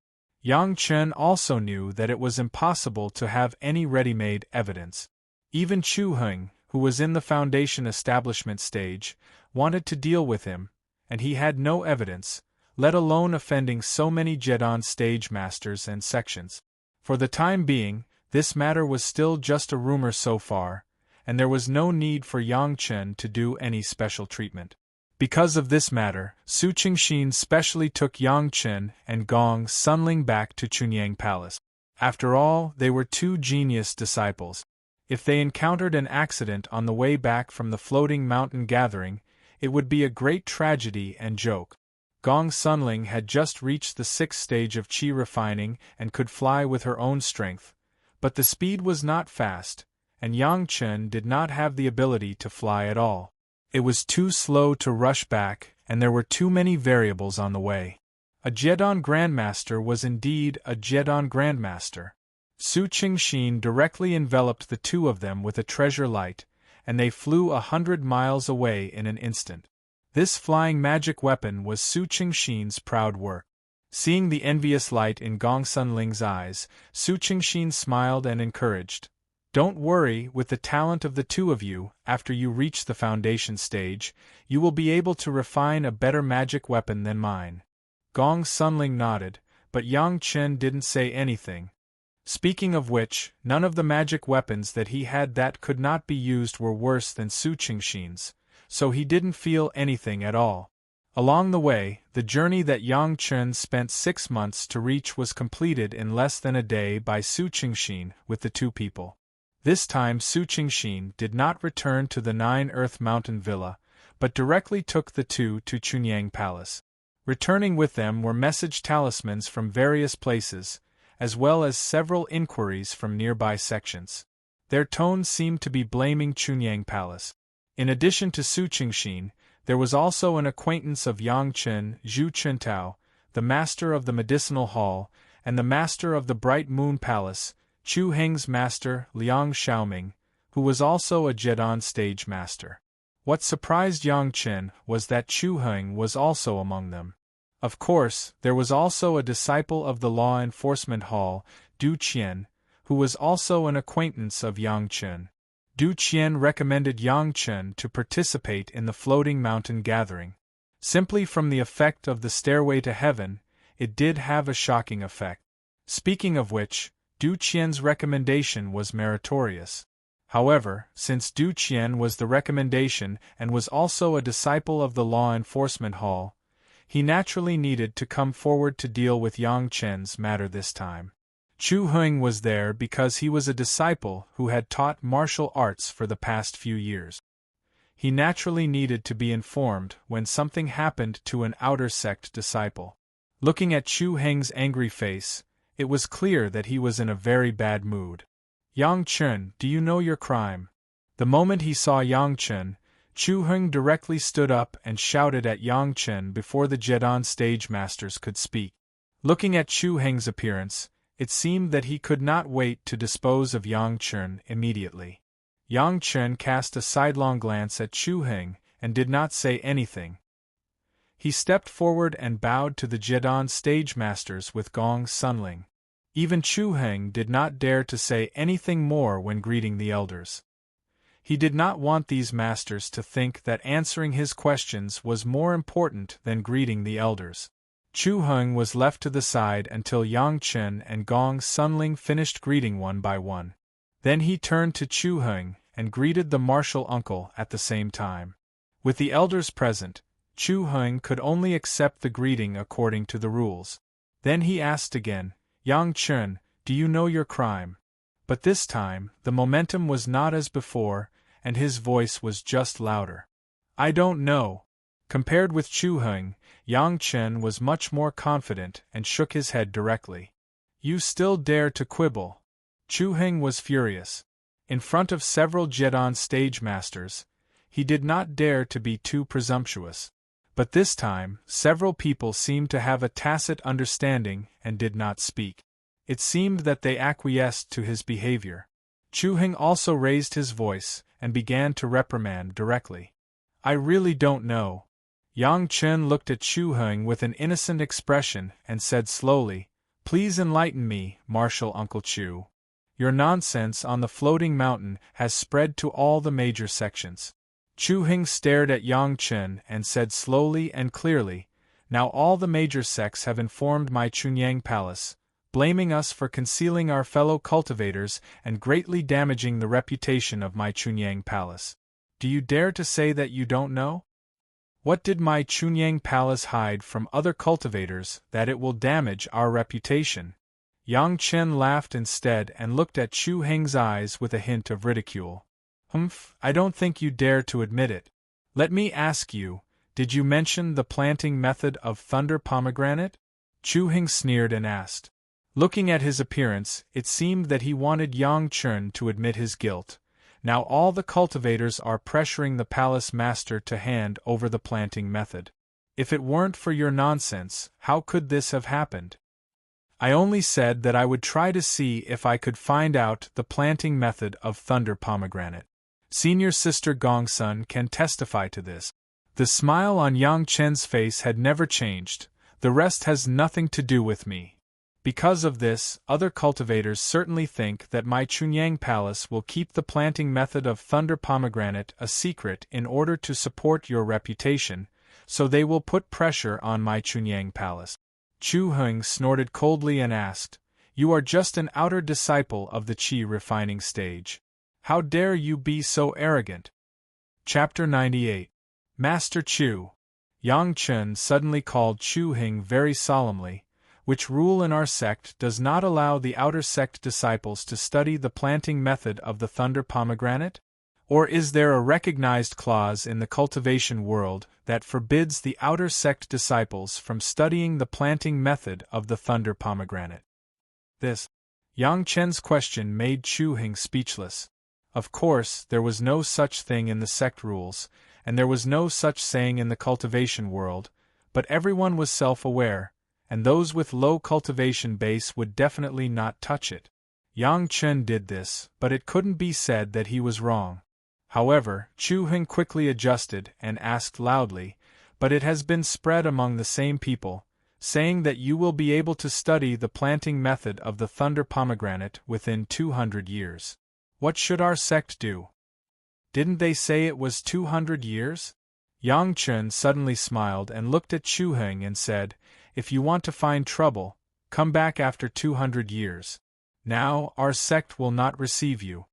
Yang Chen also knew that it was impossible to have any ready-made evidence. Even Chu Heng, who was in the Foundation establishment stage, wanted to deal with him, and he had no evidence, let alone offending so many Jedon stage masters and sections. For the time being, this matter was still just a rumor so far, and there was no need for Yang Chen to do any special treatment. Because of this matter, Su Qingshin specially took Yang Chen and Gong Sunling back to Chunyang Palace. After all, they were 2 genius disciples. If they encountered an accident on the way back from the floating mountain gathering, it would be a great tragedy and joke. Gong Sunling had just reached the 6th stage of qi refining and could fly with her own strength, but the speed was not fast, and Yang Chen did not have the ability to fly at all. It was too slow to rush back, and there were too many variables on the way. A Jedon Grandmaster was indeed a Jedon Grandmaster. Su Qingshin directly enveloped the 2 of them with a treasure light, and they flew 100 miles away in an instant. This flying magic weapon was Su Qingshin's proud work. Seeing the envious light in Gong Sunling's eyes, Su Qingshin smiled and encouraged. Don't worry, with the talent of the 2 of you, after you reach the foundation stage, you will be able to refine a better magic weapon than mine. Gong Sunling nodded, but Yang Chen didn't say anything. Speaking of which, none of the magic weapons that he had that could not be used were worse than Su Qingshin's, so he didn't feel anything at all. Along the way, the journey that Yang Chen spent 6 months to reach was completed in less than a day by Su Qingshin with the 2 people. This time Su Qingshin did not return to the 9 Earth Mountain Villa, but directly took the 2 to Chunyang Palace. Returning with them were message talismans from various places, as well as several inquiries from nearby sections. Their tone seemed to be blaming Chunyang Palace. In addition to Su Qingshin, there was also an acquaintance of Yang Chen, Zhu Chintao, the master of the Medicinal Hall, and the master of the Bright Moon Palace, Chu Heng's master, Liang Xiaoming, who was also a Jedon stage master. What surprised Yang Chen was that Chu Heng was also among them. Of course, there was also a disciple of the law enforcement hall, Du Qian, who was also an acquaintance of Yang Chen. Du Qian recommended Yang Chen to participate in the floating mountain gathering. Simply from the effect of the stairway to heaven, it did have a shocking effect. Speaking of which, Du Qian's recommendation was meritorious. However, since Du Qian was the recommendation and was also a disciple of the law enforcement hall, he naturally needed to come forward to deal with Yang Chen's matter this time. Chu Heng was there because he was a disciple who had taught martial arts for the past few years. He naturally needed to be informed when something happened to an outer sect disciple. Looking at Chu Heng's angry face, it was clear that he was in a very bad mood. Yang Chen, do you know your crime? The moment he saw Yang Chen, Chu Heng directly stood up and shouted at Yang Chen before the Jedon stage masters could speak. Looking at Chu Heng's appearance, it seemed that he could not wait to dispose of Yang Chen immediately. Yang Chen cast a sidelong glance at Chu Heng and did not say anything. He stepped forward and bowed to the Jedon stage masters with Gong Sunling. Even Chu Heng did not dare to say anything more when greeting the elders. He did not want these masters to think that answering his questions was more important than greeting the elders. Chu Heng was left to the side until Yang Chen and Gong Sunling finished greeting one by one. Then he turned to Chu Heng and greeted the martial uncle at the same time. With the elders present, Chu Heng could only accept the greeting according to the rules. Then he asked again, Yang Chen, do you know your crime? But this time, the momentum was not as before, and his voice was just louder. I don't know. Compared with Chu Heng, Yang Chen was much more confident and shook his head directly. You still dare to quibble? Chu Heng was furious. In front of several Jedon stage masters, he did not dare to be too presumptuous. But this time, several people seemed to have a tacit understanding and did not speak. It seemed that they acquiesced to his behavior. Chu Heng also raised his voice and began to reprimand directly. I really don't know. Yang Chen looked at Chu Heng with an innocent expression and said slowly, Please enlighten me, Martial Uncle Chu. Your nonsense on the floating mountain has spread to all the major sections. Chu Heng stared at Yang Chen and said slowly and clearly, Now all the major sects have informed my Chunyang Palace, blaming us for concealing our fellow cultivators and greatly damaging the reputation of my Chunyang Palace. Do you dare to say that you don't know? What did my Chunyang Palace hide from other cultivators that it will damage our reputation? Yang Chen laughed instead and looked at Chu Heng's eyes with a hint of ridicule. Humph, I don't think you dare to admit it. Let me ask you, did you mention the planting method of thunder pomegranate? Chu Heng sneered and asked. Looking at his appearance, it seemed that he wanted Yang Chen to admit his guilt. Now all the cultivators are pressuring the palace master to hand over the planting method. If it weren't for your nonsense, how could this have happened? I only said that I would try to see if I could find out the planting method of thunder pomegranate. Senior Sister Gongsun can testify to this. The smile on Yang Chen's face had never changed. The rest has nothing to do with me. Because of this, other cultivators certainly think that my Chunyang Palace will keep the planting method of thunder pomegranate a secret in order to support your reputation, so they will put pressure on my Chunyang Palace. Chu Heng snorted coldly and asked, You are just an outer disciple of the Qi refining stage. How dare you be so arrogant? Chapter 98. Master Chu. Yang Chen suddenly called Chu Heng very solemnly, which rule in our sect does not allow the outer sect disciples to study the planting method of the thunder pomegranate? Or is there a recognized clause in the cultivation world that forbids the outer sect disciples from studying the planting method of the thunder pomegranate? This Yang Chen's question made Chu Heng speechless. Of course, there was no such thing in the sect rules, and there was no such saying in the cultivation world, but everyone was self-aware, and those with low cultivation base would definitely not touch it. Yang Chen did this, but it couldn't be said that he was wrong. However, Chu Heng quickly adjusted and asked loudly, But it has been spread among the same people, saying that you will be able to study the planting method of the thunder pomegranate within 200 years. What should our sect do? Didn't they say it was 200 years? Yang Chen suddenly smiled and looked at Chu Heng and said, "If you want to find trouble, come back after 200 years. Now, our sect will not receive you."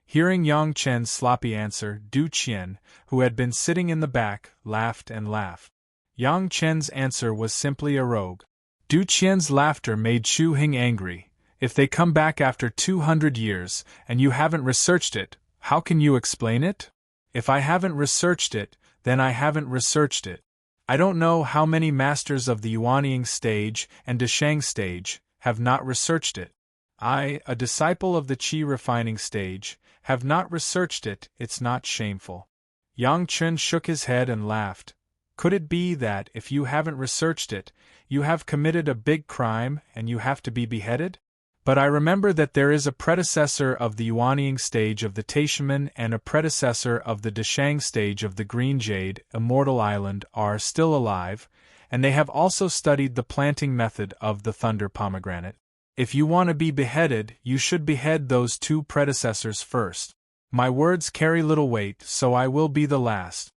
Hearing Yang Chen's sloppy answer, Du Qian, who had been sitting in the back, laughed and laughed. Yang Chen's answer was simply a rogue. Du Qian's laughter made Chu Heng angry. If they come back after 200 years, and you haven't researched it, how can you explain it? If I haven't researched it, then I haven't researched it. I don't know how many masters of the Yuanying stage and Deshang stage have not researched it. I, a disciple of the Qi refining stage, have not researched it. It's not shameful. Yang Chen shook his head and laughed. Could it be that, if you haven't researched it, you have committed a big crime and you have to be beheaded? But I remember that there is a predecessor of the Yuanying stage of the Taishaman and a predecessor of the Deshang stage of the Green Jade, Immortal Island, are still alive, and they have also studied the planting method of the thunder pomegranate. If you want to be beheaded, you should behead those two predecessors first. My words carry little weight, so I will be the last.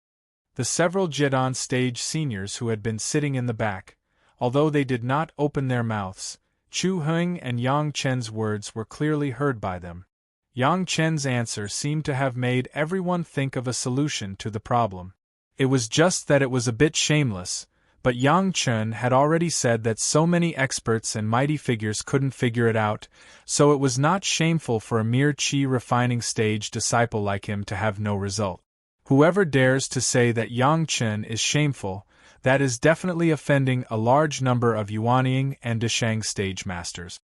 The several Jidan stage seniors who had been sitting in the back, although they did not open their mouths, Chu Heng and Yang Chen's words were clearly heard by them. Yang Chen's answer seemed to have made everyone think of a solution to the problem. It was just that it was a bit shameless, but Yang Chen had already said that so many experts and mighty figures couldn't figure it out, so it was not shameful for a mere Qi refining stage disciple like him to have no result. Whoever dares to say that Yang Chen is shameful, that is definitely offending a large number of Yuanying and Deshang stage masters.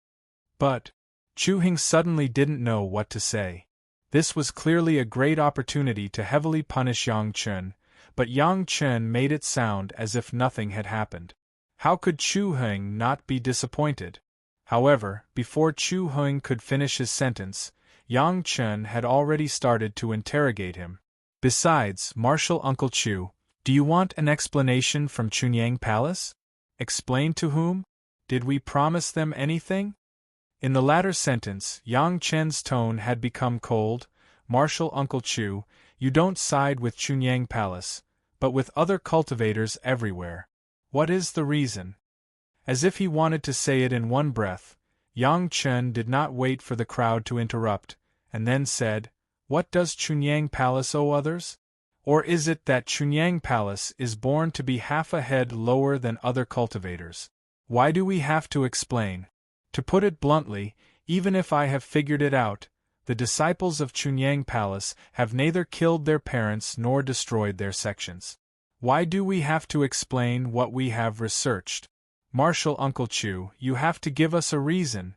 But Chu Heng suddenly didn't know what to say. This was clearly a great opportunity to heavily punish Yang Chen, but Yang Chen made it sound as if nothing had happened. How could Chu Heng not be disappointed? However, before Chu Heng could finish his sentence, Yang Chen had already started to interrogate him. Besides, Martial Uncle Chu, do you want an explanation from Chunyang Palace? Explain to whom? Did we promise them anything? In the latter sentence, Yang Chen's tone had become cold. Martial Uncle Chu, you don't side with Chunyang Palace, but with other cultivators everywhere. What is the reason? As if he wanted to say it in one breath, Yang Chen did not wait for the crowd to interrupt, and then said, "What does Chunyang Palace owe others? Or is it that Chunyang Palace is born to be half a head lower than other cultivators? Why do we have to explain? To put it bluntly, even if I have figured it out, the disciples of Chunyang Palace have neither killed their parents nor destroyed their sections. Why do we have to explain what we have researched? Martial Uncle Chu, you have to give us a reason."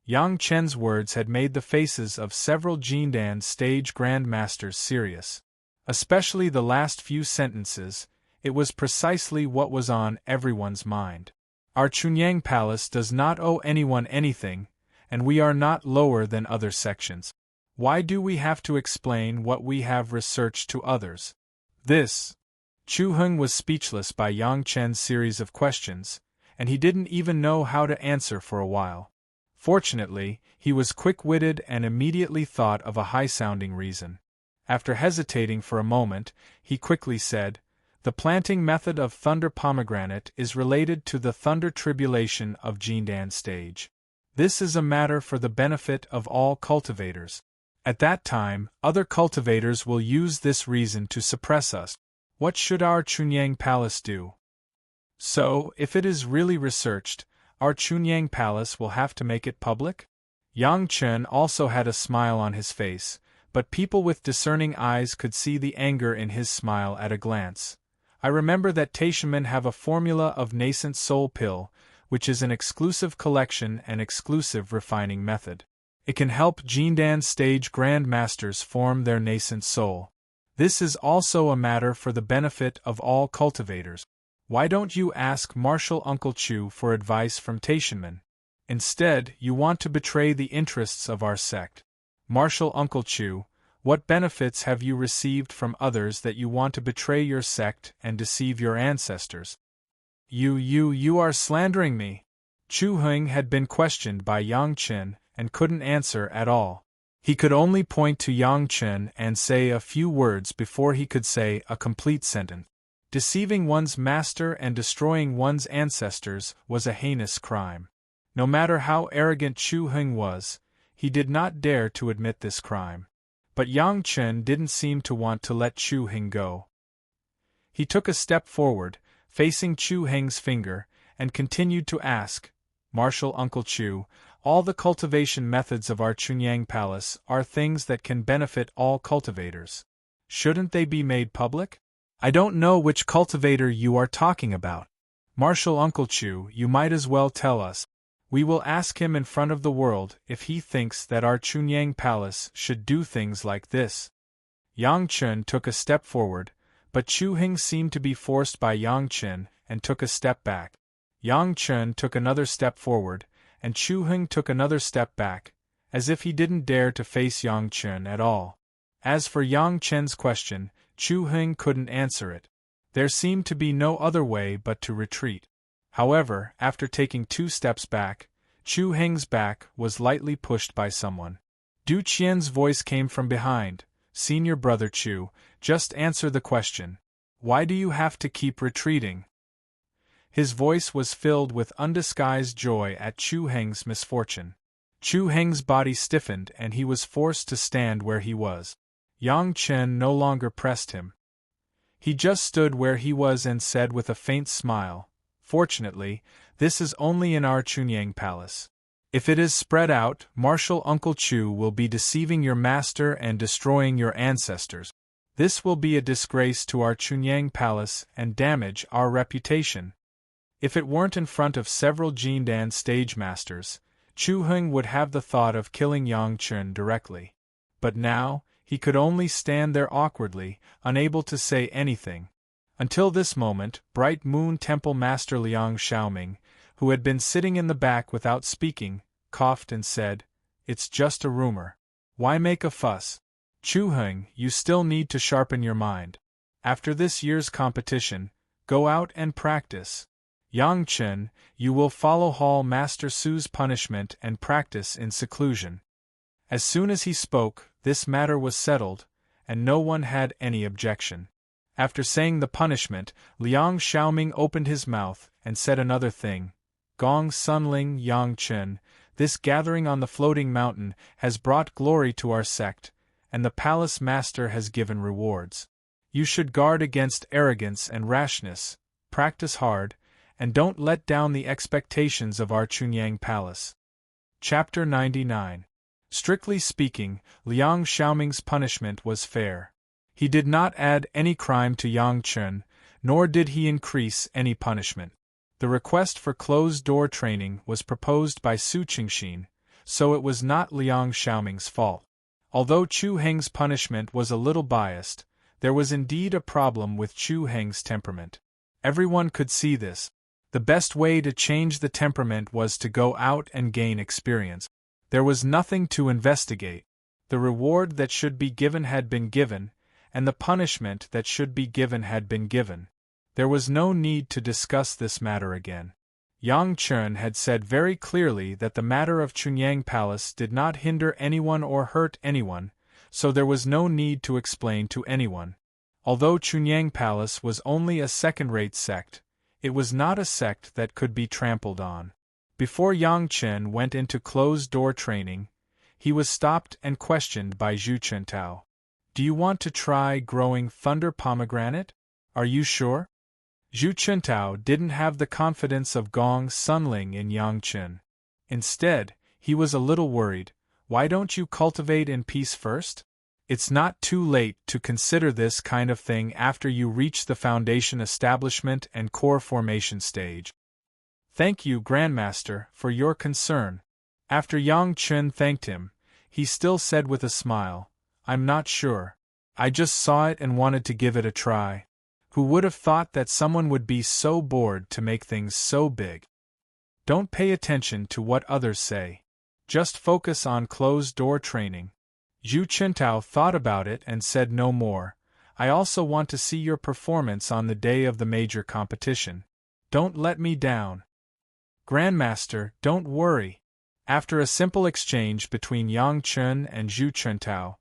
Yang Chen's words had made the faces of several Jindan stage grandmasters serious. Especially the last few sentences, it was precisely what was on everyone's mind. Our Chunyang Palace does not owe anyone anything, and we are not lower than other sections. Why do we have to explain what we have researched to others? Chu Heng was speechless by Yang Chen's series of questions, and he didn't even know how to answer for a while. Fortunately, he was quick-witted and immediately thought of a high-sounding reason. After hesitating for a moment, he quickly said, "The planting method of thunder pomegranate is related to the thunder tribulation of Jindan stage. This is a matter for the benefit of all cultivators. At that time, other cultivators will use this reason to suppress us. What should our Chunyang Palace do? So, if it is really researched, our Chunyang Palace will have to make it public?" Yang Chen also had a smile on his face, but people with discerning eyes could see the anger in his smile at a glance. "I remember that Taishamen have a formula of nascent soul pill, which is an exclusive collection and exclusive refining method. It can help Jindan stage grandmasters form their nascent soul. This is also a matter for the benefit of all cultivators. Why don't you ask Martial Uncle Chu for advice from Taishamen? Instead, you want to betray the interests of our sect. Martial Uncle Chu, what benefits have you received from others that you want to betray your sect and deceive your ancestors?" You are slandering me. Chu Heng had been questioned by Yang Chen and couldn't answer at all. He could only point to Yang Chen and say a few words before he could say a complete sentence. Deceiving one's master and destroying one's ancestors was a heinous crime. No matter how arrogant Chu Heng was, he did not dare to admit this crime. But Yang Chen didn't seem to want to let Chu Heng go. He took a step forward, facing Chu Heng's finger, and continued to ask, "Martial Uncle Chu, all the cultivation methods of our Chunyang Palace are things that can benefit all cultivators. Shouldn't they be made public?" "I don't know which cultivator you are talking about. Martial Uncle Chu, you might as well tell us. We will ask him in front of the world if he thinks that our Chunyang Palace should do things like this." Yang Chen took a step forward, but Chu Heng seemed to be forced by Yang Chen and took a step back. Yang Chen took another step forward, and Chu Heng took another step back, as if he didn't dare to face Yang Chen at all. As for Yang Chen's question, Chu Heng couldn't answer it. There seemed to be no other way but to retreat. However, after taking 2 steps back, Chu Heng's back was lightly pushed by someone. Du Qian's voice came from behind. "Senior brother Chu, just answer the question. Why do you have to keep retreating?" His voice was filled with undisguised joy at Chu Heng's misfortune. Chu Heng's body stiffened and he was forced to stand where he was. Yang Chen no longer pressed him. He just stood where he was and said with a faint smile, "Fortunately, this is only in our Chunyang Palace. If it is spread out, Martial Uncle Chu will be deceiving your master and destroying your ancestors. This will be a disgrace to our Chunyang Palace and damage our reputation." If it weren't in front of several Jindan stage masters, Chu Heng would have the thought of killing Yang Chen directly. But now, he could only stand there awkwardly, unable to say anything. Until this moment, Bright Moon Temple Master Liang Xiaoming, who had been sitting in the back without speaking, coughed and said, "It's just a rumor. Why make a fuss? Chu Heng, you still need to sharpen your mind. After this year's competition, go out and practice. Yang Chen, you will follow Hall Master Su's punishment and practice in seclusion." As soon as he spoke, this matter was settled, and no one had any objection. After saying the punishment, Liang Xiaoming opened his mouth and said another thing. "Gong Sunling Yang Chen, this gathering on the floating mountain has brought glory to our sect, and the palace master has given rewards. You should guard against arrogance and rashness, practice hard, and don't let down the expectations of our Chunyang Palace." Chapter 99. Strictly speaking, Liang Xiaoming's punishment was fair. He did not add any crime to Yang Chen, nor did he increase any punishment. The request for closed-door training was proposed by Su Qingxin, so it was not Liang Xiaoming's fault. Although Chu Heng's punishment was a little biased, there was indeed a problem with Chu Heng's temperament. Everyone could see this. The best way to change the temperament was to go out and gain experience. There was nothing to investigate. The reward that should be given had been given, and the punishment that should be given had been given. There was no need to discuss this matter again. Yang Chen had said very clearly that the matter of Chunyang Palace did not hinder anyone or hurt anyone, so there was no need to explain to anyone. Although Chunyang Palace was only a second-rate sect, it was not a sect that could be trampled on. Before Yang Chen went into closed-door training, he was stopped and questioned by Zhu Chentao. "Do you want to try growing thunder pomegranate? Are you sure?" Zhu Chentao didn't have the confidence of Gong Sunling in Yang Chen. Instead, he was a little worried. "Why don't you cultivate in peace first? It's not too late to consider this kind of thing after you reach the foundation establishment and core formation stage." "Thank you, Grandmaster, for your concern." After Yang Chen thanked him, he still said with a smile, "I'm not sure. I just saw it and wanted to give it a try. Who would have thought that someone would be so bored to make things so big?" Don't pay attention to what others say. Just focus on closed-door training. Zhu Chentao thought about it and said no more. "I also want to see your performance on the day of the major competition. Don't let me down. Grandmaster, don't worry. After a simple exchange between Yang Chen and Zhu Chuntao,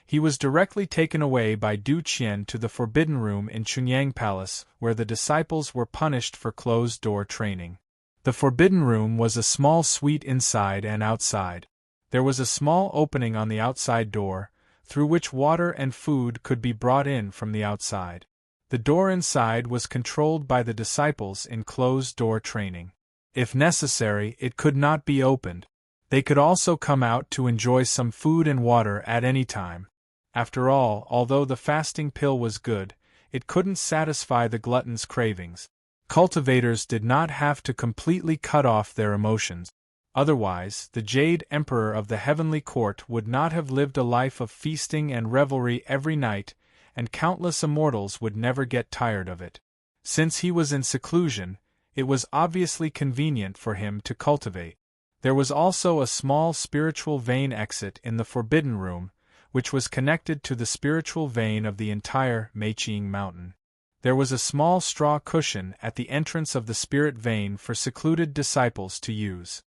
he was directly taken away by Du Qian to the Forbidden Room in Chunyang Palace, where the disciples were punished for closed-door training. The Forbidden Room was a small suite inside and outside. There was a small opening on the outside door, through which water and food could be brought in from the outside. The door inside was controlled by the disciples in closed-door training. If necessary, it could not be opened. They could also come out to enjoy some food and water at any time. After all, although the fasting pill was good, it couldn't satisfy the glutton's cravings. Cultivators did not have to completely cut off their emotions. Otherwise, the Jade Emperor of the Heavenly Court would not have lived a life of feasting and revelry every night, and countless immortals would never get tired of it. Since he was in seclusion, it was obviously convenient for him to cultivate. There was also a small spiritual vein exit in the Forbidden Room, which was connected to the spiritual vein of the entire Meiqing Mountain. There was a small straw cushion at the entrance of the spirit vein for secluded disciples to use.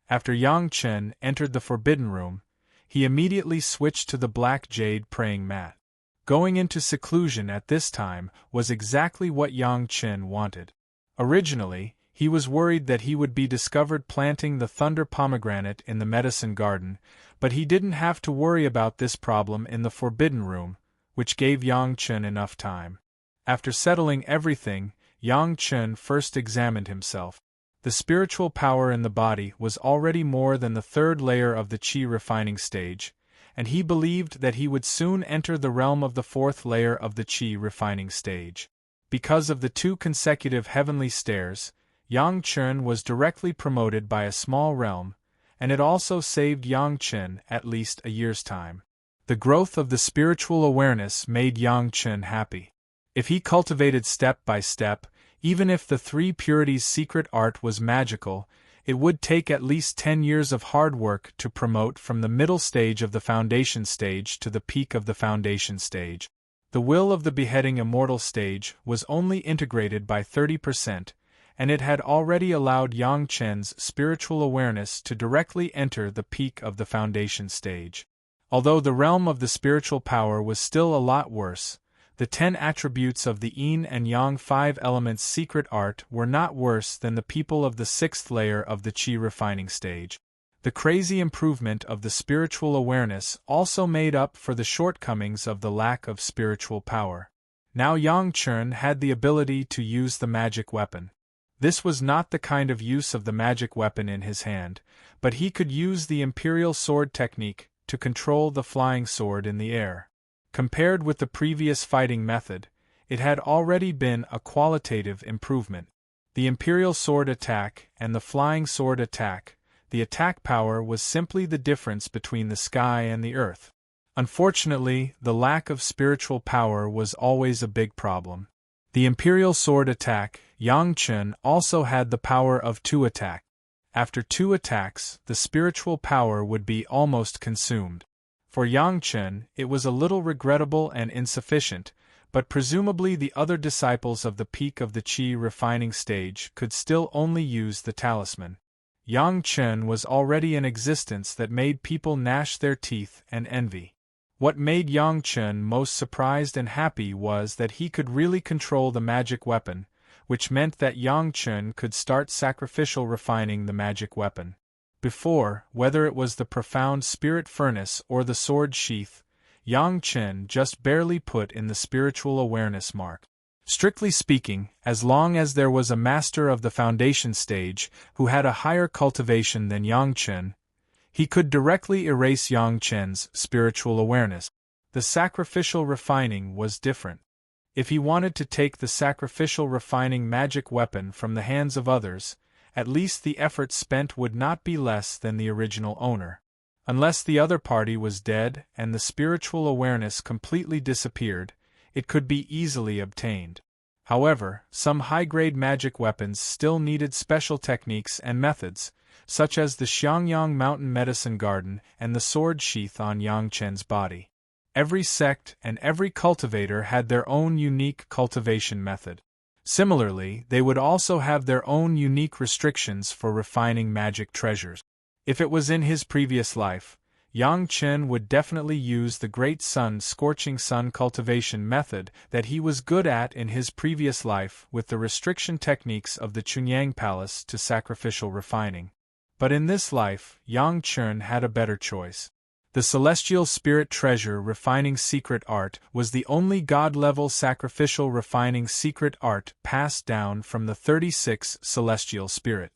After Yang Chen entered the Forbidden Room, he immediately switched to the black jade praying mat. Going into seclusion at this time was exactly what Yang Chen wanted. Originally, he was worried that he would be discovered planting the thunder pomegranate in the medicine garden, but he didn't have to worry about this problem in the Forbidden Room, which gave Yang Chen enough time. After settling everything, Yang Chen first examined himself. The spiritual power in the body was already more than the third layer of the Qi refining stage, and he believed that he would soon enter the realm of the fourth layer of the Qi refining stage. Because of the 2 consecutive heavenly stairs, Yang Chen was directly promoted by a small realm, and it also saved Yang Chen at least a year's time. The growth of the spiritual awareness made Yang Chen happy. If he cultivated step by step, even if the 3 purities secret art was magical, it would take at least 10 years of hard work to promote from the middle stage of the foundation stage to the peak of the foundation stage. The will of the beheading immortal stage was only integrated by 30%, and it had already allowed Yang Chen's spiritual awareness to directly enter the peak of the foundation stage. Although the realm of the spiritual power was still a lot worse, the 10 attributes of the Yin and Yang 5 elements secret art were not worse than the people of the 6th layer of the Qi refining stage. The crazy improvement of the spiritual awareness also made up for the shortcomings of the lack of spiritual power. Now Yang Chen had the ability to use the magic weapon. This was not the kind of use of the magic weapon in his hand, but he could use the imperial sword technique to control the flying sword in the air. Compared with the previous fighting method, it had already been a qualitative improvement. The imperial sword attack and the flying sword attack, the attack power was simply the difference between the sky and the earth. Unfortunately, the lack of spiritual power was always a big problem. The imperial sword attack, Yang Chen also had the power of 2 attacks. After 2 attacks, the spiritual power would be almost consumed. For Yang Chen, it was a little regrettable and insufficient, but presumably the other disciples of the peak of the Qi refining stage could still only use the talisman. Yang Chen was already an existence that made people gnash their teeth and envy. What made Yang Chen most surprised and happy was that he could really control the magic weapon, which meant that Yang Chen could start sacrificial refining the magic weapon. Before, whether it was the profound spirit furnace or the sword sheath, Yang Chen just barely put in the spiritual awareness mark. Strictly speaking, as long as there was a master of the foundation stage who had a higher cultivation than Yang Chen, he could directly erase Yang Chen's spiritual awareness. The sacrificial refining was different. If he wanted to take the sacrificial refining magic weapon from the hands of others, at least the effort spent would not be less than the original owner. Unless the other party was dead and the spiritual awareness completely disappeared, it could be easily obtained. However, some high-grade magic weapons still needed special techniques and methods, such as the Xiangyang Mountain Medicine Garden and the sword sheath on Yang Chen's body. Every sect and every cultivator had their own unique cultivation method. Similarly, they would also have their own unique restrictions for refining magic treasures. If it was in his previous life, Yang Chen would definitely use the Great Sun Scorching Sun cultivation method that he was good at in his previous life with the restriction techniques of the Chunyang Palace to sacrificial refining. But in this life, Yang Chen had a better choice. The Celestial Spirit Treasure Refining Secret Art was the only God-level sacrificial refining secret art passed down from the 36 Celestial Spirit.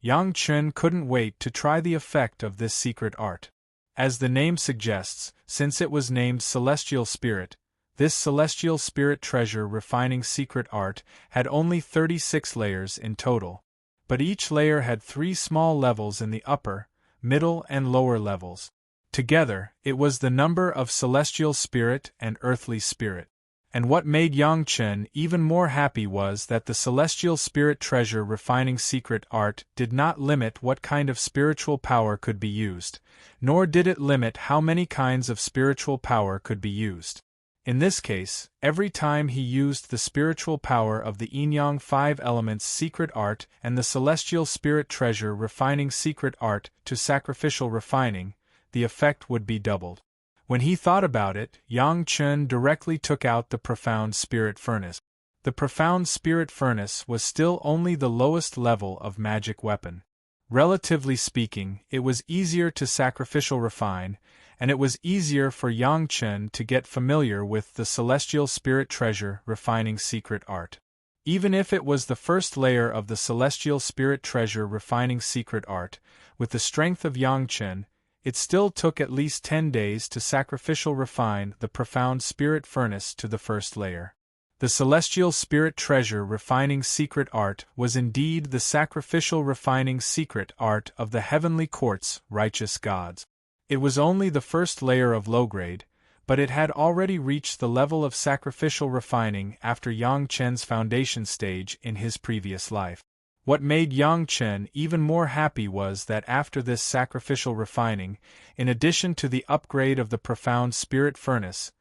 Yang Chen couldn't wait to try the effect of this secret art. As the name suggests, since it was named Celestial Spirit, this Celestial Spirit Treasure Refining Secret Art had only 36 layers in total. But each layer had 3 small levels in the upper, middle and lower levels. Together, it was the number of Celestial Spirit and Earthly Spirit. And what made Yang Chen even more happy was that the Celestial Spirit Treasure Refining Secret Art did not limit what kind of spiritual power could be used, nor did it limit how many kinds of spiritual power could be used. In this case, every time he used the spiritual power of the Yin-Yang 5 Elements Secret Art and the Celestial Spirit Treasure Refining Secret Art to sacrificial refining, the effect would be doubled. When he thought about it, Yang Chen directly took out the Profound Spirit Furnace. The Profound Spirit Furnace was still only the lowest level of magic weapon. Relatively speaking, it was easier to sacrificial refine, and it was easier for Yang Chen to get familiar with the Celestial Spirit Treasure Refining Secret Art. Even if it was the first layer of the Celestial Spirit Treasure Refining Secret Art, with the strength of Yang Chen, it still took at least 10 days to sacrificial refine the Profound Spirit Furnace to the first layer. The Celestial Spirit Treasure Refining Secret Art was indeed the sacrificial refining secret art of the heavenly court's righteous gods. It was only the first layer of low grade, but it had already reached the level of sacrificial refining after Yang Chen's foundation stage in his previous life. What made Yang Chen even more happy was that after this sacrificial refining, in addition to the upgrade of the Profound Spirit Furnace,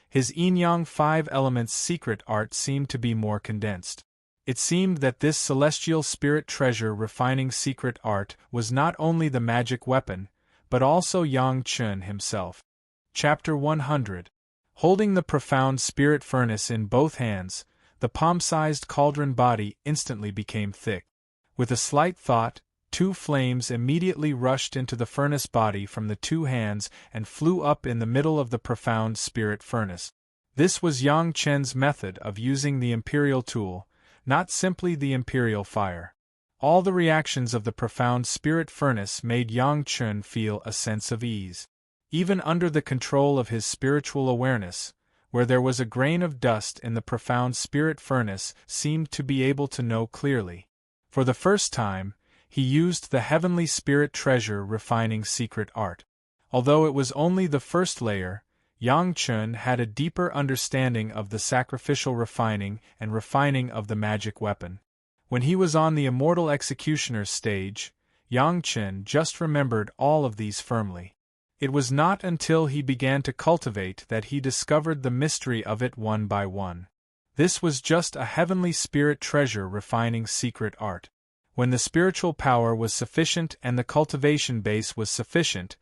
his Yin-Yang 5 Elements secret art seemed to be more condensed. It seemed that this Celestial Spirit Treasure Refining secret art was not only the magic weapon, but also Yang Chen himself. Chapter 100. Holding the Profound Spirit Furnace in both hands, the palm-sized cauldron body instantly became thick. With a slight thought, 2 flames immediately rushed into the furnace body from the 2 hands and flew up in the middle of the Profound Spirit Furnace. This was Yang Chen's method of using the Imperial tool, not simply the Imperial fire. All the reactions of the Profound Spirit Furnace made Yang Chen feel a sense of ease. Even under the control of his spiritual awareness, where there was a grain of dust in the Profound Spirit Furnace seemed to be able to know clearly. For the first time, he used the Heavenly Spirit Treasure Refining Secret Art. Although it was only the first layer, Yang Chen had a deeper understanding of the sacrificial refining and refining of the magic weapon. When he was on the Immortal Executioner's stage, Yang Chen just remembered all of these firmly. It was not until he began to cultivate that he discovered the mystery of it one by one. This was just a Heavenly Spirit Treasure Refining secret art. When the spiritual power was sufficient and the cultivation base was sufficient,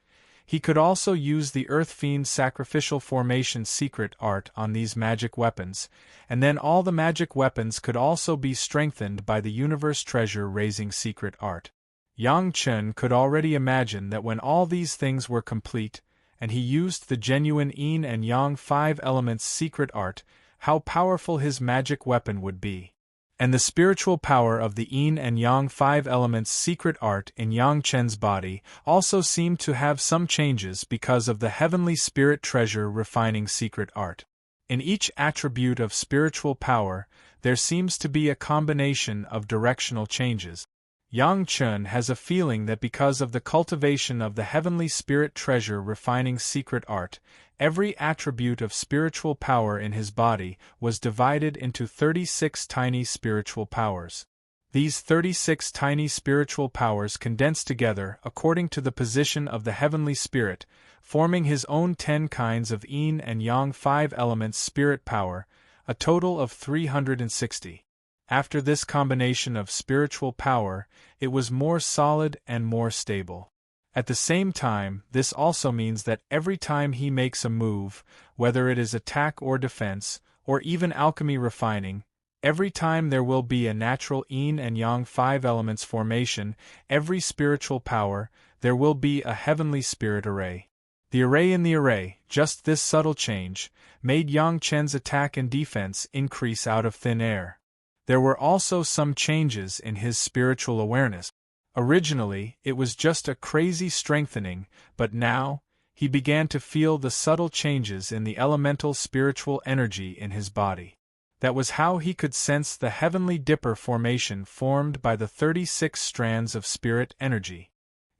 he could also use the Earth Fiend Sacrificial Formation secret art on these magic weapons, and then all the magic weapons could also be strengthened by the Universe Treasure Raising secret art. Yang Chen could already imagine that when all these things were complete, and he used the genuine Yin and Yang 5 Elements secret art, how powerful his magic weapon would be. And the spiritual power of the Yin and Yang 5 Elements secret art in Yang Chen's body also seemed to have some changes because of the Heavenly Spirit Treasure Refining secret art. In each attribute of spiritual power, there seems to be a combination of directional changes. Yang Chen has a feeling that because of the cultivation of the Heavenly Spirit Treasure Refining secret art, every attribute of spiritual power in his body was divided into 36 tiny spiritual powers. These 36 tiny spiritual powers condensed together according to the position of the Heavenly Spirit, forming his own 10 kinds of Yin and Yang 5 Elements spirit power, a total of 360. After this combination of spiritual power, it was more solid and more stable. At the same time, this also means that every time he makes a move, whether it is attack or defense, or even alchemy refining, every time there will be a natural yin and yang 5 elements formation, every spiritual power, there will be a heavenly spirit array. The array in the array, just this subtle change, made Yang Chen's attack and defense increase out of thin air. There were also some changes in his spiritual awareness. Originally, it was just a crazy strengthening, but now, he began to feel the subtle changes in the elemental spiritual energy in his body. That was how he could sense the heavenly dipper formation formed by the 36 strands of spirit energy.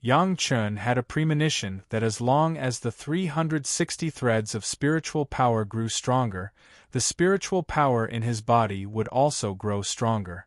Yang Chen had a premonition that as long as the 360 threads of spiritual power grew stronger, the spiritual power in his body would also grow stronger.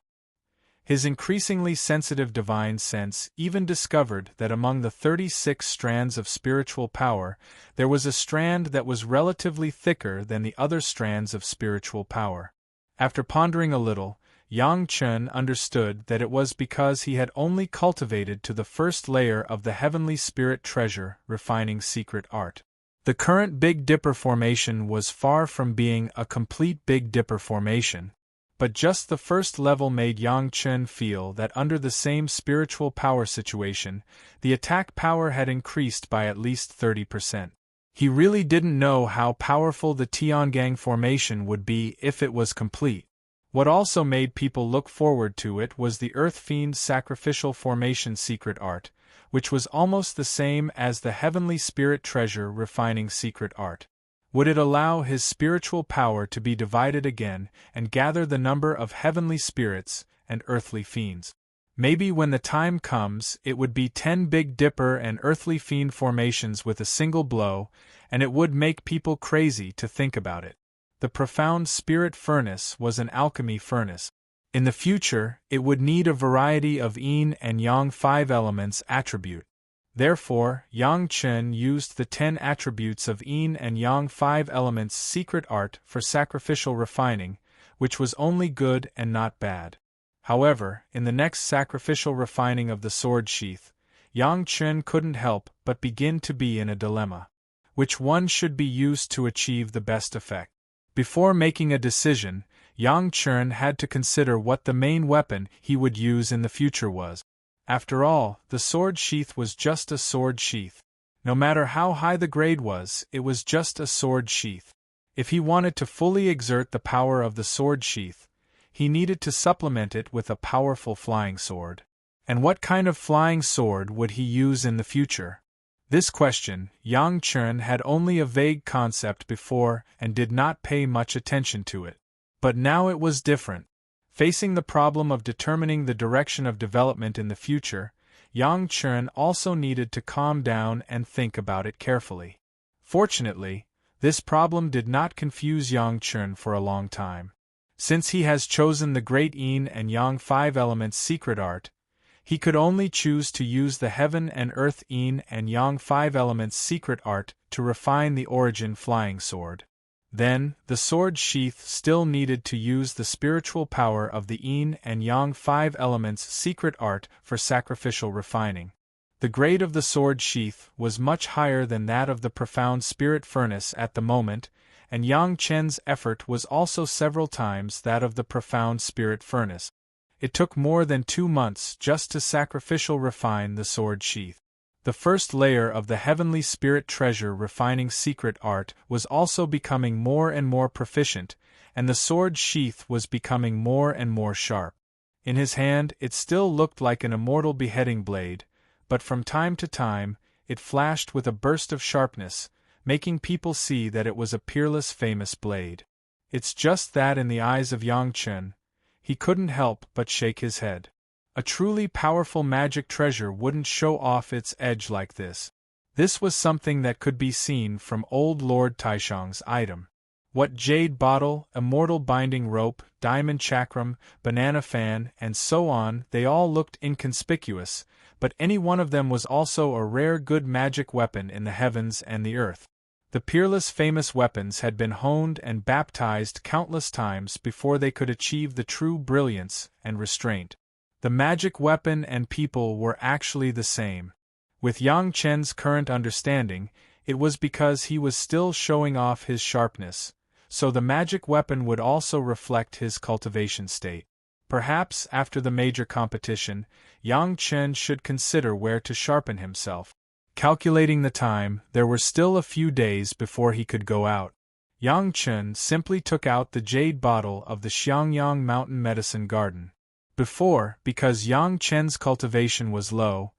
His increasingly sensitive divine sense even discovered that among the 36 strands of spiritual power, there was a strand that was relatively thicker than the other strands of spiritual power. After pondering a little, Yang Chen understood that it was because he had only cultivated to the first layer of the heavenly spirit treasure, refining secret art. The current Big Dipper formation was far from being a complete Big Dipper formation, but just the first level made Yang Chen feel that under the same spiritual power situation, the attack power had increased by at least 30%. He really didn't know how powerful the Tiangang formation would be if it was complete. What also made people look forward to it was the Earth Fiend's sacrificial formation secret art, which was almost the same as the heavenly spirit treasure refining secret art. Would it allow his spiritual power to be divided again and gather the number of heavenly spirits and earthly fiends? Maybe when the time comes, it would be 10 Big Dipper and earthly fiend formations with a single blow, and it would make people crazy to think about it. The profound spirit furnace was an alchemy furnace. In the future, it would need a variety of yin and yang 5 elements attribute. Therefore, Yang Chen used the 10 attributes of yin and yang 5 elements secret art for sacrificial refining, which was only good and not bad. However, in the next sacrificial refining of the sword sheath, Yang Chen couldn't help but begin to be in a dilemma. Which one should be used to achieve the best effect? Before making a decision, Yang Chen had to consider what the main weapon he would use in the future was. After all, the sword sheath was just a sword sheath. No matter how high the grade was, it was just a sword sheath. If he wanted to fully exert the power of the sword sheath, he needed to supplement it with a powerful flying sword. And what kind of flying sword would he use in the future? This question, Yang Chen had only a vague concept before and did not pay much attention to it. But now it was different. Facing the problem of determining the direction of development in the future, Yang Chen also needed to calm down and think about it carefully. Fortunately, this problem did not confuse Yang Chen for a long time. Since he has chosen the great yin and yang 5 elements secret art, he could only choose to use the heaven and earth yin and yang 5 elements secret art to refine the origin flying sword. Then, the sword sheath still needed to use the spiritual power of the yin and yang 5 elements secret art for sacrificial refining. The grade of the sword sheath was much higher than that of the profound spirit furnace at the moment, and Yang Chen's effort was also several times that of the profound spirit furnace. It took more than 2 months just to sacrificial refine the sword sheath. The first layer of the heavenly spirit treasure refining secret art was also becoming more and more proficient, and the sword sheath was becoming more and more sharp. In his hand it still looked like an immortal beheading blade, but from time to time, it flashed with a burst of sharpness, making people see that it was a peerless famous blade. It's just that in the eyes of Yang Chen, he couldn't help but shake his head. A truly powerful magic treasure wouldn't show off its edge like this. This was something that could be seen from old Lord Taishang's item. What jade bottle, immortal binding rope, diamond chakram, banana fan, and so on, they all looked inconspicuous, but any one of them was also a rare good magic weapon in the heavens and the earth. The peerless famous weapons had been honed and baptized countless times before they could achieve the true brilliance and restraint. The magic weapon and people were actually the same. With Yang Chen's current understanding, it was because he was still showing off his sharpness, so the magic weapon would also reflect his cultivation state. Perhaps, after the major competition, Yang Chen should consider where to sharpen himself. Calculating the time, there were still a few days before he could go out. Yang Chen simply took out the jade bottle of the Xiangyang Mountain Medicine Garden. Before, because Yang Chen's cultivation was low,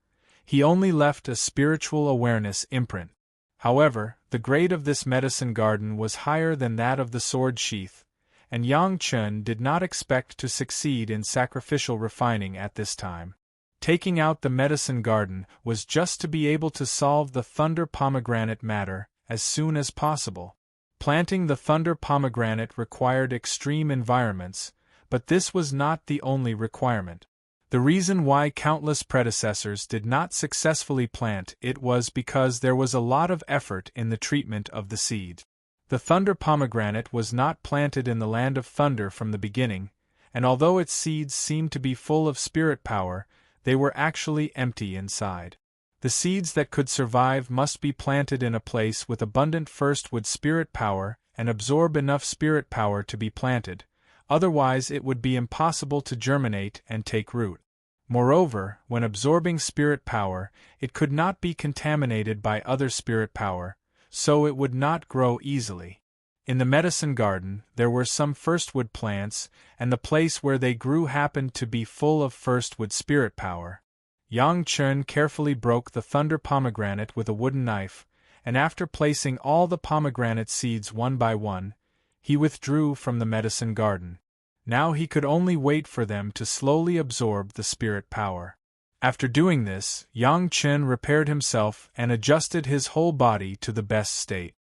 he only left a spiritual awareness imprint. However, the grade of this medicine garden was higher than that of the sword sheath, and Yang Chen did not expect to succeed in sacrificial refining at this time. Taking out the medicine garden was just to be able to solve the thunder pomegranate matter as soon as possible. Planting the thunder pomegranate required extreme environments, but this was not the only requirement. The reason why countless predecessors did not successfully plant it was because there was a lot of effort in the treatment of the seed. The thunder pomegranate was not planted in the land of thunder from the beginning, and although its seeds seemed to be full of spirit power, they were actually empty inside. The seeds that could survive must be planted in a place with abundant first-wood spirit power and absorb enough spirit power to be planted, otherwise it would be impossible to germinate and take root. Moreover, when absorbing spirit power, it could not be contaminated by other spirit power, so it would not grow easily. In the medicine garden, there were some firstwood plants, and the place where they grew happened to be full of firstwood spirit power. Yang Chen carefully broke the thunder pomegranate with a wooden knife, and after placing all the pomegranate seeds one by one, he withdrew from the medicine garden. Now he could only wait for them to slowly absorb the spirit power. After doing this, Yang Chen repaired himself and adjusted his whole body to the best state.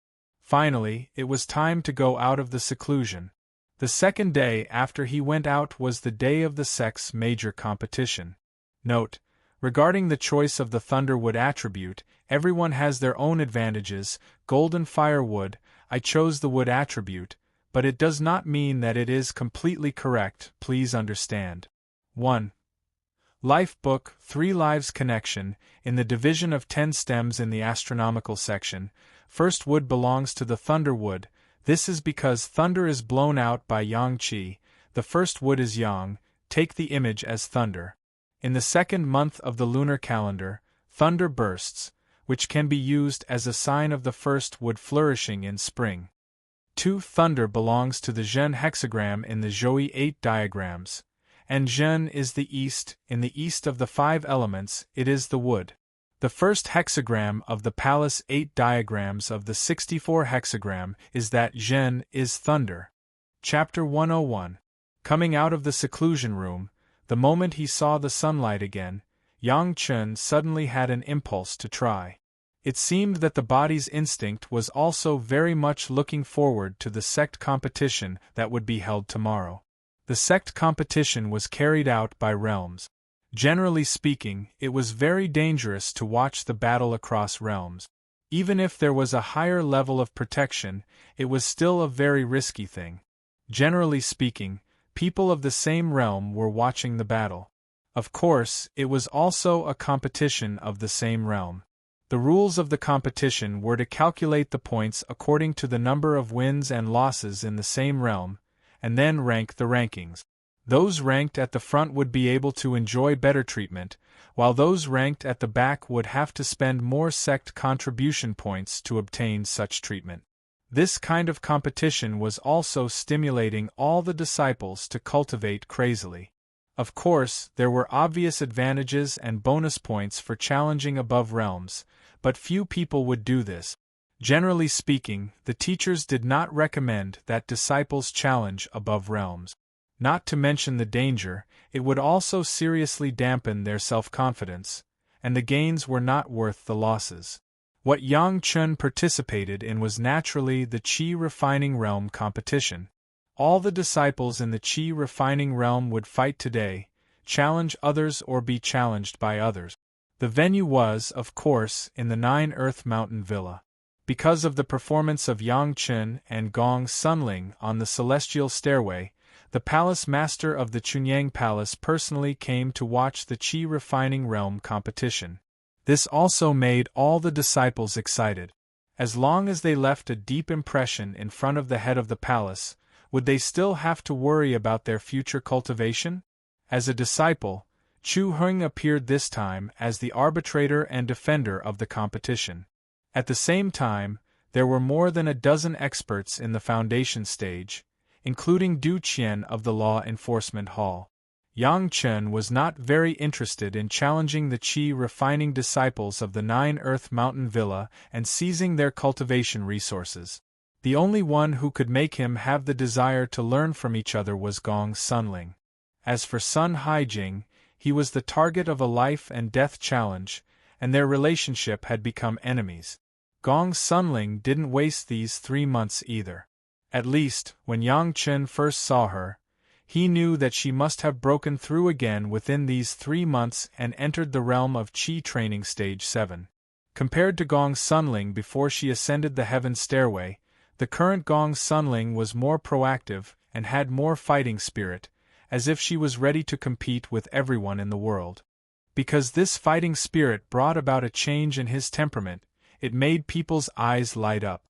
Finally, it was time to go out of the seclusion. The second day after he went out was the day of the sect's major competition. Note: regarding the choice of the thunderwood attribute, everyone has their own advantages. Golden firewood, I chose the wood attribute, but it does not mean that it is completely correct, please understand. 1. Life Book 3 Lives Connection. In the division of 10 stems in the astronomical section, first wood belongs to the thunder wood. This is because thunder is blown out by yang qi. The first wood is yang, take the image as thunder. In the second month of the lunar calendar, thunder bursts, which can be used as a sign of the first wood flourishing in spring. 2. Thunder belongs to the Zhen hexagram in the Zhou 8 diagrams, and Zhen is the east. In the east of the 5 elements, it is the wood. The first hexagram of the Palace 8 diagrams of the 64 hexagram is that Zhen is thunder. Chapter 101. Coming out of the seclusion room, the moment he saw the sunlight again, Yang Chen suddenly had an impulse to try. It seemed that the body's instinct was also very much looking forward to the sect competition that would be held tomorrow. The sect competition was carried out by realms. Generally speaking, it was very dangerous to watch the battle across realms. Even if there was a higher level of protection, it was still a very risky thing. Generally speaking, people of the same realm were watching the battle. Of course, it was also a competition of the same realm. The rules of the competition were to calculate the points according to the number of wins and losses in the same realm, and then rank the rankings. Those ranked at the front would be able to enjoy better treatment, while those ranked at the back would have to spend more sect contribution points to obtain such treatment. This kind of competition was also stimulating all the disciples to cultivate crazily. Of course, there were obvious advantages and bonus points for challenging above realms, but few people would do this. Generally speaking, the teachers did not recommend that disciples challenge above realms. Not to mention the danger, it would also seriously dampen their self-confidence, and the gains were not worth the losses. What Yang Chen participated in was naturally the Qi refining realm competition. All the disciples in the Qi refining realm would fight today, challenge others or be challenged by others. The venue was, of course, in the 9 Earth Mountain Villa. Because of the performance of Yang Chen and Gong Sunling on the celestial stairway, the palace master of the Chunyang Palace personally came to watch the Qi refining realm competition. This also made all the disciples excited. As long as they left a deep impression in front of the head of the palace, would they still have to worry about their future cultivation? As a disciple, Chu Heng appeared this time as the arbitrator and defender of the competition. At the same time, there were more than a dozen experts in the foundation stage, including Du Qian of the Law Enforcement Hall. Yang Chen was not very interested in challenging the Qi refining disciples of the Nine Earth Mountain Villa and seizing their cultivation resources. The only one who could make him have the desire to learn from each other was Gong Sunling. As for Sun Haijing, he was the target of a life and death challenge, and their relationship had become enemies. Gong Sunling didn't waste these 3 months either. At least, when Yang Chen first saw her, he knew that she must have broken through again within these 3 months and entered the realm of Qi training stage 7. Compared to Gong Sunling before she ascended the heaven stairway, the current Gong Sunling was more proactive and had more fighting spirit, as if she was ready to compete with everyone in the world. Because this fighting spirit brought about a change in his temperament, it made people's eyes light up.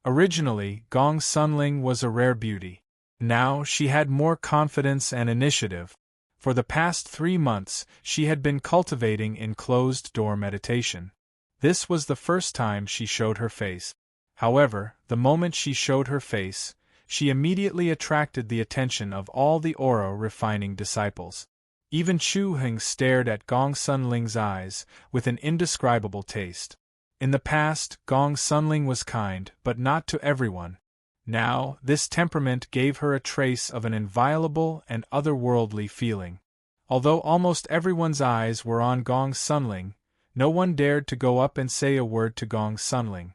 Originally, Gong Sunling was a rare beauty. Now she had more confidence and initiative. For the past 3 months, she had been cultivating in closed-door meditation. This was the first time she showed her face. However, the moment she showed her face, she immediately attracted the attention of all the aura refining disciples. Even Chu Heng stared at Gong Sunling's eyes with an indescribable taste. In the past, Gong Sunling was kind, but not to everyone. Now, this temperament gave her a trace of an inviolable and otherworldly feeling. Although almost everyone's eyes were on Gong Sunling, no one dared to go up and say a word to Gong Sunling.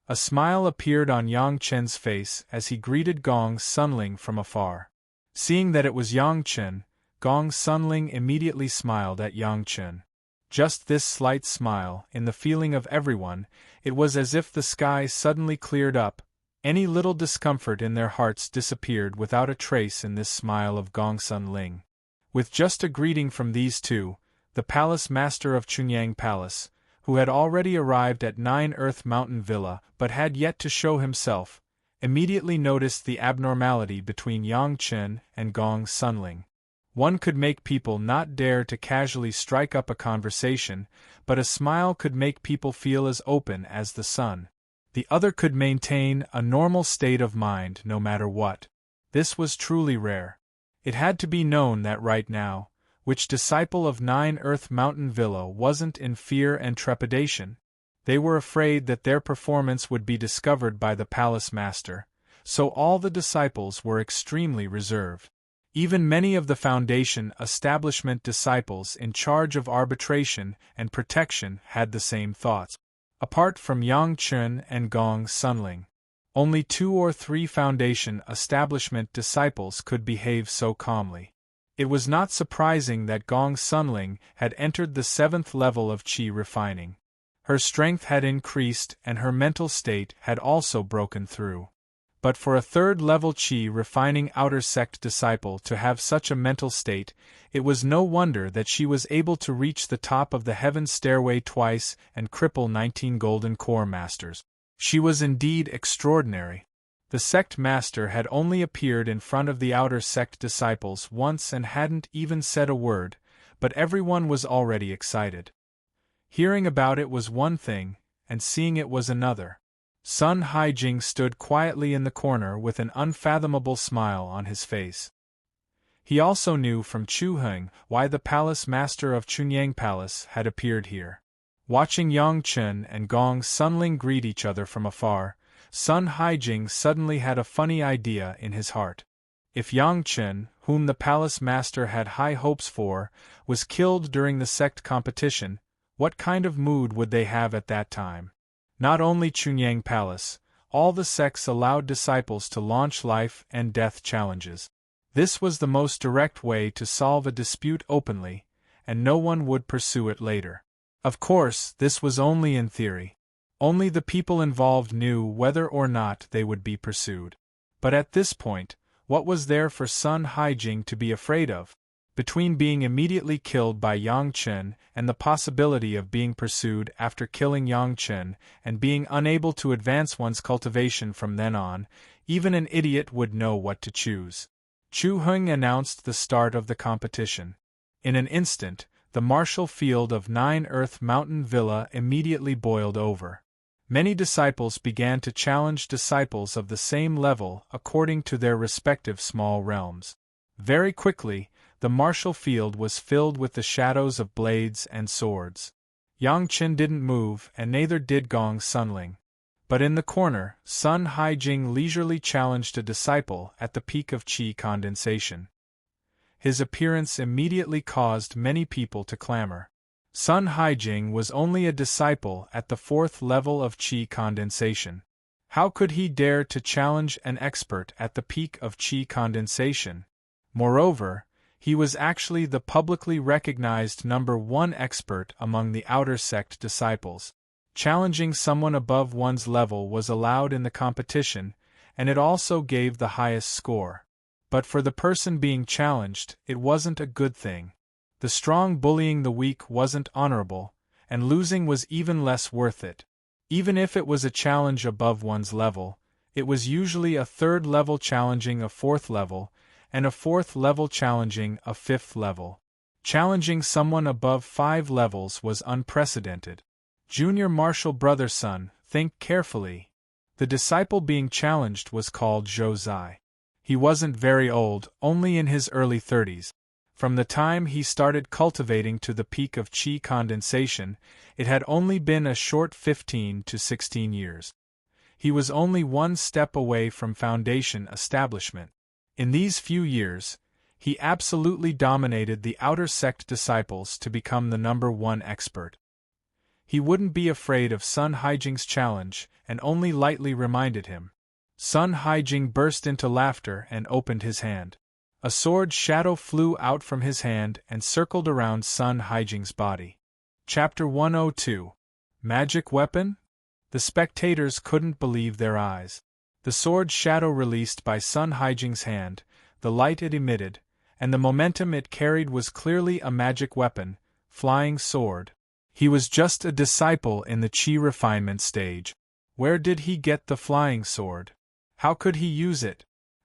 A smile appeared on Yang Chen's face as he greeted Gong Sunling from afar. Seeing that it was Yang Chen, Gong Sunling immediately smiled at Yang Chen. Just this slight smile, in the feeling of everyone, it was as if the sky suddenly cleared up. Any little discomfort in their hearts disappeared without a trace in this smile of Gong Sunling. With just a greeting from these two, the palace master of Chunyang Palace, who had already arrived at Nine Earth Mountain Villa but had yet to show himself, immediately noticed the abnormality between Yang Chen and Gong Sunling. One could make people not dare to casually strike up a conversation, but a smile could make people feel as open as the sun. The other could maintain a normal state of mind no matter what. This was truly rare. It had to be known that right now, which disciple of Nine Earth Mountain Villa wasn't in fear and trepidation? They were afraid that their performance would be discovered by the palace master, so all the disciples were extremely reserved. Even many of the Foundation establishment disciples in charge of arbitration and protection had the same thoughts. Apart from Yang Chen and Gong Sunling, only 2 or 3 Foundation establishment disciples could behave so calmly. It was not surprising that Gong Sunling had entered the 7th level of Qi refining. Her strength had increased and her mental state had also broken through. But for a 3rd level Qi refining outer sect disciple to have such a mental state, it was no wonder that she was able to reach the top of the heaven stairway twice and cripple 19 golden core masters. She was indeed extraordinary. The sect master had only appeared in front of the outer sect disciples once and hadn't even said a word, but everyone was already excited. Hearing about it was one thing, and seeing it was another. Sun Haijing stood quietly in the corner with an unfathomable smile on his face. He also knew from Chu Heng why the palace master of Chunyang Palace had appeared here. Watching Yang Chen and Gong Sunling greet each other from afar, Sun Haijing suddenly had a funny idea in his heart. If Yang Chen, whom the palace master had high hopes for, was killed during the sect competition, what kind of mood would they have at that time? Not only Chunyang Palace, all the sects allowed disciples to launch life and death challenges. This was the most direct way to solve a dispute openly, and no one would pursue it later. Of course, this was only in theory. Only the people involved knew whether or not they would be pursued. But at this point, what was there for Sun Haijing to be afraid of? Between being immediately killed by Yang Chen and the possibility of being pursued after killing Yang Chen and being unable to advance one's cultivation from then on, even an idiot would know what to choose. Chu Heng announced the start of the competition. In an instant, the martial field of 9 Earth Mountain Villa immediately boiled over. Many disciples began to challenge disciples of the same level according to their respective small realms. Very quickly, the martial field was filled with the shadows of blades and swords. Yang Chen didn't move and neither did Gong Sunling. But in the corner, Sun Haijing leisurely challenged a disciple at the peak of qi condensation. His appearance immediately caused many people to clamor. Sun Haijing was only a disciple at the 4th level of qi condensation. How could he dare to challenge an expert at the peak of qi condensation? Moreover, he was actually the publicly recognized #1 expert among the outer sect disciples. Challenging someone above one's level was allowed in the competition, and it also gave the highest score. But for the person being challenged, it wasn't a good thing. The strong bullying the weak wasn't honorable, and losing was even less worth it. Even if it was a challenge above one's level, it was usually a 3rd level challenging a 4th level, and a 4th level challenging a 5th level. Challenging someone above 5 levels was unprecedented. Junior Marshal Brother Sun, think carefully. The disciple being challenged was called Zhou Zai. He wasn't very old, only in his early 30s. From the time he started cultivating to the peak of qi condensation, it had only been a short 15 to 16 years. He was only one step away from foundation establishment. In these few years, he absolutely dominated the outer sect disciples to become the #1 expert. He wouldn't be afraid of Sun Haijing's challenge, and only lightly reminded him. Sun Haijing burst into laughter and opened his hand. A sword shadow flew out from his hand and circled around Sun Haijing's body. Chapter 102. Magic Weapon? The spectators couldn't believe their eyes. The sword shadow released by Sun Haijing's hand, the light it emitted, and the momentum it carried was clearly a magic weapon, flying sword. He was just a disciple in the qi refinement stage. Where did he get the flying sword? How could he use it?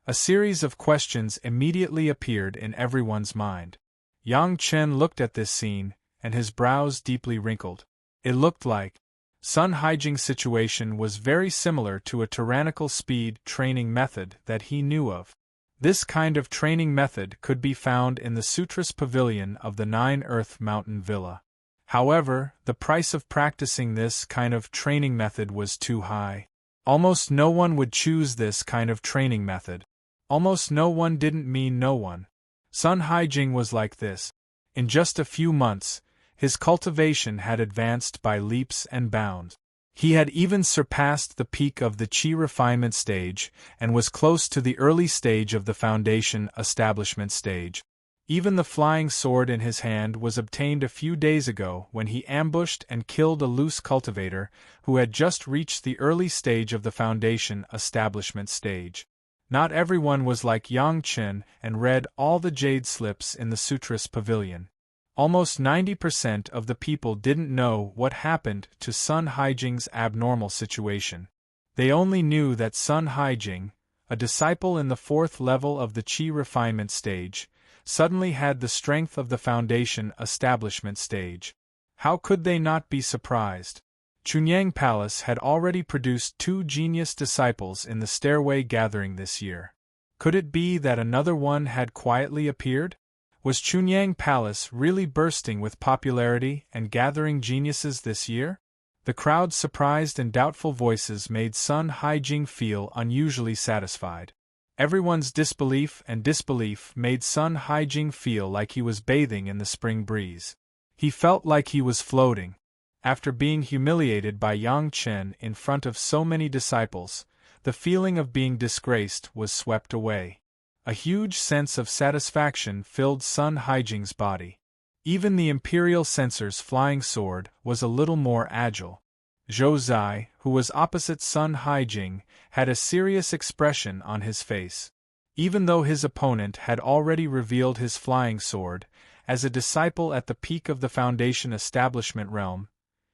A series of questions immediately appeared in everyone's mind. Yang Chen looked at this scene, and his brows deeply wrinkled. It looked like Sun Haijing's situation was very similar to a tyrannical speed training method that he knew of. This kind of training method could be found in the Sutras Pavilion of the 9 Earth Mountain Villa. However, the price of practicing this kind of training method was too high. Almost no one would choose this kind of training method. Almost no one didn't mean no one. Sun Haijing was like this. In just a few months, his cultivation had advanced by leaps and bounds. He had even surpassed the peak of the qi refinement stage and was close to the early stage of the foundation establishment stage. Even the flying sword in his hand was obtained a few days ago when he ambushed and killed a loose cultivator who had just reached the early stage of the foundation establishment stage. Not everyone was like Yang Chen and read all the jade slips in the Sutras Pavilion. Almost 90% of the people didn't know what happened to Sun Haijing's abnormal situation. They only knew that Sun Haijing, a disciple in the 4th level of the qi refinement stage, suddenly had the strength of the foundation establishment stage. How could they not be surprised? Chunyang Palace had already produced 2 genius disciples in the Stairway Gathering this year. Could it be that another one had quietly appeared? Was Chunyang Palace really bursting with popularity and gathering geniuses this year? The crowd's surprised and doubtful voices made Sun Haijing feel unusually satisfied. Everyone's disbelief and disbelief made Sun Haijing feel like he was bathing in the spring breeze. He felt like he was floating. After being humiliated by Yang Chen in front of so many disciples, the feeling of being disgraced was swept away. A huge sense of satisfaction filled Sun Haijing's body. Even the Imperial Censor's flying sword was a little more agile. Zhou Zai, who was opposite Sun Haijing, had a serious expression on his face. Even though his opponent had already revealed his flying sword, as a disciple at the peak of the Foundation establishment realm,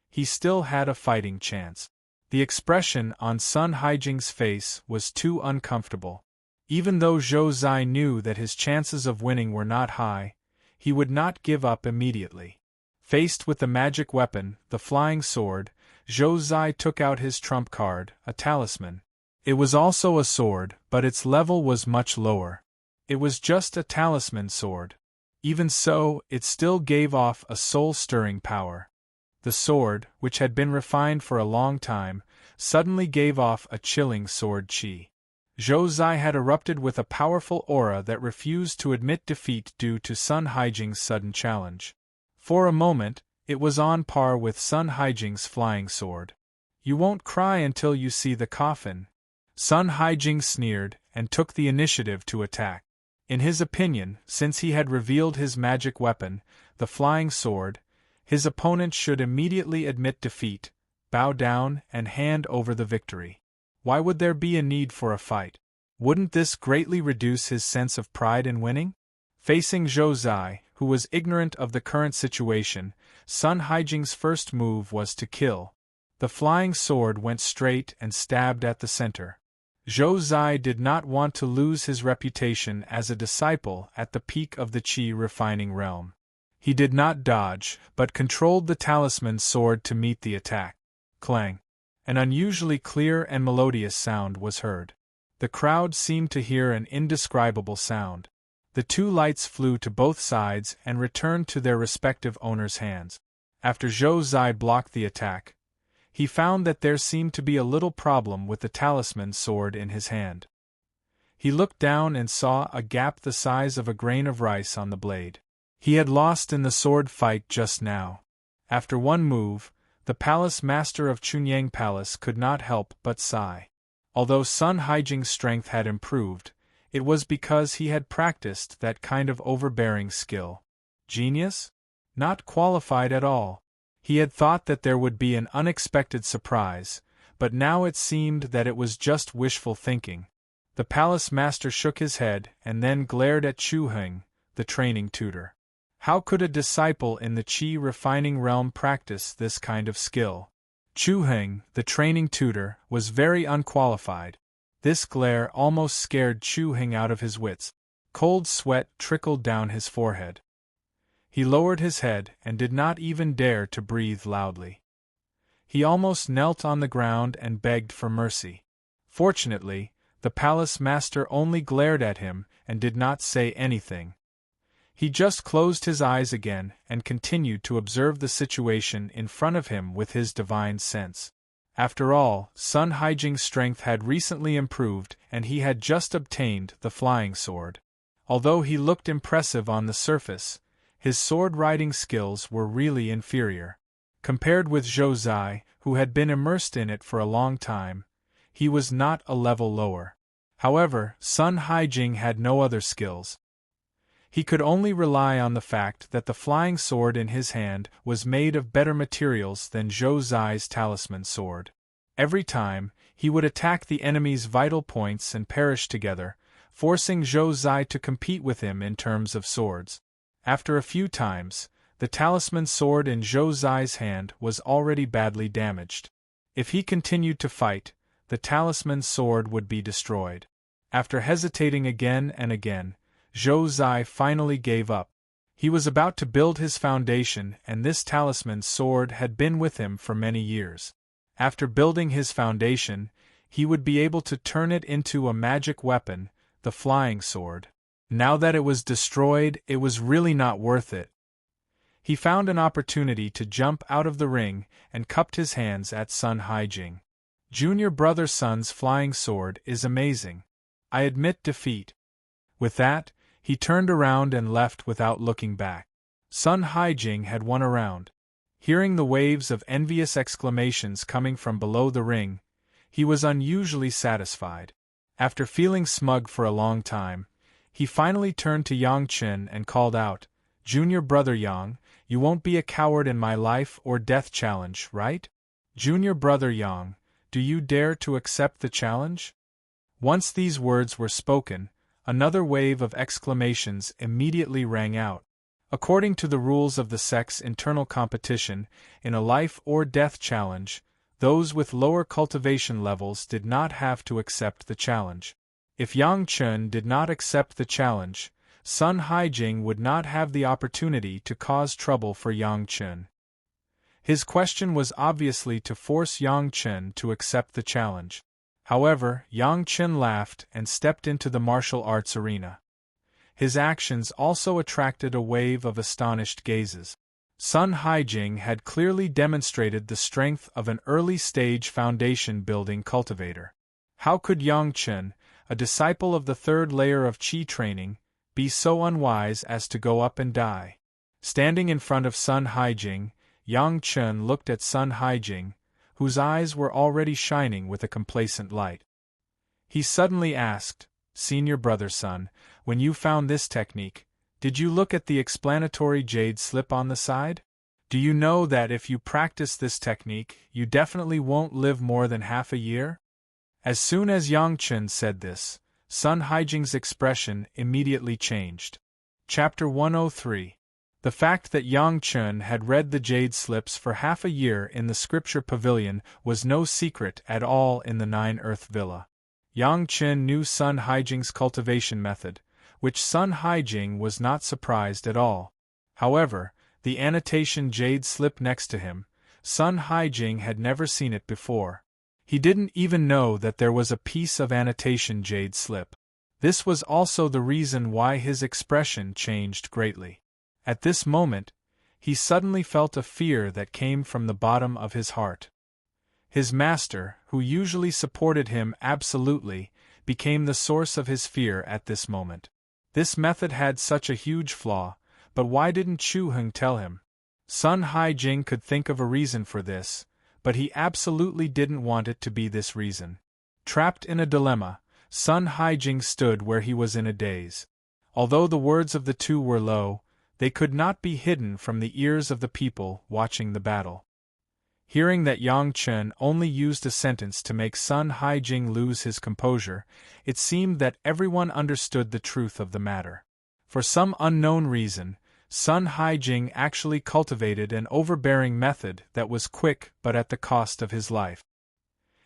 he still had a fighting chance. The expression on Sun Haijing's face was too uncomfortable. Even though Zhou Zai knew that his chances of winning were not high, he would not give up immediately. Faced with the magic weapon, the flying sword, Zhou Zai took out his trump card, a talisman. It was also a sword, but its level was much lower. It was just a talisman sword. Even so, it still gave off a soul-stirring power. The sword, which had been refined for a long time, suddenly gave off a chilling sword chi. Zhou Zai had erupted with a powerful aura that refused to admit defeat due to Sun Haijing's sudden challenge. For a moment, it was on par with Sun Haijing's flying sword. "You won't cry until you see the coffin." Sun Haijing sneered and took the initiative to attack. In his opinion, since he had revealed his magic weapon, the flying sword, his opponent should immediately admit defeat, bow down, and hand over the victory. Why would there be a need for a fight? Wouldn't this greatly reduce his sense of pride in winning? Facing Zhou Zai, who was ignorant of the current situation, Sun Haijing's first move was to kill. The flying sword went straight and stabbed at the center. Zhou Zai did not want to lose his reputation as a disciple at the peak of the Qi refining realm. He did not dodge, but controlled the talisman sword to meet the attack. Clang! An unusually clear and melodious sound was heard. The crowd seemed to hear an indescribable sound. The two lights flew to both sides and returned to their respective owners' hands. After Zhou Zai blocked the attack, he found that there seemed to be a little problem with the talisman sword in his hand. He looked down and saw a gap the size of a grain of rice on the blade. He had lost in the sword fight just now. After one move, the palace master of Chunyang Palace could not help but sigh. Although Sun Haijing's strength had improved, it was because he had practiced that kind of overbearing skill. Genius? Not qualified at all. He had thought that there would be an unexpected surprise, but now it seemed that it was just wishful thinking. The palace master shook his head and then glared at Chu Heng, the training tutor. How could a disciple in the Qi refining realm practice this kind of skill? Chu Heng, the training tutor, was very unqualified. This glare almost scared Chu Heng out of his wits. Cold sweat trickled down his forehead. He lowered his head and did not even dare to breathe loudly. He almost knelt on the ground and begged for mercy. Fortunately, the palace master only glared at him and did not say anything. He just closed his eyes again and continued to observe the situation in front of him with his divine sense. After all, Sun Haijing's strength had recently improved and he had just obtained the flying sword. Although he looked impressive on the surface, his sword-riding skills were really inferior. Compared with Zhou Zai, who had been immersed in it for a long time, he was not a level lower. However, Sun Haijing had no other skills. He could only rely on the fact that the flying sword in his hand was made of better materials than Zhou Zai's talisman sword. Every time, he would attack the enemy's vital points and perish together, forcing Zhou Zai to compete with him in terms of swords. After a few times, the talisman sword in Zhou Zai's hand was already badly damaged. If he continued to fight, the talisman sword would be destroyed. After hesitating again and again, Zhou Zai finally gave up. He was about to build his foundation and this talisman sword had been with him for many years. After building his foundation, he would be able to turn it into a magic weapon, the flying sword. Now that it was destroyed, it was really not worth it. He found an opportunity to jump out of the ring and cupped his hands at Sun Haijing. Junior brother Sun's flying sword is amazing. I admit defeat. With that, he turned around and left without looking back. Sun Haijing had won a round. Hearing the waves of envious exclamations coming from below the ring, he was unusually satisfied. After feeling smug for a long time, he finally turned to Yang Chen and called out, "Junior brother Yang, you won't be a coward in my life or death challenge, right?" Junior brother Yang, do you dare to accept the challenge? Once these words were spoken, another wave of exclamations immediately rang out. According to the rules of the sect's internal competition, in a life-or-death challenge, those with lower cultivation levels did not have to accept the challenge. If Yang Chen did not accept the challenge, Sun Haijing would not have the opportunity to cause trouble for Yang Chen. His question was obviously to force Yang Chen to accept the challenge. However, Yang Chen laughed and stepped into the martial arts arena. His actions also attracted a wave of astonished gazes. Sun Haijing had clearly demonstrated the strength of an early-stage foundation-building cultivator. How could Yang Chen, a disciple of the third layer of Qi training, be so unwise as to go up and die? Standing in front of Sun Haijing, Yang Chen looked at Sun Haijing, whose eyes were already shining with a complacent light. He suddenly asked, "Senior brother Sun, when you found this technique, did you look at the explanatory jade slip on the side? Do you know that if you practice this technique, you definitely won't live more than half a year?" As soon as Yang Chen said this, Sun Haijing's expression immediately changed. Chapter 103. The fact that Yang Chen had read the jade slips for half a year in the scripture pavilion was no secret at all in the Nine Earth Villa. Yang Chen knew Sun Haijing's cultivation method, which Sun Haijing was not surprised at all. However, the annotation jade slip next to him, Sun Haijing had never seen it before. He didn't even know that there was a piece of annotation jade slip. This was also the reason why his expression changed greatly. At this moment, he suddenly felt a fear that came from the bottom of his heart. His master, who usually supported him absolutely, became the source of his fear at this moment. This method had such a huge flaw, but why didn't Chu Heng tell him? Sun Haijing could think of a reason for this, but he absolutely didn't want it to be this reason. Trapped in a dilemma, Sun Haijing stood where he was in a daze. Although the words of the two were low, they could not be hidden from the ears of the people watching the battle. Hearing that Yang Chen only used a sentence to make Sun Haijing lose his composure, it seemed that everyone understood the truth of the matter. For some unknown reason, Sun Haijing actually cultivated an overbearing method that was quick but at the cost of his life.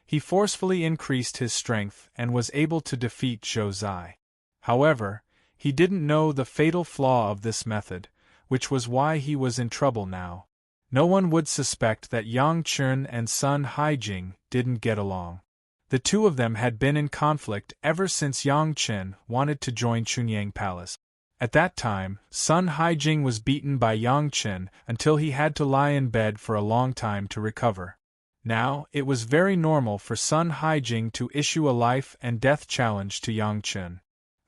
He forcefully increased his strength and was able to defeat Zhou Zai. However, he didn't know the fatal flaw of this method, which was why he was in trouble now. No one would suspect that Yang Chen and Sun Haijing didn't get along. The two of them had been in conflict ever since Yang Chen wanted to join Chunyang Palace. At that time, Sun Haijing was beaten by Yang Chen until he had to lie in bed for a long time to recover. Now, it was very normal for Sun Haijing to issue a life-and-death challenge to Yang Chen.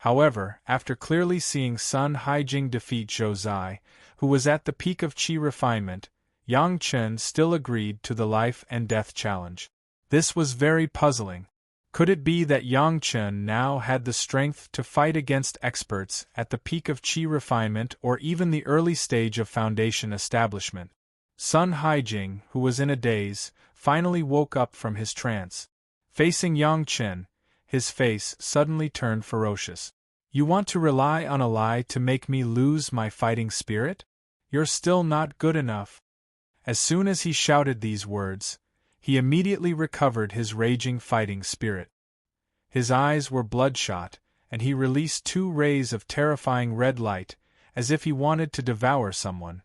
However, after clearly seeing Sun Haijing defeat Zhou Zai, who was at the peak of qi refinement, Yang Chen still agreed to the life-and-death challenge. This was very puzzling. Could it be that Yang Chen now had the strength to fight against experts at the peak of qi refinement or even the early stage of foundation establishment? Sun Haijing, who was in a daze, finally woke up from his trance. Facing Yang Chen, his face suddenly turned ferocious. "You want to rely on a lie to make me lose my fighting spirit? You're still not good enough." As soon as he shouted these words, he immediately recovered his raging fighting spirit. His eyes were bloodshot, and he released 2 rays of terrifying red light, as if he wanted to devour someone.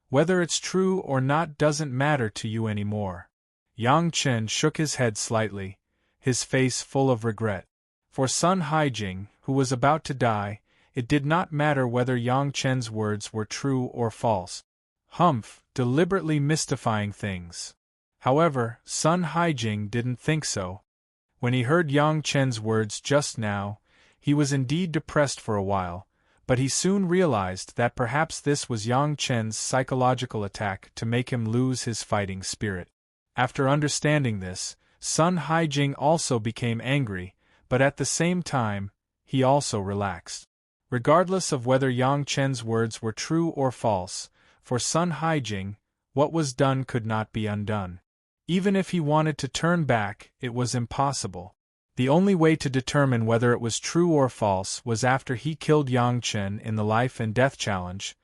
"Whether it's true or not doesn't matter to you anymore." Yang Chen shook his head slightly, his face full of regret. For Sun Haijing, who was about to die, it did not matter whether Yang Chen's words were true or false. Humph, deliberately mystifying things. However, Sun Haijing didn't think so. When he heard Yang Chen's words just now, he was indeed depressed for a while, but he soon realized that perhaps this was Yang Chen's psychological attack to make him lose his fighting spirit. After understanding this, Sun Haijing also became angry, but at the same time, he also relaxed. Regardless of whether Yang Chen's words were true or false, for Sun Haijing, what was done could not be undone. Even if he wanted to turn back, it was impossible. The only way to determine whether it was true or false was after he killed Yang Chen in the life and death challenge.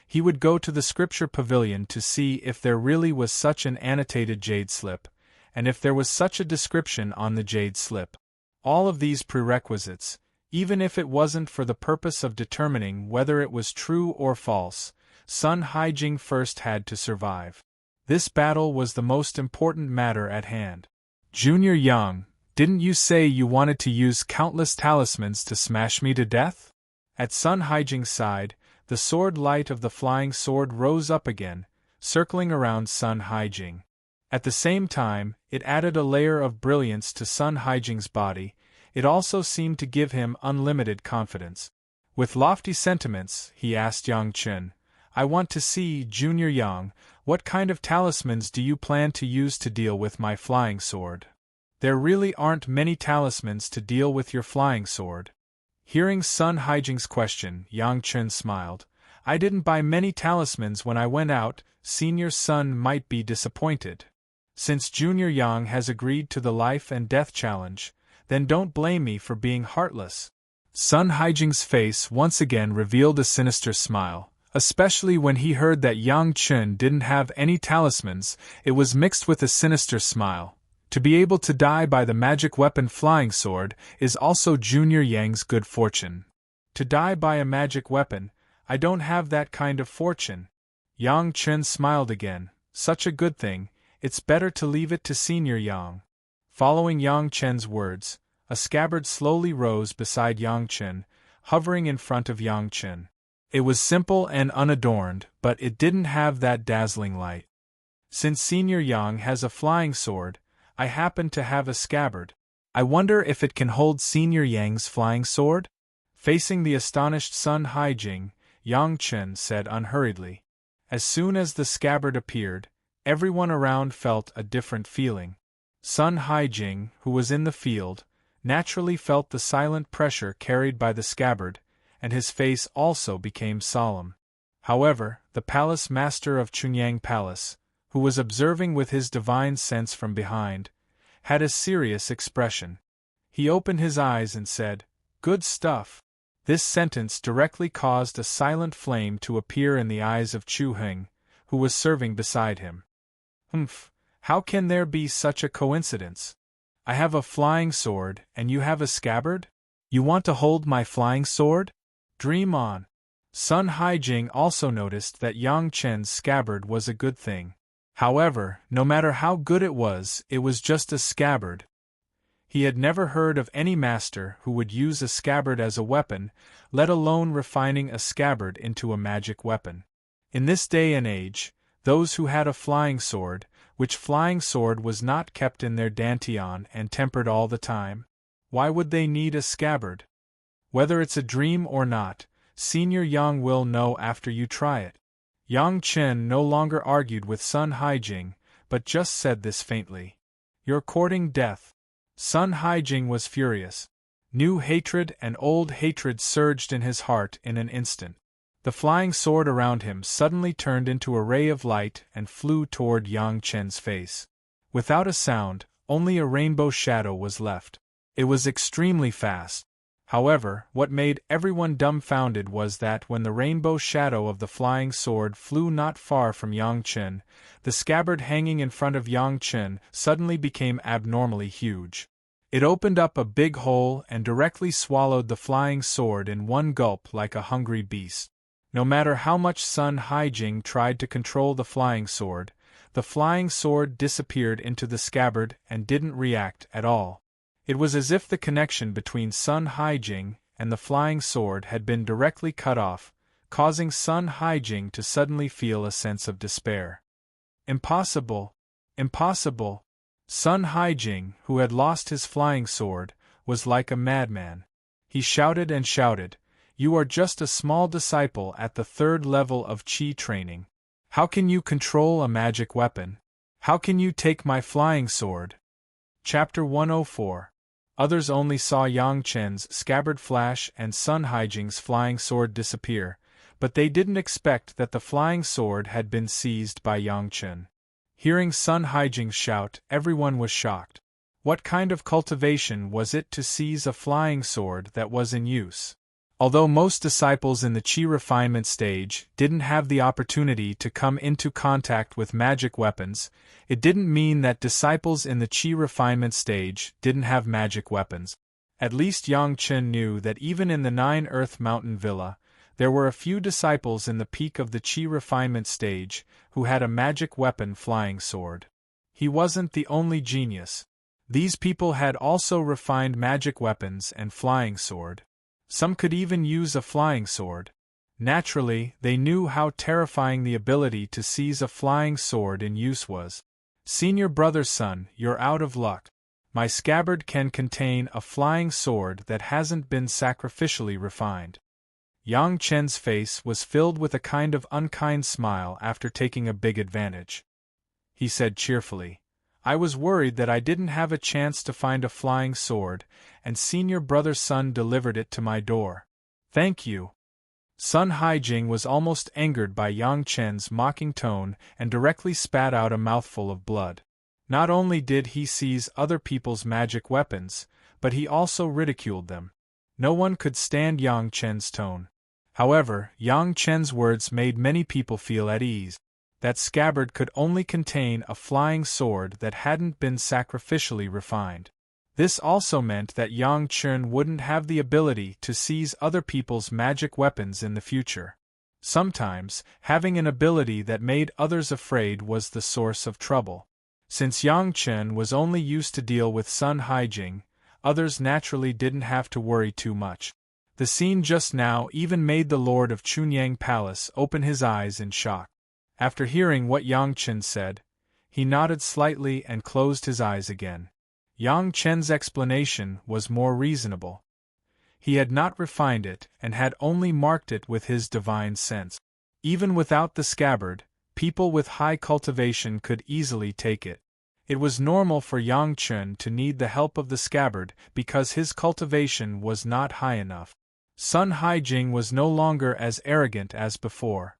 He would go to the scripture pavilion to see if there really was such an annotated jade slip, and if there was such a description on the jade slip. All of these prerequisites, even if it wasn't for the purpose of determining whether it was true or false, Sun Haijing first had to survive. This battle was the most important matter at hand. Junior Yang, didn't you say you wanted to use countless talismans to smash me to death? At Sun Haijing's side, the sword light of the flying sword rose up again, circling around Sun Haijing. At the same time, it added a layer of brilliance to Sun Haijing's body. It also seemed to give him unlimited confidence. With lofty sentiments, he asked Yang Chen, I want to see, Junior Yang, what kind of talismans do you plan to use to deal with my flying sword? There really aren't many talismans to deal with your flying sword. Hearing Sun Haijing's question, Yang Chen smiled. I didn't buy many talismans when I went out. Senior Sun might be disappointed. Since Junior Yang has agreed to the life and death challenge, then don't blame me for being heartless. Sun Haijing's face once again revealed a sinister smile, especially when he heard that Yang Chen didn't have any talismans. It was mixed with a sinister smile. To be able to die by the magic weapon flying sword is also Junior Yang's good fortune. To die by a magic weapon, I don't have that kind of fortune. Yang Chen smiled again. Such a good thing, it's better to leave it to Senior Yang. Following Yang Chen's words, a scabbard slowly rose beside Yang Chen, hovering in front of Yang Chen. It was simple and unadorned, but it didn't have that dazzling light. Since Senior Yang has a flying sword, I happen to have a scabbard. I wonder if it can hold Senior Yang's flying sword? Facing the astonished Sun Haijing, Yang Chen said unhurriedly. As soon as the scabbard appeared, everyone around felt a different feeling. Sun Haijing, who was in the field, naturally felt the silent pressure carried by the scabbard, and his face also became solemn. However, the palace master of Chunyang Palace, who was observing with his divine sense from behind, had a serious expression. He opened his eyes and said, Good stuff. This sentence directly caused a silent flame to appear in the eyes of Chu Heng, who was serving beside him. Humph, how can there be such a coincidence? I have a flying sword, and you have a scabbard? You want to hold my flying sword? Dream on. Sun Haijing also noticed that Yang Chen's scabbard was a good thing. However, no matter how good it was just a scabbard. He had never heard of any master who would use a scabbard as a weapon, let alone refining a scabbard into a magic weapon. In this day and age, those who had a flying sword, which flying sword was not kept in their dantian and tempered all the time, why would they need a scabbard? Whether it's a dream or not, Senior Yang will know after you try it. Yang Chen no longer argued with Sun Haijing, but just said this faintly. You're courting death. Sun Haijing was furious. New hatred and old hatred surged in his heart in an instant. The flying sword around him suddenly turned into a ray of light and flew toward Yang Chen's face. Without a sound, only a rainbow shadow was left. It was extremely fast. However, what made everyone dumbfounded was that when the rainbow shadow of the flying sword flew not far from Yang Chen, the scabbard hanging in front of Yang Chen suddenly became abnormally huge. It opened up a big hole and directly swallowed the flying sword in one gulp like a hungry beast. No matter how much Sun Haijing tried to control the flying sword disappeared into the scabbard and didn't react at all. It was as if the connection between Sun Haijing and the flying sword had been directly cut off, causing Sun Haijing to suddenly feel a sense of despair. Impossible! Impossible! Sun Haijing, who had lost his flying sword, was like a madman. He shouted and shouted, You are just a small disciple at the 3rd level of Qi training. How can you control a magic weapon? How can you take my flying sword? Chapter 104. Others only saw Yang Chen's scabbard flash and Sun Haijing's flying sword disappear, but they didn't expect that the flying sword had been seized by Yang Chen. Hearing Sun Haijing shout, everyone was shocked. What kind of cultivation was it to seize a flying sword that was in use? Although most disciples in the Qi refinement stage didn't have the opportunity to come into contact with magic weapons, it didn't mean that disciples in the Qi refinement stage didn't have magic weapons. At least Yang Chen knew that even in the Nine Earth Mountain Villa, there were a few disciples in the peak of the Qi refinement stage who had a magic weapon flying sword. He wasn't the only genius. These people had also refined magic weapons and flying sword. Some could even use a flying sword. Naturally, they knew how terrifying the ability to seize a flying sword in use was. Senior brother's son, you're out of luck. My scabbard can contain a flying sword that hasn't been sacrificially refined. Yang Chen's face was filled with a kind of unkind smile after taking a big advantage. He said cheerfully, I was worried that I didn't have a chance to find a flying sword, and senior brother's son delivered it to my door. Thank you. Sun Haijing was almost angered by Yang Chen's mocking tone and directly spat out a mouthful of blood. Not only did he seize other people's magic weapons, but he also ridiculed them. No one could stand Yang Chen's tone. However, Yang Chen's words made many people feel at ease. That scabbard could only contain a flying sword that hadn't been sacrificially refined. This also meant that Yang Chen wouldn't have the ability to seize other people's magic weapons in the future. Sometimes, having an ability that made others afraid was the source of trouble. Since Yang Chen was only used to deal with Sun Haijing, others naturally didn't have to worry too much. The scene just now even made the Lord of Chunyang Palace open his eyes in shock. After hearing what Yang Chen said, he nodded slightly and closed his eyes again. Yang Chen's explanation was more reasonable. He had not refined it and had only marked it with his divine sense. Even without the scabbard, people with high cultivation could easily take it. It was normal for Yang Chen to need the help of the scabbard because his cultivation was not high enough. Sun Haijing was no longer as arrogant as before.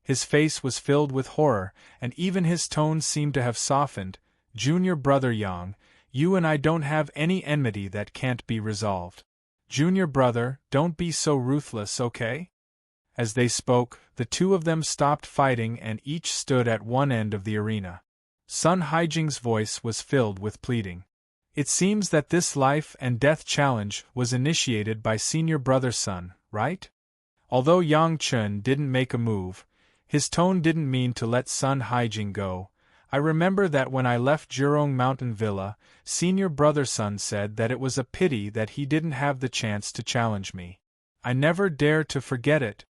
His face was filled with horror, and even his tone seemed to have softened. Junior brother Yang, you and I don't have any enmity that can't be resolved. Junior brother, don't be so ruthless, okay? As they spoke, the two of them stopped fighting and each stood at one end of the arena. Sun Haijing's voice was filled with pleading. It seems that this life and death challenge was initiated by senior brother's son, right? Although Yang Chen didn't make a move, his tone didn't mean to let Sun Haijing go. I remember that when I left Jurong Mountain Villa, senior brother's son said that it was a pity that he didn't have the chance to challenge me. I never dare to forget it.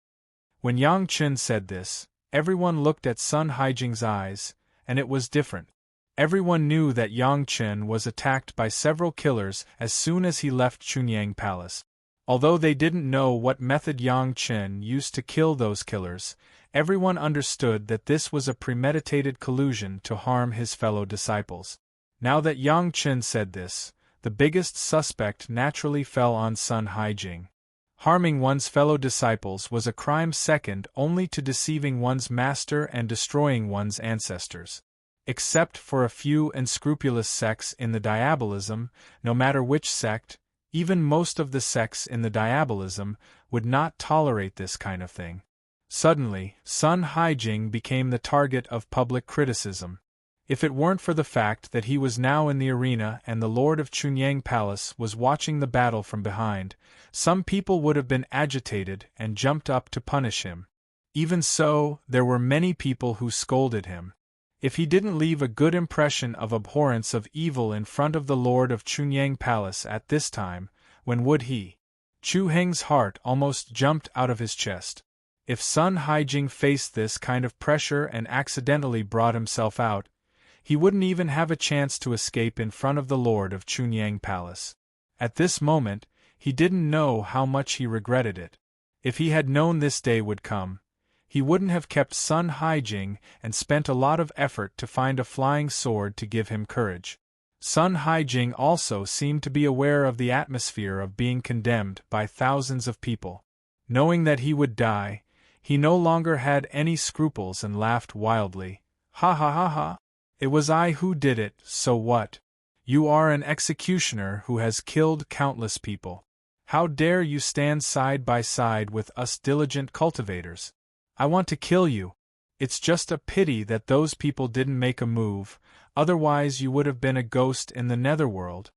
When Yang Chen said this, everyone looked at Sun Haijing's eyes, and it was different. Everyone knew that Yang Chen was attacked by several killers as soon as he left Chunyang Palace. Although they didn't know what method Yang Chen used to kill those killers, everyone understood that this was a premeditated collusion to harm his fellow disciples. Now that Yang Chen said this, the biggest suspect naturally fell on Sun Haijing. Harming one's fellow disciples was a crime second only to deceiving one's master and destroying one's ancestors. Except for a few unscrupulous sects in the diabolism, no matter which sect, even most of the sects in the diabolism would not tolerate this kind of thing. Suddenly, Sun Haijing became the target of public criticism. If it weren't for the fact that he was now in the arena and the Lord of Chunyang Palace was watching the battle from behind, some people would have been agitated and jumped up to punish him. Even so, there were many people who scolded him. If he didn't leave a good impression of abhorrence of evil in front of the Lord of Chunyang Palace at this time, when would he? Chu Heng's heart almost jumped out of his chest. If Sun Haijing faced this kind of pressure and accidentally brought himself out, he wouldn't even have a chance to escape in front of the Lord of Chunyang Palace. At this moment, he didn't know how much he regretted it. If he had known this day would come, he wouldn't have kept Sun Haijing and spent a lot of effort to find a flying sword to give him courage. Sun Haijing also seemed to be aware of the atmosphere of being condemned by thousands of people. Knowing that he would die, he no longer had any scruples and laughed wildly. Ha ha ha ha! It was I who did it, so what? You are an executioner who has killed countless people. How dare you stand side by side with us diligent cultivators? I want to kill you. It's just a pity that those people didn't make a move, otherwise you would have been a ghost in the netherworld.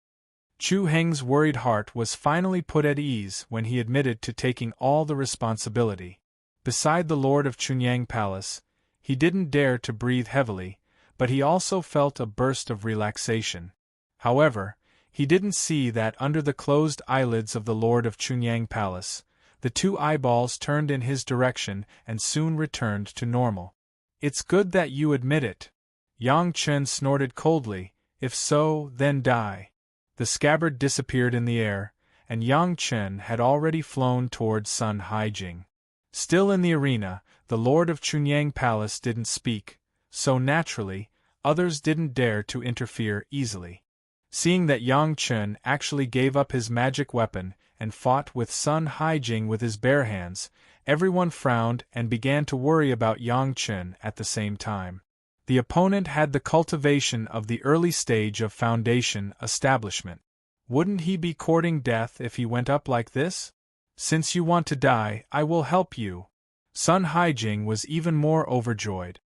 Chu Heng's worried heart was finally put at ease when he admitted to taking all the responsibility. Beside the Lord of Chunyang Palace, he didn't dare to breathe heavily, but he also felt a burst of relaxation. However, he didn't see that under the closed eyelids of the Lord of Chunyang Palace, the two eyeballs turned in his direction and soon returned to normal. It's good that you admit it. Yang Chen snorted coldly. If so, then die. The scabbard disappeared in the air, and Yang Chen had already flown towards Sun Haijing. Still in the arena, the Lord of Chunyang Palace didn't speak, so naturally, others didn't dare to interfere easily. Seeing that Yang Chen actually gave up his magic weapon and fought with Sun Haijing with his bare hands, everyone frowned and began to worry about Yang Chen at the same time. The opponent had the cultivation of the early stage of foundation establishment. Wouldn't he be courting death if he went up like this? Since you want to die, I will help you. Sun Haijing was even more overjoyed.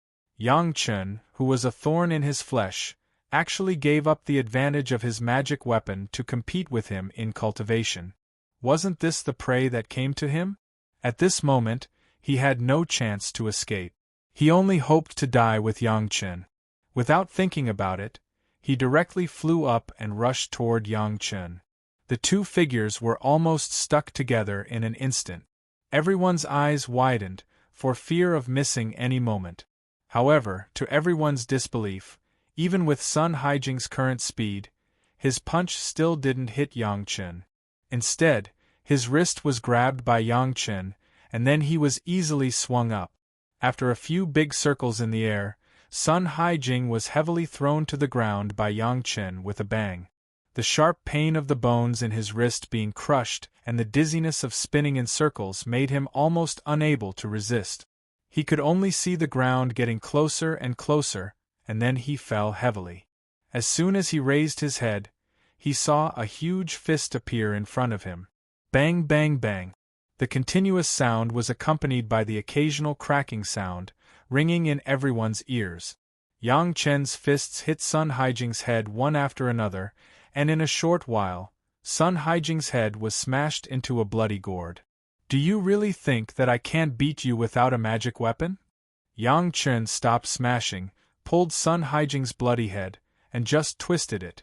Yang Chen, who was a thorn in his flesh, actually gave up the advantage of his magic weapon to compete with him in cultivation. Wasn't this the prey that came to him? At this moment, he had no chance to escape. He only hoped to die with Yang Chen. Without thinking about it, he directly flew up and rushed toward Yang Chen. The two figures were almost stuck together in an instant. Everyone's eyes widened, for fear of missing any moment. However, to everyone's disbelief, even with Sun Haijing's current speed, his punch still didn't hit Yang Chen. Instead, his wrist was grabbed by Yang Chen, and then he was easily swung up. After a few big circles in the air, Sun Haijing was heavily thrown to the ground by Yang Chen with a bang. The sharp pain of the bones in his wrist being crushed and the dizziness of spinning in circles made him almost unable to resist. He could only see the ground getting closer and closer, and then he fell heavily. As soon as he raised his head, he saw a huge fist appear in front of him. Bang, bang, bang. The continuous sound was accompanied by the occasional cracking sound, ringing in everyone's ears. Yang Chen's fists hit Sun Haijing's head one after another, and in a short while, Sun Haijing's head was smashed into a bloody gourd. Do you really think that I can't beat you without a magic weapon? Yang Chen stopped smashing, pulled Sun Haijing's bloody head, and just twisted it.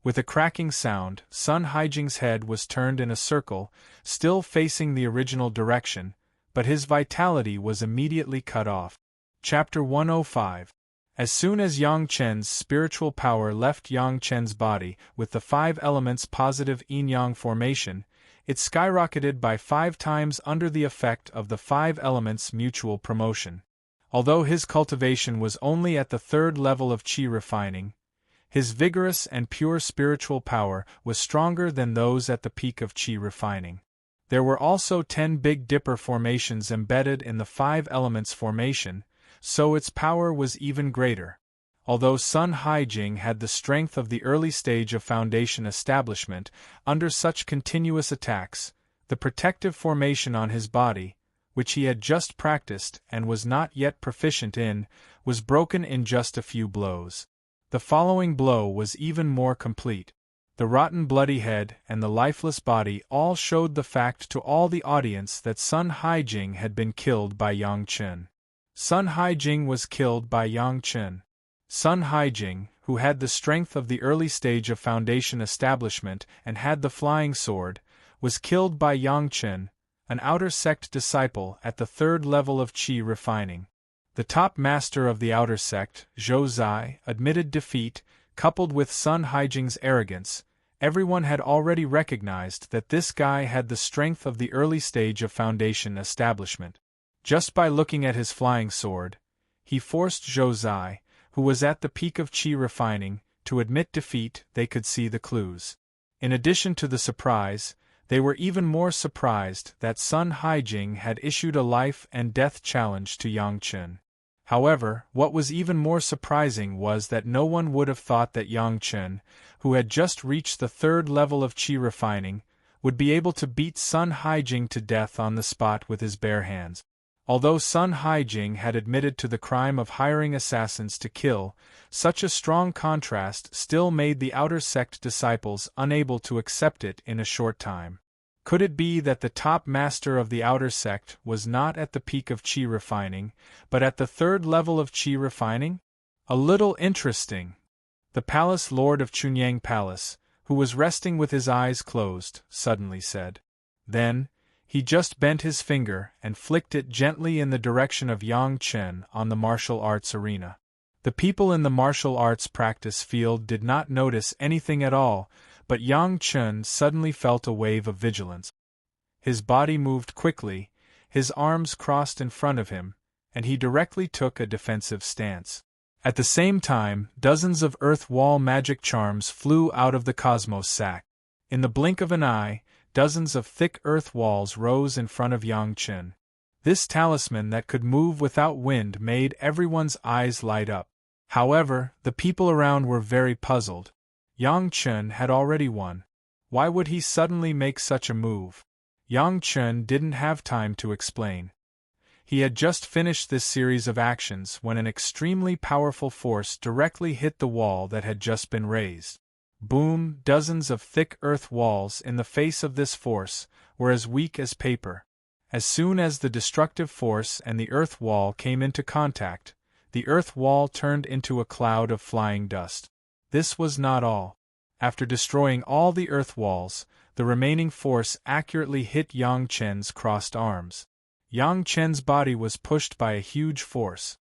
With a cracking sound, Sun Haijing's head was turned in a circle, still facing the original direction, but his vitality was immediately cut off. Chapter 105. As soon as Yang Chen's spiritual power left Yang Chen's body with the 5 elements positive yin-yang formation, it skyrocketed by 5 times under the effect of the 5 elements mutual promotion. Although his cultivation was only at the 3rd level of qi refining, his vigorous and pure spiritual power was stronger than those at the peak of qi refining. There were also 10 Big Dipper formations embedded in the 5 elements formation, so its power was even greater. Although Sun Haijing had the strength of the early stage of foundation establishment, under such continuous attacks, the protective formation on his body, which he had just practiced and was not yet proficient in, was broken in just a few blows. The following blow was even more complete. The rotten bloody head and the lifeless body all showed the fact to all the audience that Sun Haijing had been killed by Yang Chen. Sun Haijing was killed by Yang Chen. Sun Haijing, who had the strength of the early stage of foundation establishment and had the flying sword, was killed by Yang Chen, an outer sect disciple at the 3rd level of qi refining. The top master of the outer sect, Zhou Zai, admitted defeat, coupled with Sun Haijing's arrogance. Everyone had already recognized that this guy had the strength of the early stage of foundation establishment. Just by looking at his flying sword, he forced Zhou Zai, who was at the peak of qi refining, to admit defeat. They could see the clues. In addition to the surprise, they were even more surprised that Sun Haijing had issued a life and death challenge to Yang Chen. However, what was even more surprising was that no one would have thought that Yang Chen, who had just reached the 3rd level of qi refining, would be able to beat Sun Haijing to death on the spot with his bare hands. Although Sun Haijing had admitted to the crime of hiring assassins to kill, such a strong contrast still made the outer sect disciples unable to accept it in a short time. Could it be that the top master of the outer sect was not at the peak of qi refining, but at the 3rd level of qi refining? A little interesting. The palace lord of Chunyang Palace, who was resting with his eyes closed, suddenly said. Then, he just bent his finger and flicked it gently in the direction of Yang Chen on the martial arts arena. The people in the martial arts practice field did not notice anything at all, but Yang Chen suddenly felt a wave of vigilance. His body moved quickly, his arms crossed in front of him, and he directly took a defensive stance. At the same time, dozens of earth wall magic charms flew out of the cosmos sac. In the blink of an eye, dozens of thick earth walls rose in front of Yang Chen. This talisman that could move without wind made everyone's eyes light up. However, the people around were very puzzled. Yang Chen had already won. Why would he suddenly make such a move? Yang Chen didn't have time to explain. He had just finished this series of actions when an extremely powerful force directly hit the wall that had just been raised. Boom! Dozens of thick earth walls in the face of this force were as weak as paper. As soon as the destructive force and the earth wall came into contact, the earth wall turned into a cloud of flying dust. This was not all. After destroying all the earth walls, the remaining force accurately hit Yang Chen's crossed arms. Yang Chen's body was pushed by a huge force.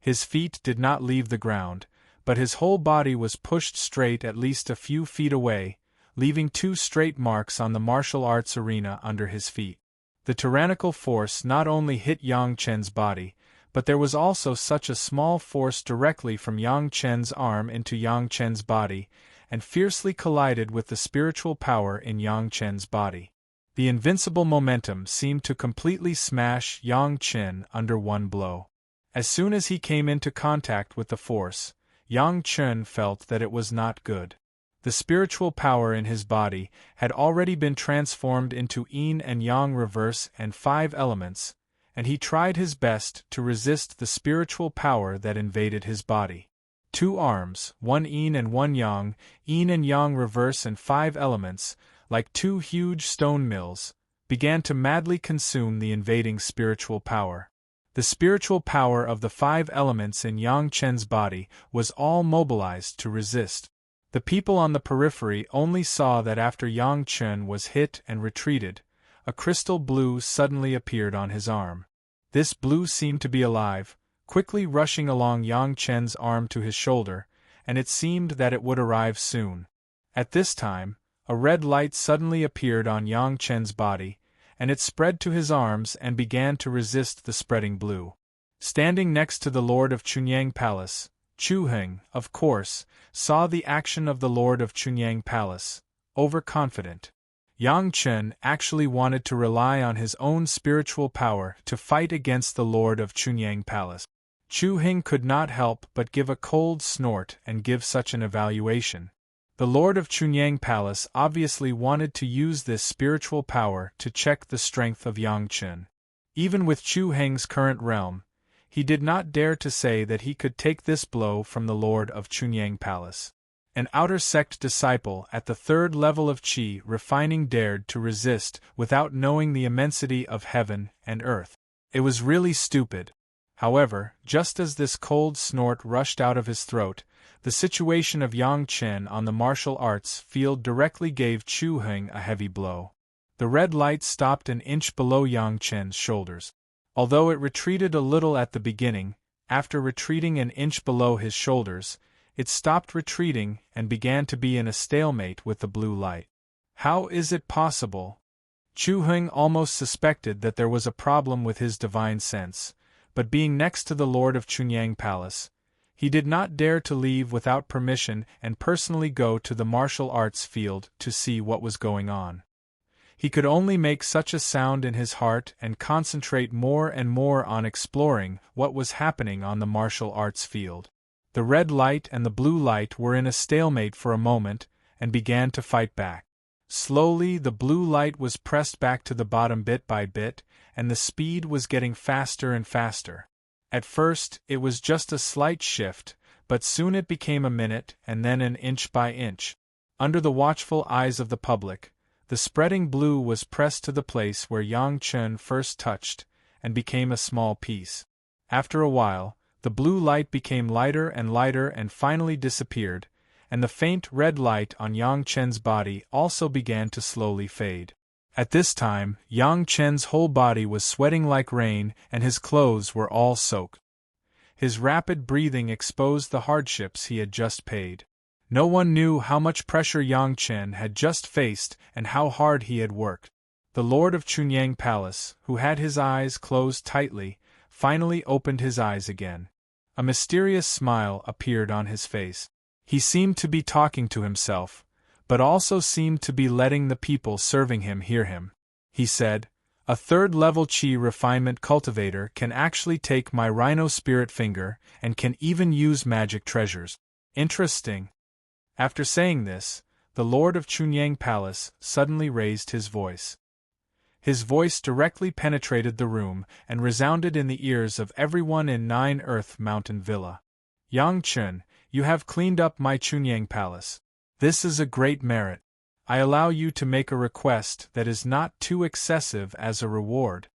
His feet did not leave the ground, but his whole body was pushed straight at least a few feet away, leaving 2 straight marks on the martial arts arena under his feet. The tyrannical force not only hit Yang Chen's body, but there was also such a small force directly from Yang Chen's arm into Yang Chen's body, and fiercely collided with the spiritual power in Yang Chen's body. The invincible momentum seemed to completely smash Yang Chen under one blow. As soon as he came into contact with the force, Yang Chen felt that it was not good. The spiritual power in his body had already been transformed into yin and yang reverse and 5 elements, and he tried his best to resist the spiritual power that invaded his body. 2 arms, 1 yin and 1 yang, yin and yang reverse and 5 elements, like 2 huge stone mills, began to madly consume the invading spiritual power. The spiritual power of the 5 elements in Yang Chen's body was all mobilized to resist. The people on the periphery only saw that after Yang Chen was hit and retreated, a crystal blue suddenly appeared on his arm. This blue seemed to be alive, quickly rushing along Yang Chen's arm to his shoulder, and it seemed that it would arrive soon. At this time, a red light suddenly appeared on Yang Chen's body, and it spread to his arms and began to resist the spreading blue. Standing next to the Lord of Chunyang Palace, Chu Heng, of course, saw the action of the Lord of Chunyang Palace, overconfident. Yang Chen actually wanted to rely on his own spiritual power to fight against the Lord of Chunyang Palace. Chu Heng could not help but give a cold snort and give such an evaluation. The Lord of Chunyang Palace obviously wanted to use this spiritual power to check the strength of Yang Chen. Even with Chu Heng's current realm, he did not dare to say that he could take this blow from the Lord of Chunyang Palace. An outer sect disciple at the 3rd level of qi refining dared to resist without knowing the immensity of heaven and earth. It was really stupid. However, just as this cold snort rushed out of his throat, the situation of Yang Chen on the martial arts field directly gave Chu Heng a heavy blow. The red light stopped an inch below Yang Chen's shoulders. Although it retreated a little at the beginning, after retreating an inch below his shoulders, it stopped retreating and began to be in a stalemate with the blue light. How is it possible? Chu Heng almost suspected that there was a problem with his divine sense, but being next to the Lord of Chunyang Palace, he did not dare to leave without permission and personally go to the martial arts field to see what was going on. He could only make such a sound in his heart and concentrate more and more on exploring what was happening on the martial arts field. The red light and the blue light were in a stalemate for a moment and began to fight back. Slowly, the blue light was pressed back to the bottom bit by bit, and the speed was getting faster and faster. At first, it was just a slight shift, but soon it became a minute and then an inch by inch. Under the watchful eyes of the public, the spreading blue was pressed to the place where Yang Chen first touched, and became a small piece. After a while, the blue light became lighter and finally disappeared, and the faint red light on Yang Chen's body also began to slowly fade. At this time, Yang Chen's whole body was sweating like rain and his clothes were all soaked. His rapid breathing exposed the hardships he had just paid. No one knew how much pressure Yang Chen had just faced and how hard he had worked. The Lord of Chunyang Palace, who had his eyes closed tightly, finally opened his eyes again. A mysterious smile appeared on his face. He seemed to be talking to himself, but also seemed to be letting the people serving him hear him. He said, "A third-level Qi refinement cultivator can actually take my rhino spirit finger and can even use magic treasures. Interesting." After saying this, the Lord of Chunyang Palace suddenly raised his voice. His voice directly penetrated the room and resounded in the ears of everyone in 9 Earth Mountain Villa. "Yang Chen, you have cleaned up my Chunyang Palace. This is a great merit. I allow you to make a request that is not too excessive as a reward."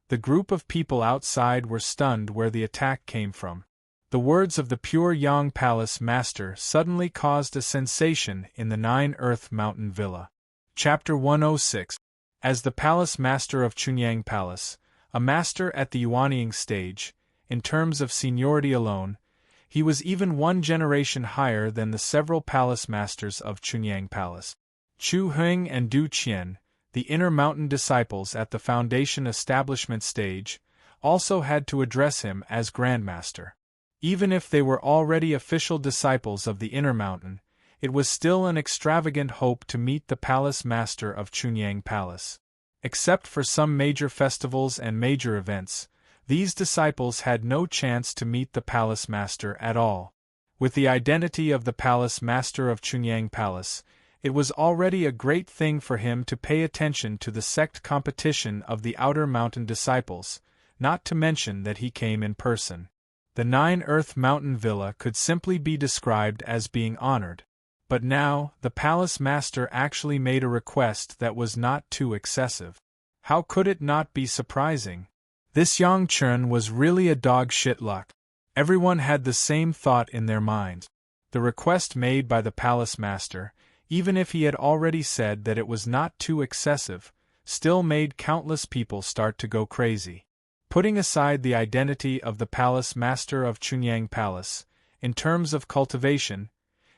The group of people outside were stunned where the attack came from. The words of the pure Yang Palace Master suddenly caused a sensation in the 9 Earth Mountain Villa. Chapter 106. As the Palace Master of Chunyang Palace, a master at the Yuanying stage, in terms of seniority alone, he was even one generation higher than the several palace masters of Chunyang Palace. Chu Heng and Du Qian, the inner mountain disciples at the foundation establishment stage, also had to address him as Grandmaster. Even if they were already official disciples of the inner mountain, it was still an extravagant hope to meet the palace master of Chunyang Palace. Except for some major festivals and major events, these disciples had no chance to meet the palace master at all. With the identity of the palace master of Chunyang Palace, it was already a great thing for him to pay attention to the sect competition of the outer mountain disciples, not to mention that he came in person. The 9 Earth Mountain Villa could simply be described as being honored. But now, the palace master actually made a request that was not too excessive. How could it not be surprising? This Yang Chen was really a dog shit luck. Everyone had the same thought in their minds. The request made by the palace master, even if he had already said that it was not too excessive, still made countless people start to go crazy. Putting aside the identity of the palace master of Chunyang Palace, in terms of cultivation,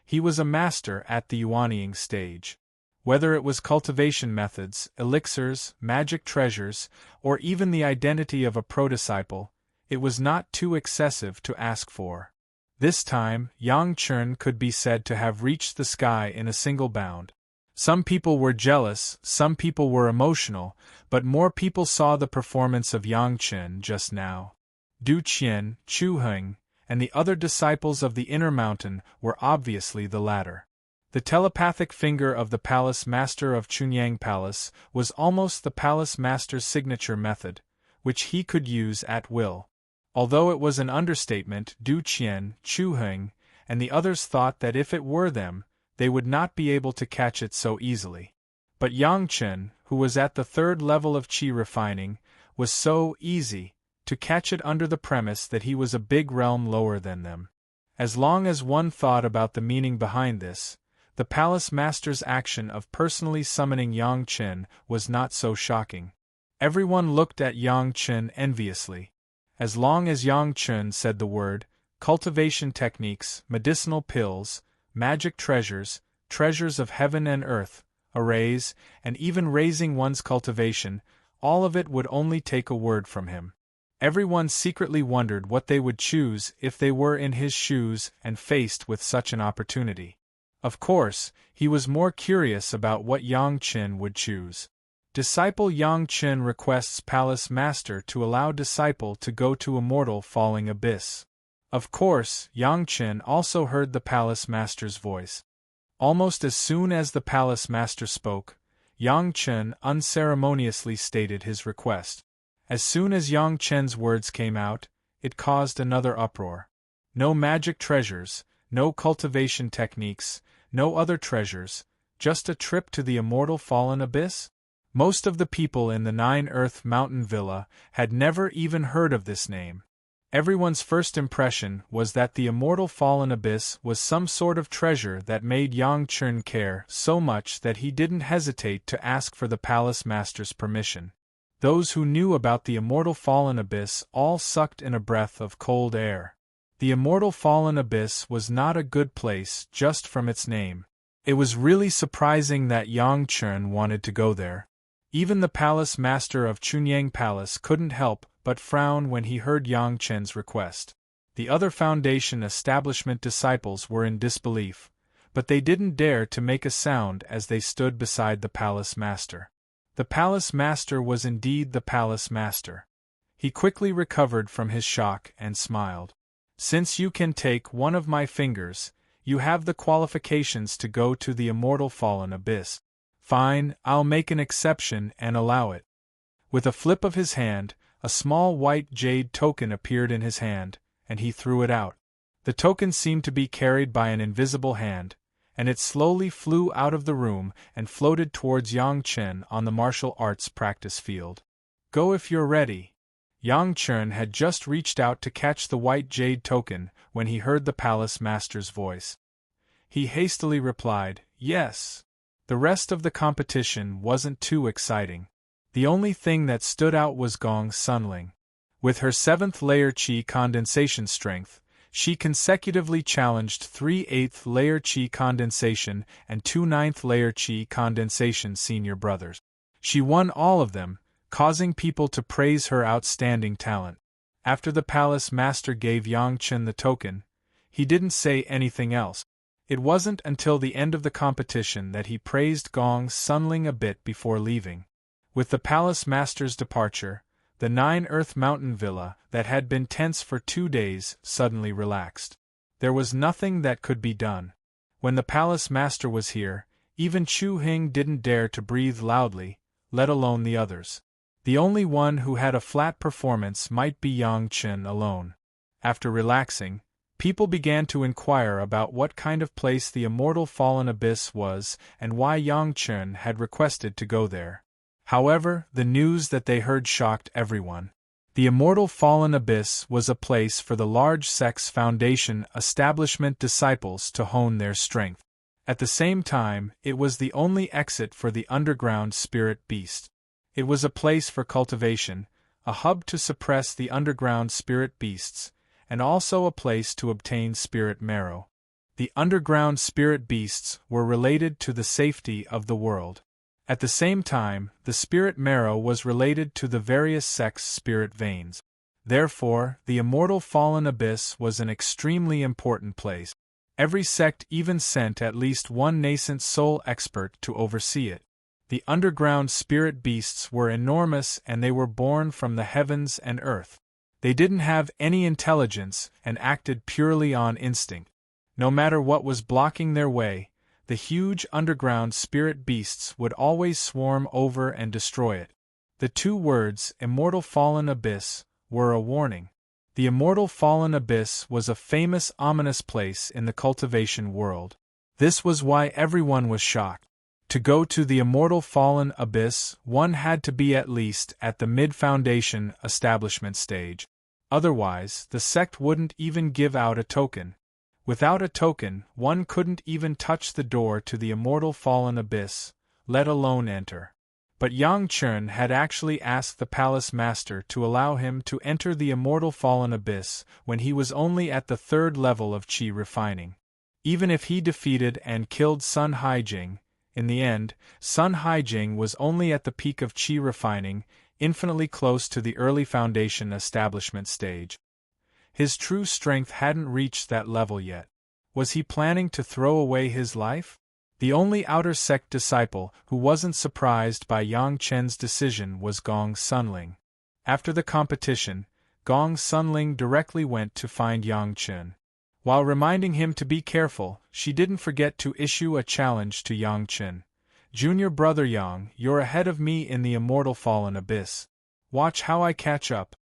he was a master at the Yuanying stage. Whether it was cultivation methods, elixirs, magic treasures, or even the identity of a pro-disciple, it was not too excessive to ask for. This time, Yang Chen could be said to have reached the sky in a single bound. Some people were jealous, some people were emotional, but more people saw the performance of Yang Chen just now. Du Qian, Chu Heng, and the other disciples of the inner mountain were obviously the latter. The telepathic finger of the palace master of Chunyang Palace was almost the palace master's signature method, which he could use at will. Although it was an understatement, Du Qian, Chu Heng, and the others thought that if it were them, they would not be able to catch it so easily. But Yang Chen, who was at the 3rd level of Qi refining, was so easy to catch it under the premise that he was a big realm lower than them. As long as one thought about the meaning behind this, the palace master's action of personally summoning Yang Chen was not so shocking. Everyone looked at Yang Chen enviously. As long as Yang Chen said the word, cultivation techniques, medicinal pills, magic treasures, treasures of heaven and earth, arrays, and even raising one's cultivation, all of it would only take a word from him. Everyone secretly wondered what they would choose if they were in his shoes and faced with such an opportunity. Of course, he was more curious about what Yang Chen would choose. Disciple Yang Chen requests Palace Master to allow disciple to go to Immortal falling abyss. Of course, Yang Chen also heard the Palace Master's voice. Almost as soon as the Palace Master spoke, Yang Chen unceremoniously stated his request. As soon as Yang Chen's words came out, it caused another uproar. No magic treasures, no cultivation techniques, no other treasures, just a trip to the Immortal Fallen Abyss? Most of the people in the Nine Earth Mountain Villa had never even heard of this name. Everyone's first impression was that the Immortal Fallen Abyss was some sort of treasure that made Yang Chen care so much that he didn't hesitate to ask for the Palace Master's permission. Those who knew about the Immortal Fallen Abyss all sucked in a breath of cold air. The Immortal Fallen Abyss was not a good place just from its name. It was really surprising that Yang Chen wanted to go there. Even the Palace Master of Chunyang Palace couldn't help but frown when he heard Yang Chen's request. The other Foundation establishment disciples were in disbelief, but they didn't dare to make a sound as they stood beside the Palace Master. The Palace Master was indeed the Palace Master. He quickly recovered from his shock and smiled. Since you can take one of my fingers, you have the qualifications to go to the Immortal Fallen Abyss. Fine, I'll make an exception and allow it. With a flip of his hand, a small white jade token appeared in his hand, and he threw it out. The token seemed to be carried by an invisible hand, and it slowly flew out of the room and floated towards Yang Chen on the martial arts practice field. Go if you're ready. Yang Chen had just reached out to catch the white jade token when he heard the Palace Master's voice. He hastily replied, yes. The rest of the competition wasn't too exciting. The only thing that stood out was Gong Sunling. With her 7th layer Qi condensation strength, she consecutively challenged 3 8th layer Qi condensation and 2 9th layer Qi condensation senior brothers. She won all of them, causing people to praise her outstanding talent. After the Palace Master gave Yang Chen the token, he didn't say anything else. It wasn't until the end of the competition that he praised Gong Sunling a bit before leaving. With the Palace Master's departure, the Nine Earth Mountain Villa, that had been tense for 2 days, suddenly relaxed. There was nothing that could be done. When the Palace Master was here, even Chu Hing didn't dare to breathe loudly, let alone the others. The only one who had a flat performance might be Yang Chen alone. After relaxing, people began to inquire about what kind of place the Immortal Fallen Abyss was and why Yang Chen had requested to go there. However, the news that they heard shocked everyone. The Immortal Fallen Abyss was a place for the large Sex Foundation establishment disciples to hone their strength. At the same time, it was the only exit for the underground spirit beast. It was a place for cultivation, a hub to suppress the underground spirit beasts, and also a place to obtain spirit marrow. The underground spirit beasts were related to the safety of the world. At the same time, the spirit marrow was related to the various sex spirit veins. Therefore, the Immortal Fallen Abyss was an extremely important place. Every sect even sent at least one nascent soul expert to oversee it. The underground spirit beasts were enormous and they were born from the heavens and earth. They didn't have any intelligence and acted purely on instinct. No matter what was blocking their way, the huge underground spirit beasts would always swarm over and destroy it. The 2 words, Immortal Fallen Abyss, were a warning. The Immortal Fallen Abyss was a famous ominous place in the cultivation world. This was why everyone was shocked. To go to the Immortal Fallen Abyss, one had to be at least at the mid-foundation establishment stage. Otherwise, the sect wouldn't even give out a token. Without a token, one couldn't even touch the door to the Immortal Fallen Abyss, let alone enter. But Yang Chen had actually asked the Palace Master to allow him to enter the Immortal Fallen Abyss when he was only at the 3rd level of Qi refining. Even if he defeated and killed Sun Haijing, in the end, Sun Haijing was only at the peak of Qi refining, infinitely close to the early Foundation establishment stage. His true strength hadn't reached that level yet. Was he planning to throw away his life? The only outer sect disciple who wasn't surprised by Yang Chen's decision was Gong Sunling. After the competition, Gong Sunling directly went to find Yang Chen. While reminding him to be careful, she didn't forget to issue a challenge to Yang Chen. "Junior brother Yang, you're ahead of me in the immortal fallen abyss. Watch how I catch up."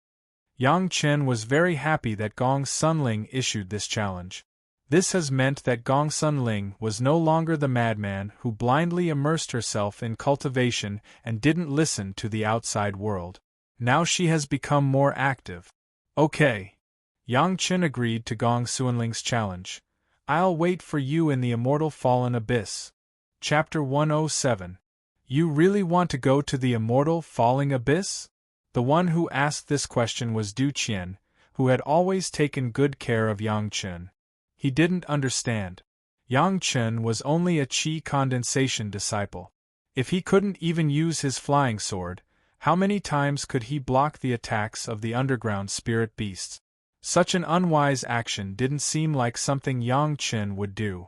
Yang Chen was very happy that Gong Sunling issued this challenge. This has meant that Gong Sunling was no longer the madman who blindly immersed herself in cultivation and didn't listen to the outside world. Now she has become more active. "Okay." Yang Chen agreed to Gong Sunling's challenge. "I'll wait for you in the immortal fallen abyss." Chapter 107. You really want to go to the immortal falling abyss? The one who asked this question was Du Qian, who had always taken good care of Yang Chen. He didn't understand. Yang Chen was only a qi condensation disciple. If he couldn't even use his flying sword, how many times could he block the attacks of the underground spirit beasts? Such an unwise action didn't seem like something Yang Chen would do.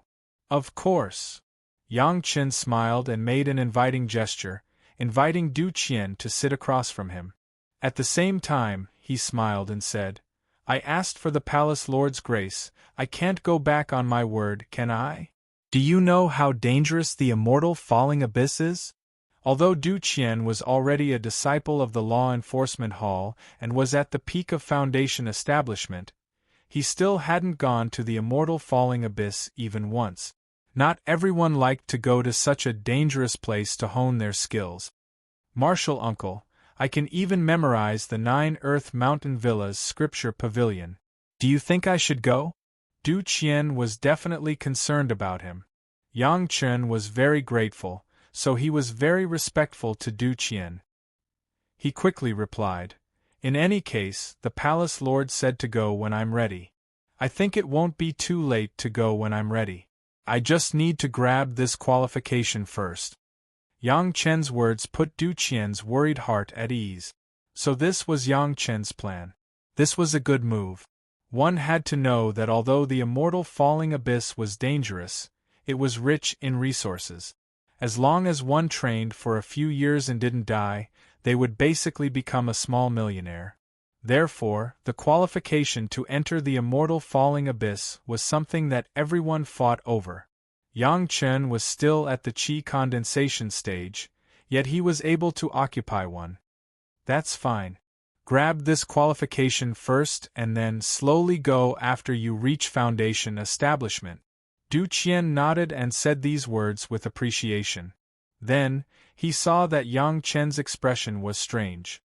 Of course. Yang Chen smiled and made an inviting gesture, inviting Du Qian to sit across from him. At the same time, he smiled and said, "I asked for the Palace Lord's grace. I can't go back on my word, can I? Do you know how dangerous the immortal falling abyss is?" Although Du Qian was already a disciple of the Law Enforcement Hall and was at the peak of Foundation establishment, he still hadn't gone to the immortal falling abyss even once. Not everyone liked to go to such a dangerous place to hone their skills. "Martial uncle, I can even memorize the 9 Earth Mountain Villas scripture pavilion. Do you think I should go?" Du Qian was definitely concerned about him. Yang Chen was very grateful, so he was very respectful to Du Qian. He quickly replied, "In any case, the Palace Lord said to go when I'm ready. I think it won't be too late to go when I'm ready. I just need to grab this qualification first." Yang Chen's words put Du Qian's worried heart at ease. So this was Yang Chen's plan. This was a good move. One had to know that although the immortal falling abyss was dangerous, it was rich in resources. As long as one trained for a few years and didn't die, they would basically become a small millionaire. Therefore, the qualification to enter the immortal falling abyss was something that everyone fought over. Yang Chen was still at the qi condensation stage, yet he was able to occupy one. "That's fine. Grab this qualification first and then slowly go after you reach Foundation establishment." Du Qian nodded and said these words with appreciation. Then, he saw that Yang Chen's expression was strange.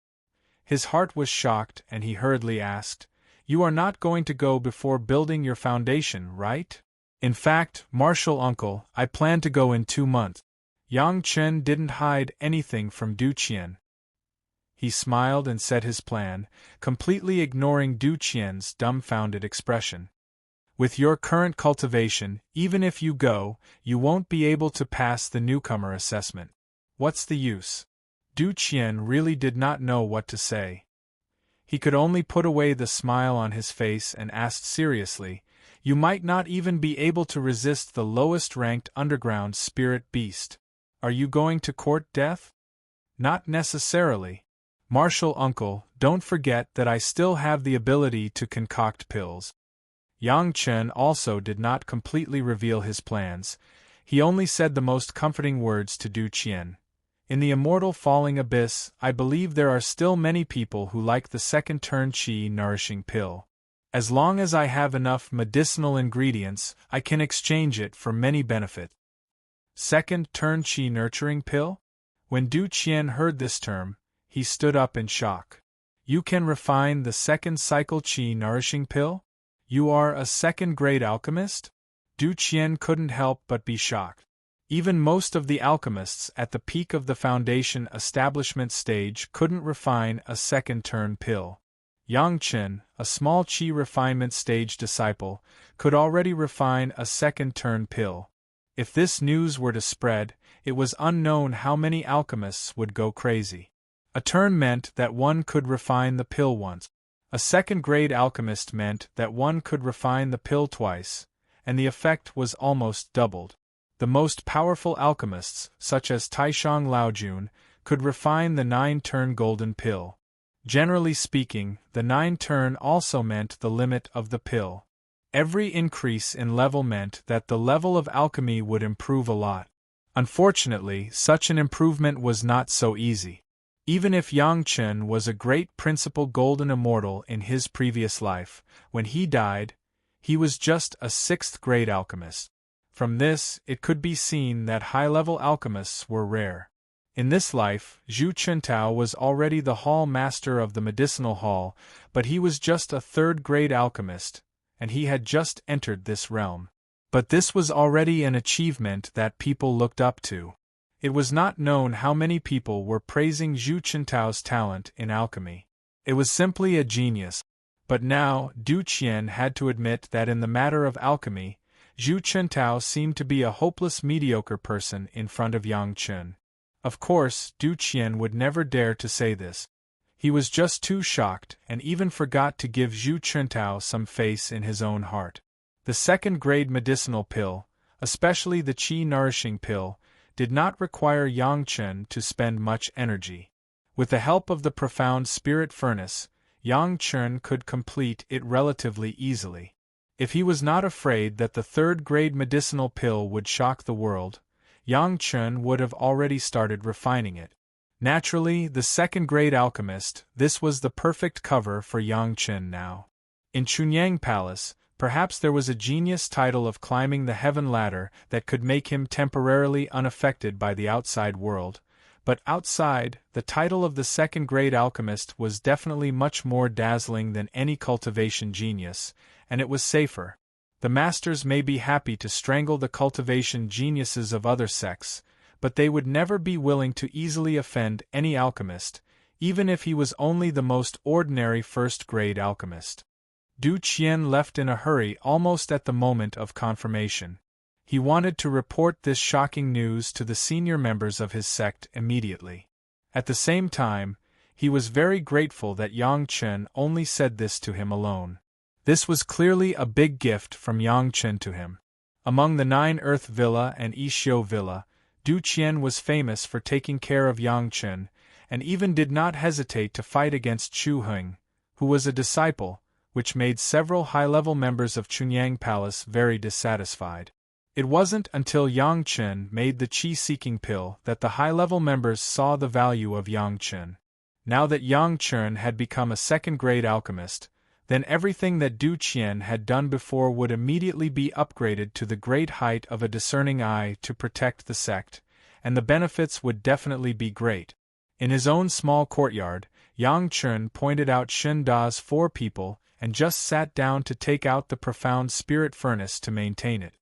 His heart was shocked and he hurriedly asked, "You are not going to go before building your foundation, right?" "In fact, Martial Uncle, I plan to go in 2 months." Yang Chen didn't hide anything from Du Qian. He smiled and said his plan, completely ignoring Du Qian's dumbfounded expression. "With your current cultivation, even if you go, you won't be able to pass the newcomer assessment. What's the use?" Du Qian really did not know what to say. He could only put away the smile on his face and asked seriously, "You might not even be able to resist the lowest-ranked underground spirit beast. Are you going to court death?" "Not necessarily. Martial Uncle, don't forget that I still have the ability to concoct pills." Yang Chen also did not completely reveal his plans. He only said the most comforting words to Du Qian. "In the immortal falling abyss, I believe there are still many people who like the second turn qi nourishing pill. As long as I have enough medicinal ingredients, I can exchange it for many benefits." Second turn qi nurturing pill? When Du Qian heard this term, he stood up in shock. "You can refine the second cycle qi nourishing pill? You are a second-grade alchemist?" Du Qian couldn't help but be shocked. Even most of the alchemists at the peak of the Foundation establishment stage couldn't refine a second-turn pill. Yang Chen, a small qi refinement stage disciple, could already refine a second-turn pill. If this news were to spread, it was unknown how many alchemists would go crazy. A turn meant that one could refine the pill once. A second-grade alchemist meant that one could refine the pill twice, and the effect was almost doubled. the most powerful alchemists, such as Taishang Laojun, could refine the 9-turn golden pill. Generally speaking, the 9-turn also meant the limit of the pill. Every increase in level meant that the level of alchemy would improve a lot. Unfortunately, such an improvement was not so easy. Even if Yang Chen was a great principal golden immortal in his previous life, when he died, he was just a 6th-grade alchemist. From this, it could be seen that high-level alchemists were rare. In this life, Zhu Chuntao was already the hall master of the medicinal hall, but he was just a 3rd-grade alchemist, and he had just entered this realm. But this was already an achievement that people looked up to. It was not known how many people were praising Zhu Chuntao's talent in alchemy. It was simply a genius. But now, Du Qian had to admit that in the matter of alchemy, Zhu Chuntao seemed to be a hopeless mediocre person in front of Yang Chen. Of course, Du Qian would never dare to say this. He was just too shocked and even forgot to give Zhu Chuntao some face in his own heart. The 2nd-grade medicinal pill, especially the qi-nourishing pill, did not require Yang Chen to spend much energy. With the help of the profound spirit furnace, Yang Chen could complete it relatively easily. If he was not afraid that the 3rd-grade medicinal pill would shock the world, Yang Chen would have already started refining it. Naturally, the 2nd-grade alchemist, this was the perfect cover for Yang Chen now. In Chunyang Palace, perhaps there was a genius title of climbing the heaven ladder that could make him temporarily unaffected by the outside world, but outside, the title of the 2nd-grade alchemist was definitely much more dazzling than any cultivation genius, and it was safer. The masters may be happy to strangle the cultivation geniuses of other sects, but they would never be willing to easily offend any alchemist, even if he was only the most ordinary 1st-grade alchemist. Du Qian left in a hurry almost at the moment of confirmation. He wanted to report this shocking news to the senior members of his sect immediately. At the same time, he was very grateful that Yang Chen only said this to him alone. This was clearly a big gift from Yang Chen to him. Among the 9 Earth Villa and Yixiu Villa, Du Qian was famous for taking care of Yang Chen, and even did not hesitate to fight against Chu Heng, who was a disciple, which made several high-level members of Chunyang Palace very dissatisfied. It wasn't until Yang Chen made the qi-seeking pill that the high-level members saw the value of Yang Chen. Now that Yang Chen had become a 2nd-grade alchemist, then everything that Du Qian had done before would immediately be upgraded to the great height of a discerning eye to protect the sect, and the benefits would definitely be great. In his own small courtyard, Yang Chen pointed out Shen Da's 4 people and just sat down to take out the profound spirit furnace to maintain it.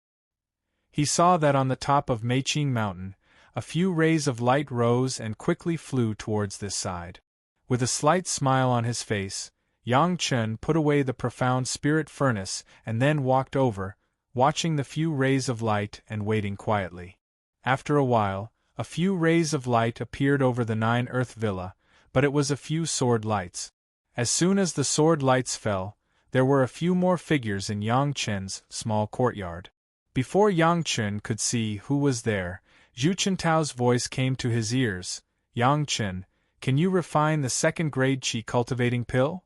He saw that on the top of Meiqing Mountain, a few rays of light rose and quickly flew towards this side. With a slight smile on his face, Yang Chen put away the profound spirit furnace and then walked over, watching the few rays of light and waiting quietly. After a while, a few rays of light appeared over the 9 Earth Villa, but it was a few sword lights. As soon as the sword lights fell, there were a few more figures in Yang Chen's small courtyard. Before Yang Chen could see who was there, Zhu Chuntao's voice came to his ears. "Yang Chen, can you refine the 2nd-grade qi cultivating pill?"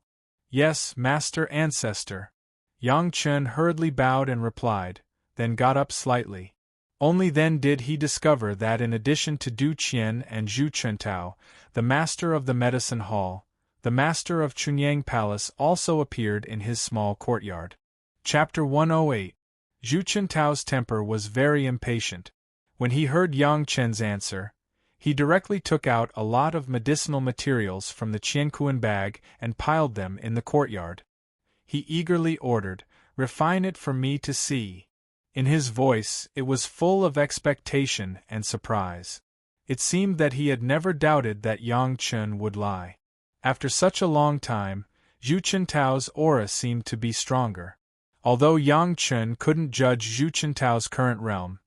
"Yes, Master Ancestor." Yang Chen hurriedly bowed and replied, then got up slightly. Only then did he discover that in addition to Du Qian and Zhu Chuntao, the master of the medicine hall, the master of Chunyang Palace also appeared in his small courtyard. Chapter 108. Zhu Chuntao's temper was very impatient. When he heard Yang Chen's answer, he directly took out a lot of medicinal materials from the Qiankuan bag and piled them in the courtyard. He eagerly ordered, "Refine it for me to see." In his voice, it was full of expectation and surprise. It seemed that he had never doubted that Yang Chen would lie. After such a long time, Zhu Chuntao's aura seemed to be stronger. Although Yang Chen couldn't judge Zhu Chuntao's current realm,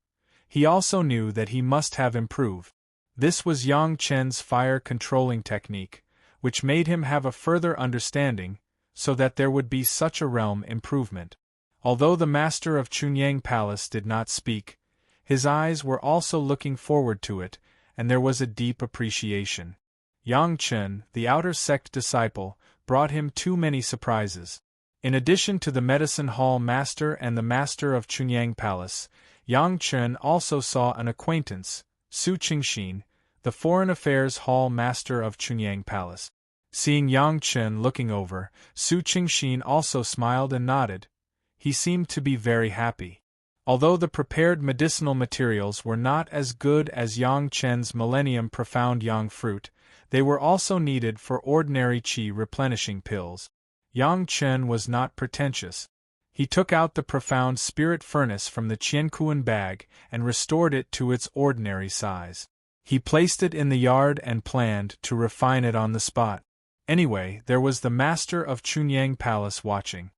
he also knew that he must have improved. This was Yang Chen's fire-controlling technique, which made him have a further understanding, so that there would be such a realm improvement. Although the master of Chunyang Palace did not speak, His eyes were also looking forward to it, and there was a deep appreciation. Yang Chen, the outer sect disciple, brought him too many surprises. In addition to the medicine hall master and the master of Chunyang Palace, Yang Chen also saw an acquaintance, Su Qingxin, the foreign affairs hall master of Chunyang Palace. Seeing Yang Chen looking over, Su Qingxin also smiled and nodded. He seemed to be very happy. Although the prepared medicinal materials were not as good as Yang Chen's Millennium Profound Yang Fruit, they were also needed for ordinary qi replenishing pills. Yang Chen was not pretentious. He took out the Profound Spirit Furnace from the Qiankuan bag and restored it to its ordinary size. He placed it in the yard and planned to refine it on the spot. Anyway, there was the master of Chunyang Palace watching.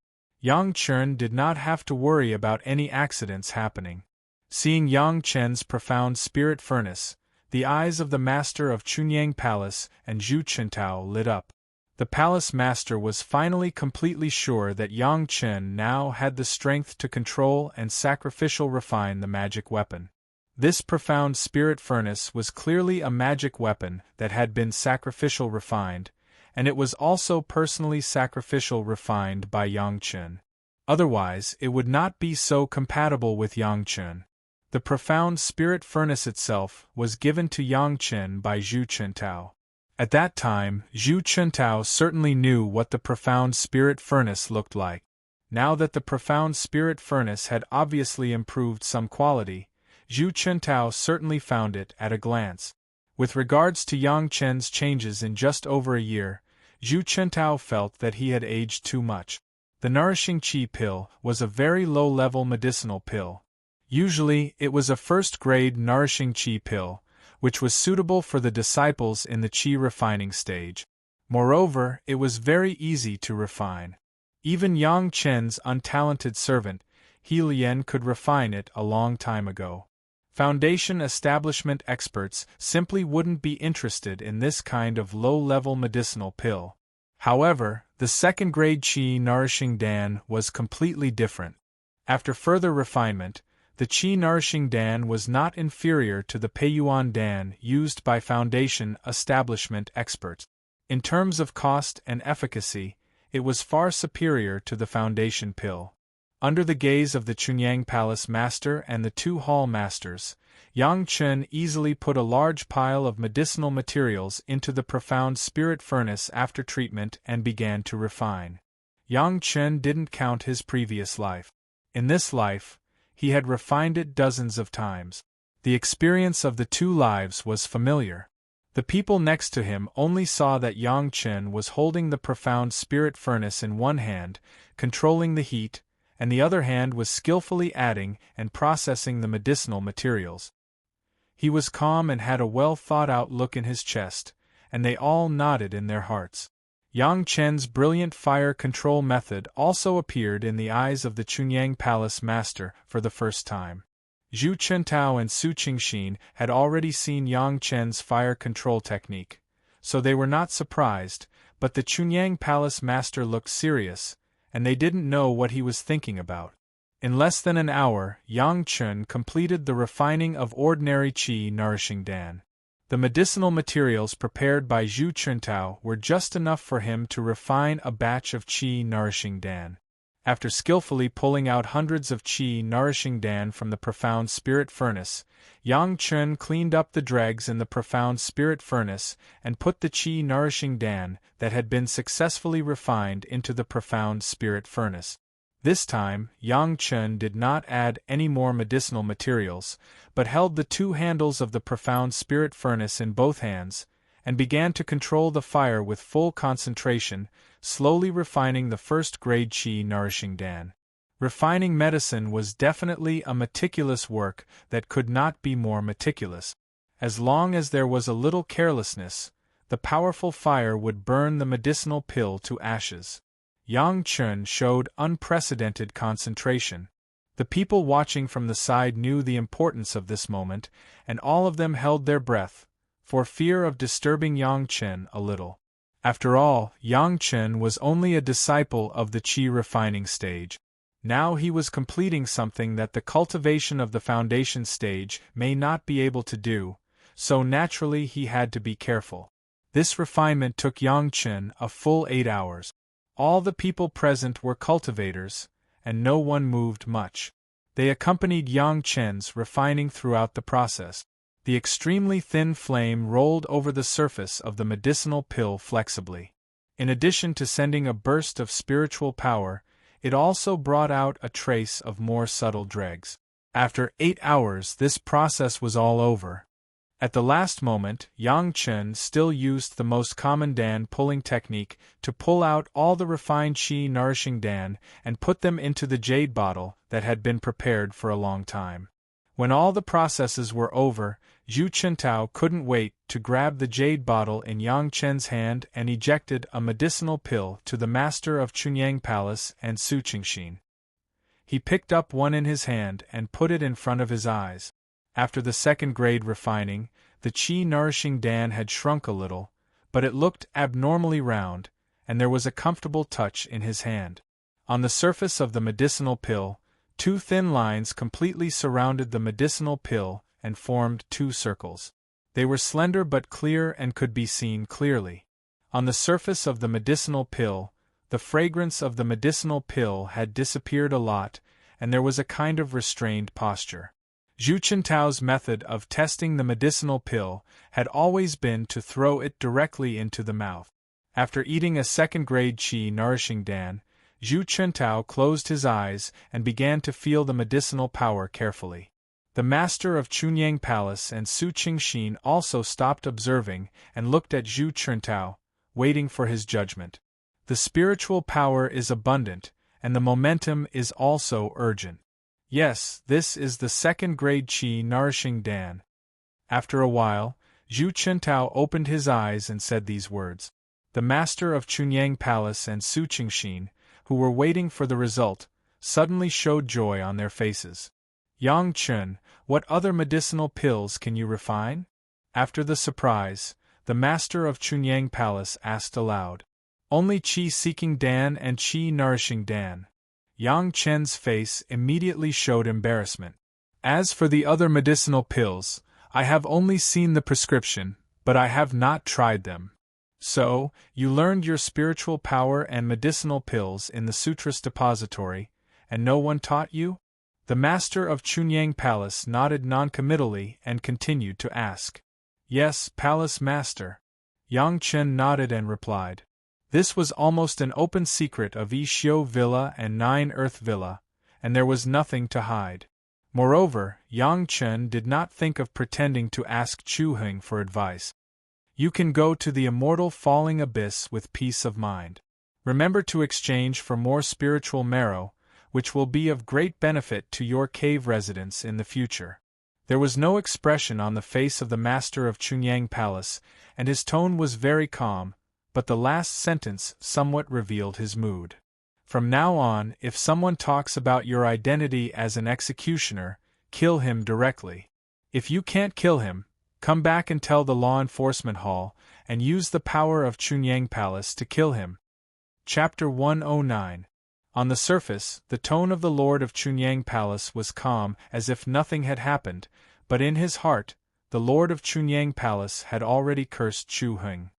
Yang Chen did not have to worry about any accidents happening. Seeing Yang Chen's Profound Spirit Furnace, the eyes of the master of Chunyang Palace and Zhu Chintao lit up. The palace master was finally completely sure that Yang Chen now had the strength to control and sacrificial refine the magic weapon. This Profound Spirit Furnace was clearly a magic weapon that had been sacrificial refined, and it was also personally sacrificial refined by Yang Chen. Otherwise, it would not be so compatible with Yang Chen. The Profound Spirit Furnace itself was given to Yang Chen by Zhu Chintao. At that time, Zhu Chintao certainly knew what the Profound Spirit Furnace looked like. Now that the Profound Spirit Furnace had obviously improved some quality, Zhu Chintao certainly found it at a glance. With regards to Yang Chen's changes in just over a year, Zhu Chintao felt that he had aged too much. The Nourishing Qi pill was a very low-level medicinal pill. Usually, it was a first-grade Nourishing Qi pill, which was suitable for the disciples in the Qi refining stage. Moreover, it was very easy to refine. Even Yang Chen's untalented servant, He Lian, could refine it a long time ago. Foundation establishment experts simply wouldn't be interested in this kind of low-level medicinal pill. However, the second-grade Qi Nourishing Dan was completely different. After further refinement, the Qi Nourishing Dan was not inferior to the Peiyuan Dan used by Foundation establishment experts. In terms of cost and efficacy, it was far superior to the Foundation pill. Under the gaze of the Chunyang Palace Master and the two hall masters, Yang Chen easily put a large pile of medicinal materials into the Profound Spirit Furnace after treatment and began to refine. Yang Chen didn't count his previous life. In this life, he had refined it dozens of times. The experience of the two lives was familiar. The people next to him only saw that Yang Chen was holding the Profound Spirit Furnace in one hand, controlling the heat, and the other hand was skillfully adding and processing the medicinal materials. He was calm and had a well-thought-out look in his chest, and they all nodded in their hearts. Yang Chen's brilliant fire control method also appeared in the eyes of the Chunyang Palace Master for the first time. Zhu Chintao and Su Qingxin had already seen Yang Chen's fire control technique, so they were not surprised, but the Chunyang Palace Master looked serious, and they didn't know what he was thinking about. In less than an hour, Yang Chen completed the refining of ordinary Qi Nourishing Dan. The medicinal materials prepared by Zhu Chintao were just enough for him to refine a batch of Qi Nourishing Dan. After skillfully pulling out hundreds of Qi Nourishing Dan from the Profound Spirit Furnace, Yang Chen cleaned up the dregs in the Profound Spirit Furnace and put the Qi Nourishing Dan that had been successfully refined into the Profound Spirit Furnace. This time, Yang Chen did not add any more medicinal materials, but held the two handles of the Profound Spirit Furnace in both hands, and began to control the fire with full concentration, slowly refining the first-grade Qi Nourishing Dan. Refining medicine was definitely a meticulous work that could not be more meticulous. As long as there was a little carelessness, the powerful fire would burn the medicinal pill to ashes. Yang Chen showed unprecedented concentration. The people watching from the side knew the importance of this moment, and all of them held their breath, for fear of disturbing Yang Chen a little. After all, Yang Chen was only a disciple of the Qi refining stage. Now he was completing something that the cultivation of the foundation stage may not be able to do, so naturally he had to be careful. This refinement took Yang Chen a full 8 hours. All the people present were cultivators, and no one moved much. They accompanied Yang Chen's refining throughout the process. The extremely thin flame rolled over the surface of the medicinal pill flexibly. In addition to sending a burst of spiritual power, it also brought out a trace of more subtle dregs. After 8 hours, this process was all over. At the last moment, Yang Chen still used the most common Dan pulling technique to pull out all the refined qi nourishing Dan and put them into the jade bottle that had been prepared for a long time. When all the processes were over, Zhu Chintao couldn't wait to grab the jade bottle in Yang Chen's hand and ejected a medicinal pill to the master of Chunyang Palace and Su Qingxin. He picked up one in his hand and put it in front of his eyes. After the second grade refining, the qi-nourishing Dan had shrunk a little, but it looked abnormally round, and there was a comfortable touch in his hand. On the surface of the medicinal pill, 2 thin lines completely surrounded the medicinal pill and formed 2 circles. They were slender but clear and could be seen clearly. On the surface of the medicinal pill, the fragrance of the medicinal pill had disappeared a lot, and there was a kind of restrained posture. Zhu Qintao's method of testing the medicinal pill had always been to throw it directly into the mouth. After eating a second-grade qi-nourishing Dan, Zhu Qintao closed his eyes and began to feel the medicinal power carefully. The master of Chunyang Palace and Su Qingxin also stopped observing and looked at Zhu Qintao, waiting for his judgment. The spiritual power is abundant, and the momentum is also urgent. Yes, this is the second-grade qi-nourishing Dan. After a while, Zhu Qintao opened his eyes and said these words. The master of Chunyang Palace and Su Qingxin, who were waiting for the result, suddenly showed joy on their faces. Yang Chen, what other medicinal pills can you refine? After the surprise, the master of Chunyang Palace asked aloud. Only qi-seeking Dan and qi-nourishing Dan. Yang Chen's face immediately showed embarrassment. As for the other medicinal pills, I have only seen the prescription, but I have not tried them. So, you learned your spiritual power and medicinal pills in the Sutras Depository, and no one taught you? The master of Chunyang Palace nodded noncommittally and continued to ask. Yes, Palace Master. Yang Chen nodded and replied. This was almost an open secret of Yi Xiu Villa and Nine Earth Villa, and there was nothing to hide. Moreover, Yang Chen did not think of pretending to ask Chu Heng for advice. You can go to the immortal falling abyss with peace of mind. Remember to exchange for more spiritual marrow, which will be of great benefit to your cave residents in the future. There was no expression on the face of the master of Chunyang Palace, and his tone was very calm, but the last sentence somewhat revealed his mood. From now on, if someone talks about your identity as an executioner, kill him directly. If you can't kill him, come back and tell the law enforcement hall, and use the power of Chunyang Palace to kill him. Chapter 109. On the surface, the tone of the Lord of Chunyang Palace was calm as if nothing had happened, but in his heart, the Lord of Chunyang Palace had already cursed Chu Heng.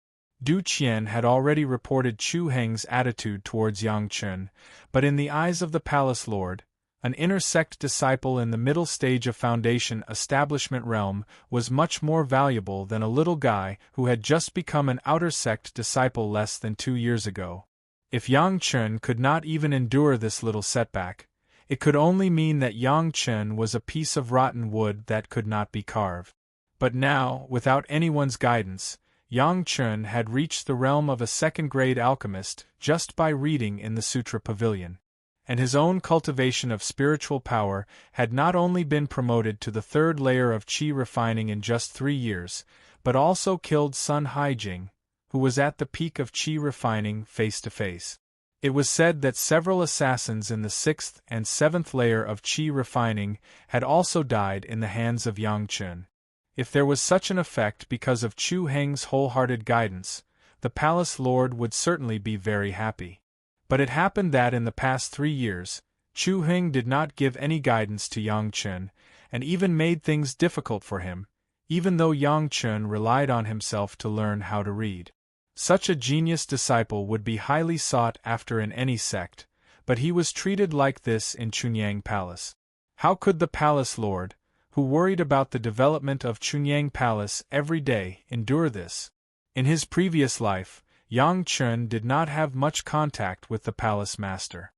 Du Qian had already reported Chu Heng's attitude towards Yang Chen, but in the eyes of the palace lord, an inner sect disciple in the middle stage of foundation establishment realm was much more valuable than a little guy who had just become an outer sect disciple less than 2 years ago. If Yang Chen could not even endure this little setback, it could only mean that Yang Chen was a piece of rotten wood that could not be carved. But now, without anyone's guidance, Yang Chen had reached the realm of a second-grade alchemist just by reading in the Sutra Pavilion. And his own cultivation of spiritual power had not only been promoted to the 3rd layer of qi refining in just 3 years, but also killed Sun Haijing, who was at the peak of qi refining face to face. It was said that several assassins in the 6th and 7th layer of qi refining had also died in the hands of Yang Chen. If there was such an effect because of Chu Heng's wholehearted guidance, the palace lord would certainly be very happy. But it happened that in the past 3 years, Chu Heng did not give any guidance to Yang Chen, and even made things difficult for him, even though Yang Chen relied on himself to learn how to read. Such a genius disciple would be highly sought after in any sect, but he was treated like this in Chunyang Palace. How could the palace lord, who worried about the development of Chunyang Palace every day, endure this? In his previous life, Yang Chen did not have much contact with the palace master.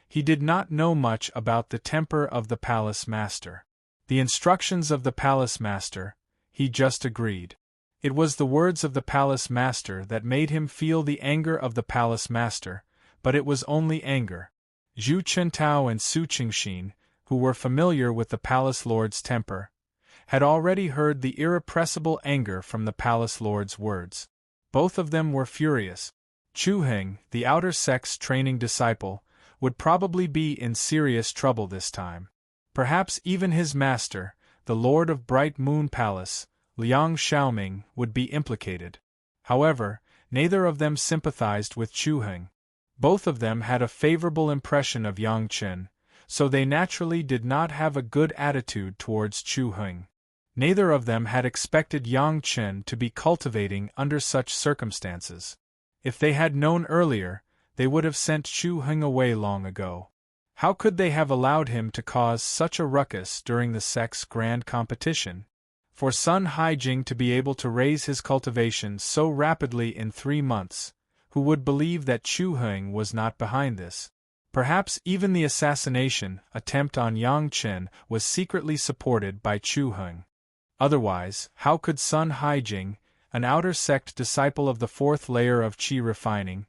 He did not know much about the temper of the palace master. The instructions of the palace master, he just agreed. It was the words of the palace master that made him feel the anger of the palace master, but it was only anger. Zhu Chentao and Su Qingxin, who were familiar with the palace lord's temper, had already heard the irrepressible anger from the palace lord's words. Both of them were furious. Chu Heng, the outer sect's training disciple, would probably be in serious trouble this time. Perhaps even his master, the Lord of Bright Moon Palace, Liang Xiaoming, would be implicated. However, neither of them sympathized with Chu Heng. Both of them had a favorable impression of Yang Chen, so they naturally did not have a good attitude towards Chu Heng. Neither of them had expected Yang Chen to be cultivating under such circumstances. If they had known earlier, they would have sent Chu Heng away long ago. How could they have allowed him to cause such a ruckus during the sect's grand competition? For Sun Haijing to be able to raise his cultivation so rapidly in 3 months, who would believe that Chu Heng was not behind this? Perhaps even the assassination attempt on Yang Chen was secretly supported by Chu Heng. Otherwise, how could Sun Haijing, an outer sect disciple of the 4th layer of Qi refining,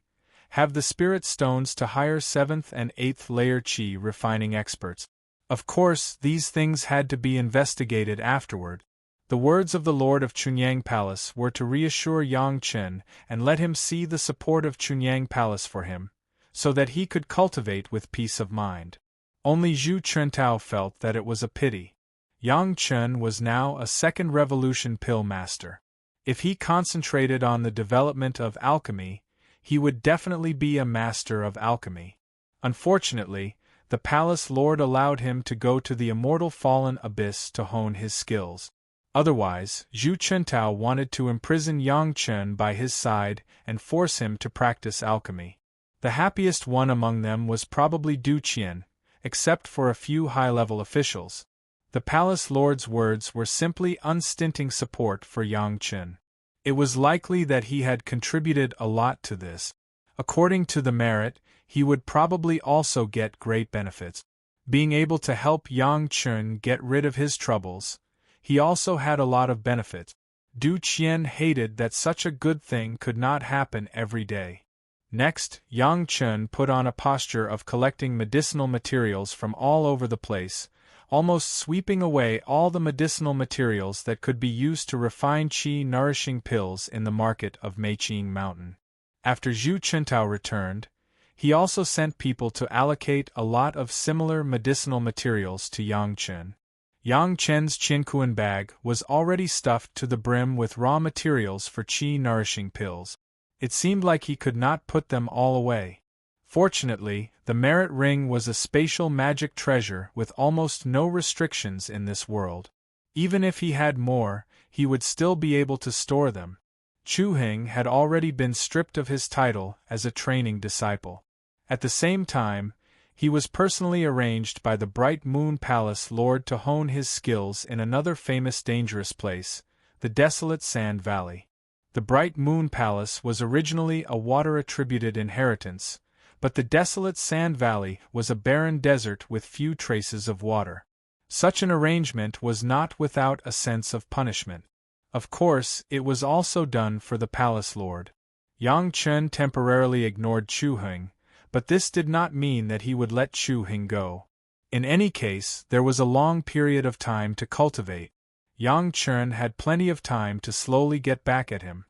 have the spirit stones to hire 7th and 8th layer Qi refining experts? Of course, these things had to be investigated afterward. The words of the Lord of Chunyang Palace were to reassure Yang Chen and let him see the support of Chunyang Palace for him, so that he could cultivate with peace of mind. Only Zhu Chentao felt that it was a pity. Yang Chen was now a second revolution pill master. If he concentrated on the development of alchemy, he would definitely be a master of alchemy. Unfortunately, the palace lord allowed him to go to the immortal fallen abyss to hone his skills. Otherwise, Zhu Chentao wanted to imprison Yang Chen by his side and force him to practice alchemy. The happiest one among them was probably Du Qian, except for a few high-level officials. The palace lord's words were simply unstinting support for Yang Chen. It was likely that he had contributed a lot to this. According to the merit, he would probably also get great benefits. Being able to help Yang Chen get rid of his troubles, he also had a lot of benefits. Du Qian hated that such a good thing could not happen every day. Next, Yang Chen put on a posture of collecting medicinal materials from all over the place, almost sweeping away all the medicinal materials that could be used to refine qi-nourishing pills in the market of Meiqing Mountain. After Zhu Chentao returned, he also sent people to allocate a lot of similar medicinal materials to Yang Chen. Yang Chen's Qinkuan bag was already stuffed to the brim with raw materials for qi-nourishing pills. It seemed like he could not put them all away. Fortunately, the merit ring was a spatial magic treasure with almost no restrictions in this world. Even if he had more, he would still be able to store them. Chu Heng had already been stripped of his title as a training disciple. At the same time, he was personally arranged by the Bright Moon Palace Lord to hone his skills in another famous dangerous place, the desolate Sand Valley. The Bright Moon Palace was originally a water-attributed inheritance, but the desolate Sand Valley was a barren desert with few traces of water. Such an arrangement was not without a sense of punishment. Of course, it was also done for the palace lord. Yang Chen temporarily ignored Chu Heng, but this did not mean that he would let Chu Heng go. In any case, there was a long period of time to cultivate. Yang Chen had plenty of time to slowly get back at him.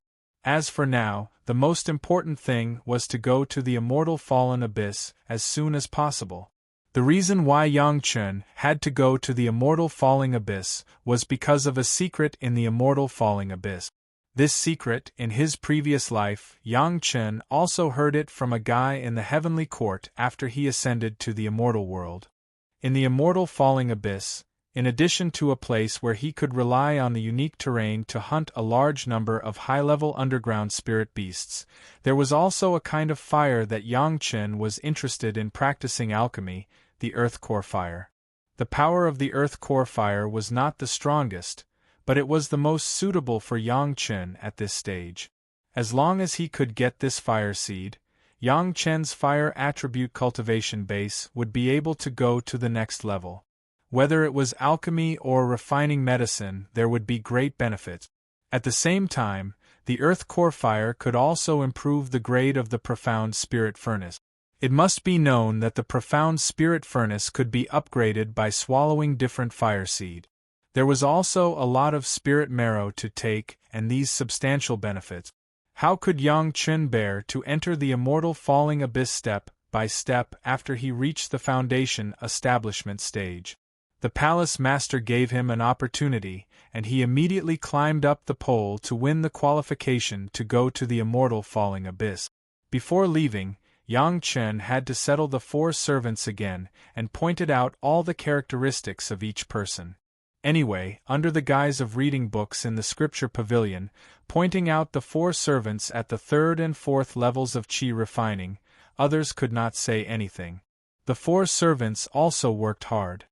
As for now, the most important thing was to go to the immortal fallen abyss as soon as possible. The reason why Yang Chen had to go to the immortal falling abyss was because of a secret in the immortal falling abyss. This secret, in his previous life, Yang Chen also heard it from a guy in the heavenly court after he ascended to the immortal world. In the immortal falling abyss, in addition to a place where he could rely on the unique terrain to hunt a large number of high-level underground spirit beasts, there was also a kind of fire that Yang Chen was interested in practicing alchemy, the earth core fire. The power of the earth core fire was not the strongest, but it was the most suitable for Yang Chen at this stage. As long as he could get this fire seed, Yang Chen's fire attribute cultivation base would be able to go to the next level. Whether it was alchemy or refining medicine, there would be great benefit. At the same time, the earth core fire could also improve the grade of the profound spirit furnace. It must be known that the profound spirit furnace could be upgraded by swallowing different fire seed. There was also a lot of spirit marrow to take, and these substantial benefits. How could Yang Chen bear to enter the immortal falling abyss step by step after he reached the foundation establishment stage? The palace master gave him an opportunity, and he immediately climbed up the pole to win the qualification to go to the immortal falling abyss. Before leaving, Yang Chen had to settle the 4 servants again and pointed out all the characteristics of each person. Anyway, under the guise of reading books in the scripture pavilion, pointing out the 4 servants at the 3rd and 4th levels of qi refining, others could not say anything. The 4 servants also worked hard.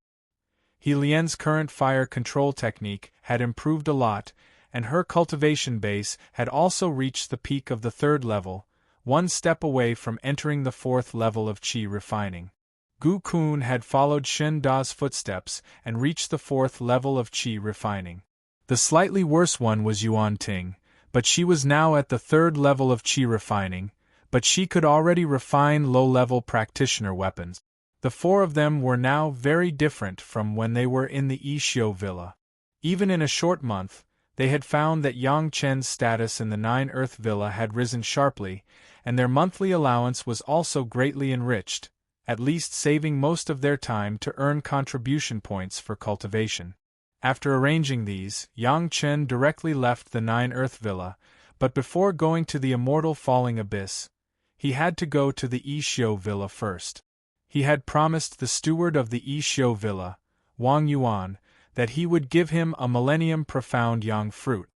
He Lian's current fire control technique had improved a lot, and her cultivation base had also reached the peak of the 3rd level, 1 step away from entering the 4th level of qi refining. Gu Kun had followed Shen Da's footsteps and reached the 4th level of qi refining. The slightly worse one was Yuan Ting, but she was now at the 3rd level of qi refining, but she could already refine low-level practitioner weapons. The 4 of them were now very different from when they were in the Yishio Villa. Even in a short month, they had found that Yang Chen's status in the 9 Earth Villa had risen sharply, and their monthly allowance was also greatly enriched, at least saving most of their time to earn contribution points for cultivation. After arranging these, Yang Chen directly left the 9 Earth Villa, but before going to the immortal falling abyss, he had to go to the Yishio Villa first. He had promised the steward of the Yishio Villa, Wang Yuan, that he would give him a millennium profound Yang fruit.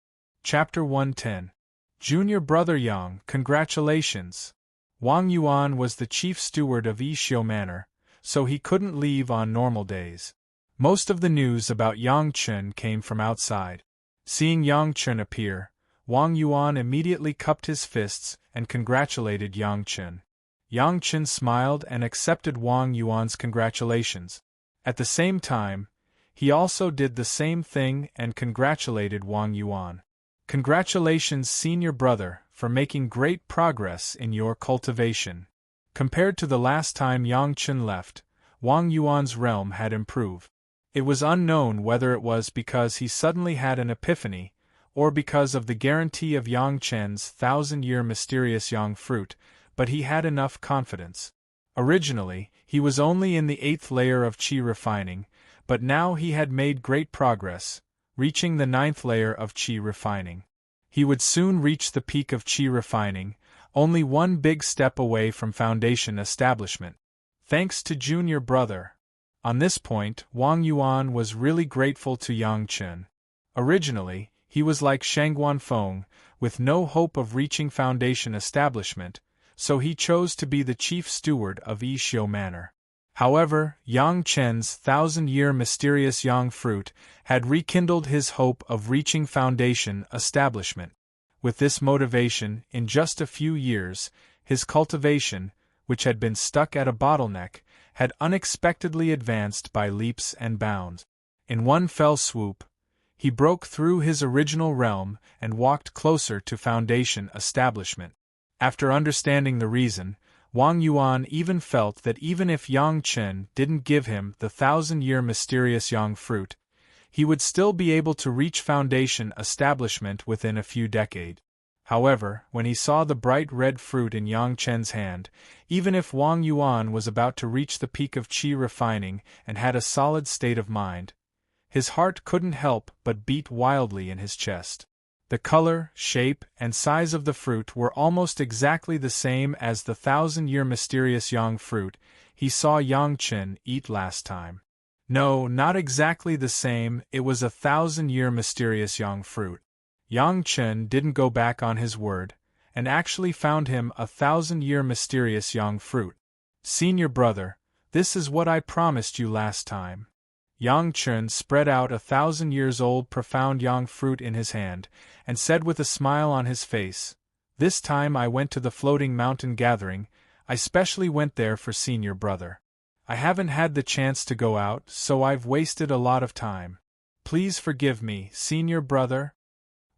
Chapter 110. Junior Brother Yang, congratulations! Wang Yuan was the chief steward of Yishio Manor, so he couldn't leave on normal days. Most of the news about Yang Chen came from outside. Seeing Yang Chen appear, Wang Yuan immediately cupped his fists and congratulated Yang Chen. Yang Chen smiled and accepted Wang Yuan's congratulations. At the same time, he also did the same thing and congratulated Wang Yuan. Congratulations, senior brother, for making great progress in your cultivation. Compared to the last time Yang Chen left, Wang Yuan's realm had improved. It was unknown whether it was because he suddenly had an epiphany, or because of the guarantee of Yang Chen's 1,000-year mysterious Yang fruit, but he had enough confidence. Originally, he was only in the 8th layer of qi refining, but now he had made great progress, reaching the 9th layer of qi refining. He would soon reach the peak of qi refining, only one big step away from foundation establishment. Thanks to junior brother. On this point, Wang Yuan was really grateful to Yang Chen. Originally, he was like Shang Guanfeng, with no hope of reaching foundation establishment, so he chose to be the chief steward of Yishio Manor. However, Yang Chen's 1,000-year mysterious Yang fruit had rekindled his hope of reaching foundation establishment. With this motivation, in just a few years, his cultivation, which had been stuck at a bottleneck, had unexpectedly advanced by leaps and bounds. In one fell swoop, he broke through his original realm and walked closer to foundation establishment. After understanding the reason, Wang Yuan even felt that even if Yang Chen didn't give him the 1,000-year mysterious Yang fruit, he would still be able to reach foundation establishment within a few decades. However, when he saw the bright red fruit in Yang Chen's hand, even if Wang Yuan was about to reach the peak of qi refining and had a solid state of mind, his heart couldn't help but beat wildly in his chest. The color, shape, and size of the fruit were almost exactly the same as the 1,000-year mysterious yang fruit he saw Yang Chen eat last time. No, not exactly the same, it was a 1,000-year mysterious yang fruit. Yang Chen didn't go back on his word, and actually found him a 1,000-year mysterious yang fruit. Senior brother, this is what I promised you last time. Yang Chen spread out a 1,000-years-old profound yang fruit in his hand, and said with a smile on his face, "This time I went to the floating mountain gathering, I specially went there for senior brother. I haven't had the chance to go out, so I've wasted a lot of time. Please forgive me, senior brother."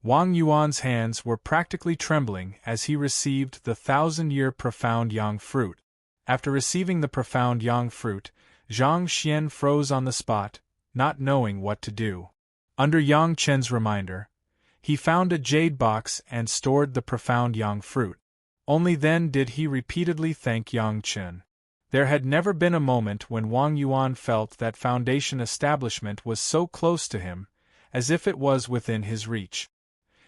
Wang Yuan's hands were practically trembling as he received the 1,000-year profound yang fruit. After receiving the profound yang fruit, Zhang Xian froze on the spot, not knowing what to do. Under Yang Chen's reminder, he found a jade box and stored the profound yang fruit. Only then did he repeatedly thank Yang Chen. There had never been a moment when Wang Yuan felt that foundation establishment was so close to him, as if it was within his reach.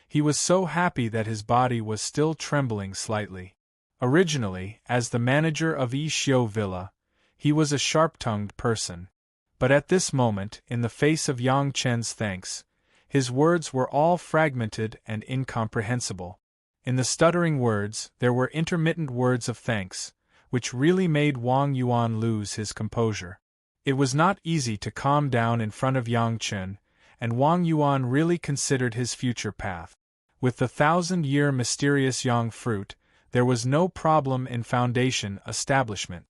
He was so happy that his body was still trembling slightly. Originally, as the manager of Yi Xiu Villa, he was a sharp-tongued person. But at this moment, in the face of Yang Chen's thanks, his words were all fragmented and incomprehensible. In the stuttering words, there were intermittent words of thanks, which really made Wang Yuan lose his composure. It was not easy to calm down in front of Yang Chen, and Wang Yuan really considered his future path. With the 1,000-year mysterious yang fruit, there was no problem in foundation establishment.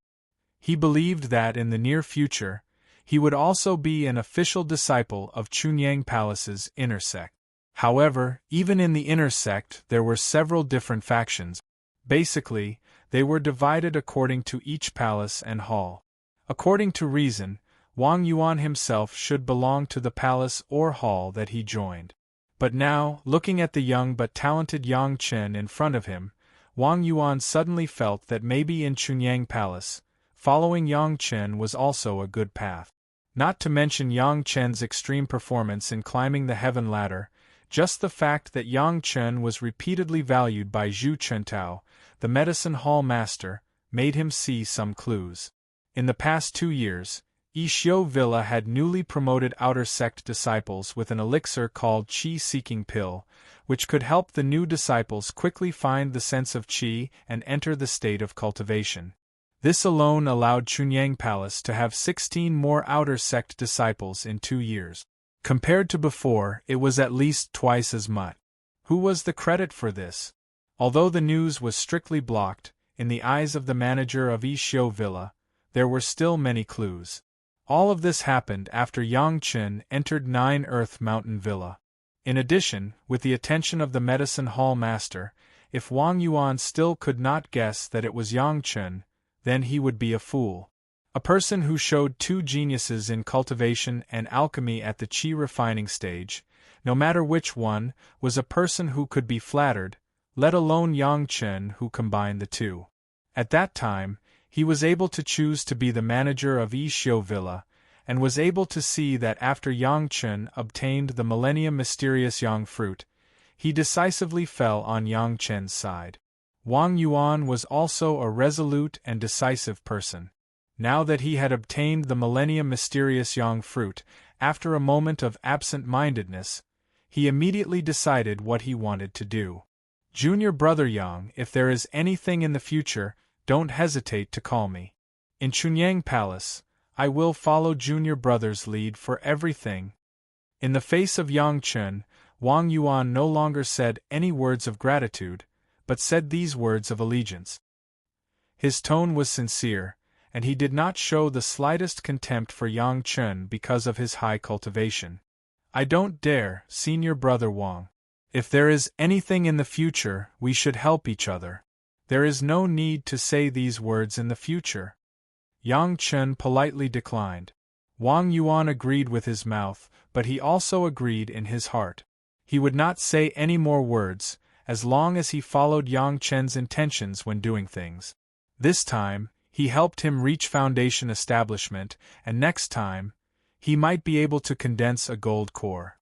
He believed that in the near future, he would also be an official disciple of Chunyang Palace's inner sect. However, even in the inner sect there were several different factions. Basically, they were divided according to each palace and hall. According to reason, Wang Yuan himself should belong to the palace or hall that he joined. But now, looking at the young but talented Yang Chen in front of him, Wang Yuan suddenly felt that maybe in Chunyang Palace, following Yang Chen was also a good path. Not to mention Yang Chen's extreme performance in climbing the heaven ladder, just the fact that Yang Chen was repeatedly valued by Zhu Chentao, the medicine hall master, made him see some clues. In the past 2 years, Yi Xiu Villa had newly promoted outer sect disciples with an elixir called Qi-seeking pill, which could help the new disciples quickly find the sense of Qi and enter the state of cultivation. This alone allowed Chunyang Palace to have 16 more outer sect disciples in 2 years. Compared to before, it was at least twice as much. Who was the credit for this? Although the news was strictly blocked, in the eyes of the manager of Yi Xiu Villa, there were still many clues. All of this happened after Yang Chen entered 9 Earth Mountain Villa. In addition, with the attention of the medicine hall master, if Wang Yuan still could not guess that it was Yang Chen, then he would be a fool. A person who showed 2 geniuses in cultivation and alchemy at the Qi refining stage, no matter which one, was a person who could be flattered, let alone Yang Chen who combined the two. At that time, he was able to choose to be the manager of Yi Xiu Villa, and was able to see that after Yang Chen obtained the Millennium Mysterious Yang Fruit, he decisively fell on Yang Chen's side. Wang Yuan was also a resolute and decisive person. Now that he had obtained the Millennium Mysterious Yang Fruit, after a moment of absent-mindedness, he immediately decided what he wanted to do. Junior brother Yang, if there is anything in the future, don't hesitate to call me. In Chunyang Palace, I will follow junior brother's lead for everything. In the face of Yang Chen, Wang Yuan no longer said any words of gratitude, but said these words of allegiance. His tone was sincere, and he did not show the slightest contempt for Yang Chen because of his high cultivation. I don't dare, senior brother Wang. If there is anything in the future, we should help each other. There is no need to say these words in the future. Yang Chen politely declined. Wang Yuan agreed with his mouth, but he also agreed in his heart. He would not say any more words, as long as he followed Yang Chen's intentions when doing things. This time, he helped him reach foundation establishment, and next time, he might be able to condense a gold core.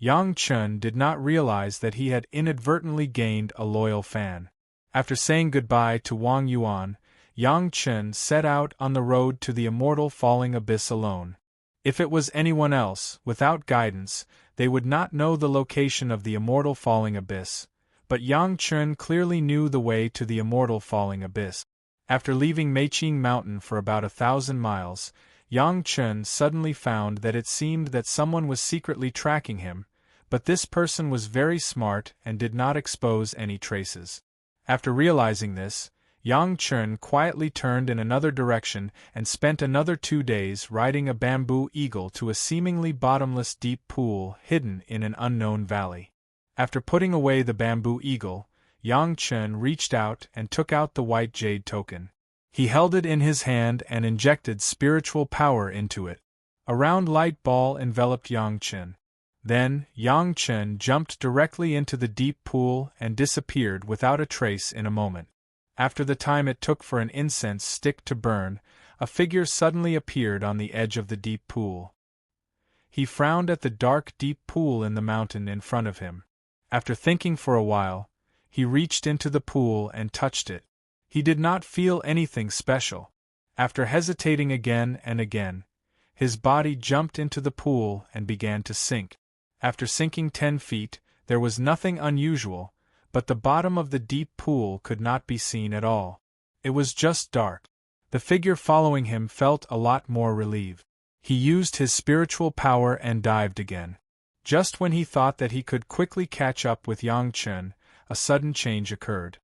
Yang Chun did not realize that he had inadvertently gained a loyal fan. After saying goodbye to Wang Yuan, Yang Chun set out on the road to the immortal falling abyss alone. If it was anyone else, without guidance, they would not know the location of the immortal falling abyss, but Yang Chun clearly knew the way to the immortal falling abyss. After leaving Meiqing Mountain for about 1,000 miles, Yang Chun suddenly found that it seemed that someone was secretly tracking him, but this person was very smart and did not expose any traces. After realizing this, Yang Chun quietly turned in another direction and spent another 2 days riding a bamboo eagle to a seemingly bottomless deep pool hidden in an unknown valley. After putting away the bamboo eagle, Yang Chun reached out and took out the white jade token. He held it in his hand and injected spiritual power into it. A round light ball enveloped Yang Chun. Then, Yang Chun jumped directly into the deep pool and disappeared without a trace in a moment. After the time it took for an incense stick to burn, a figure suddenly appeared on the edge of the deep pool. He frowned at the dark deep pool in the mountain in front of him. After thinking for a while, he reached into the pool and touched it. He did not feel anything special. After hesitating again and again, his body jumped into the pool and began to sink. After sinking 10 feet, there was nothing unusual, but the bottom of the deep pool could not be seen at all. It was just dark. The figure following him felt a lot more relieved. He used his spiritual power and dived again. Just when he thought that he could quickly catch up with Yang Chun, a sudden change occurred.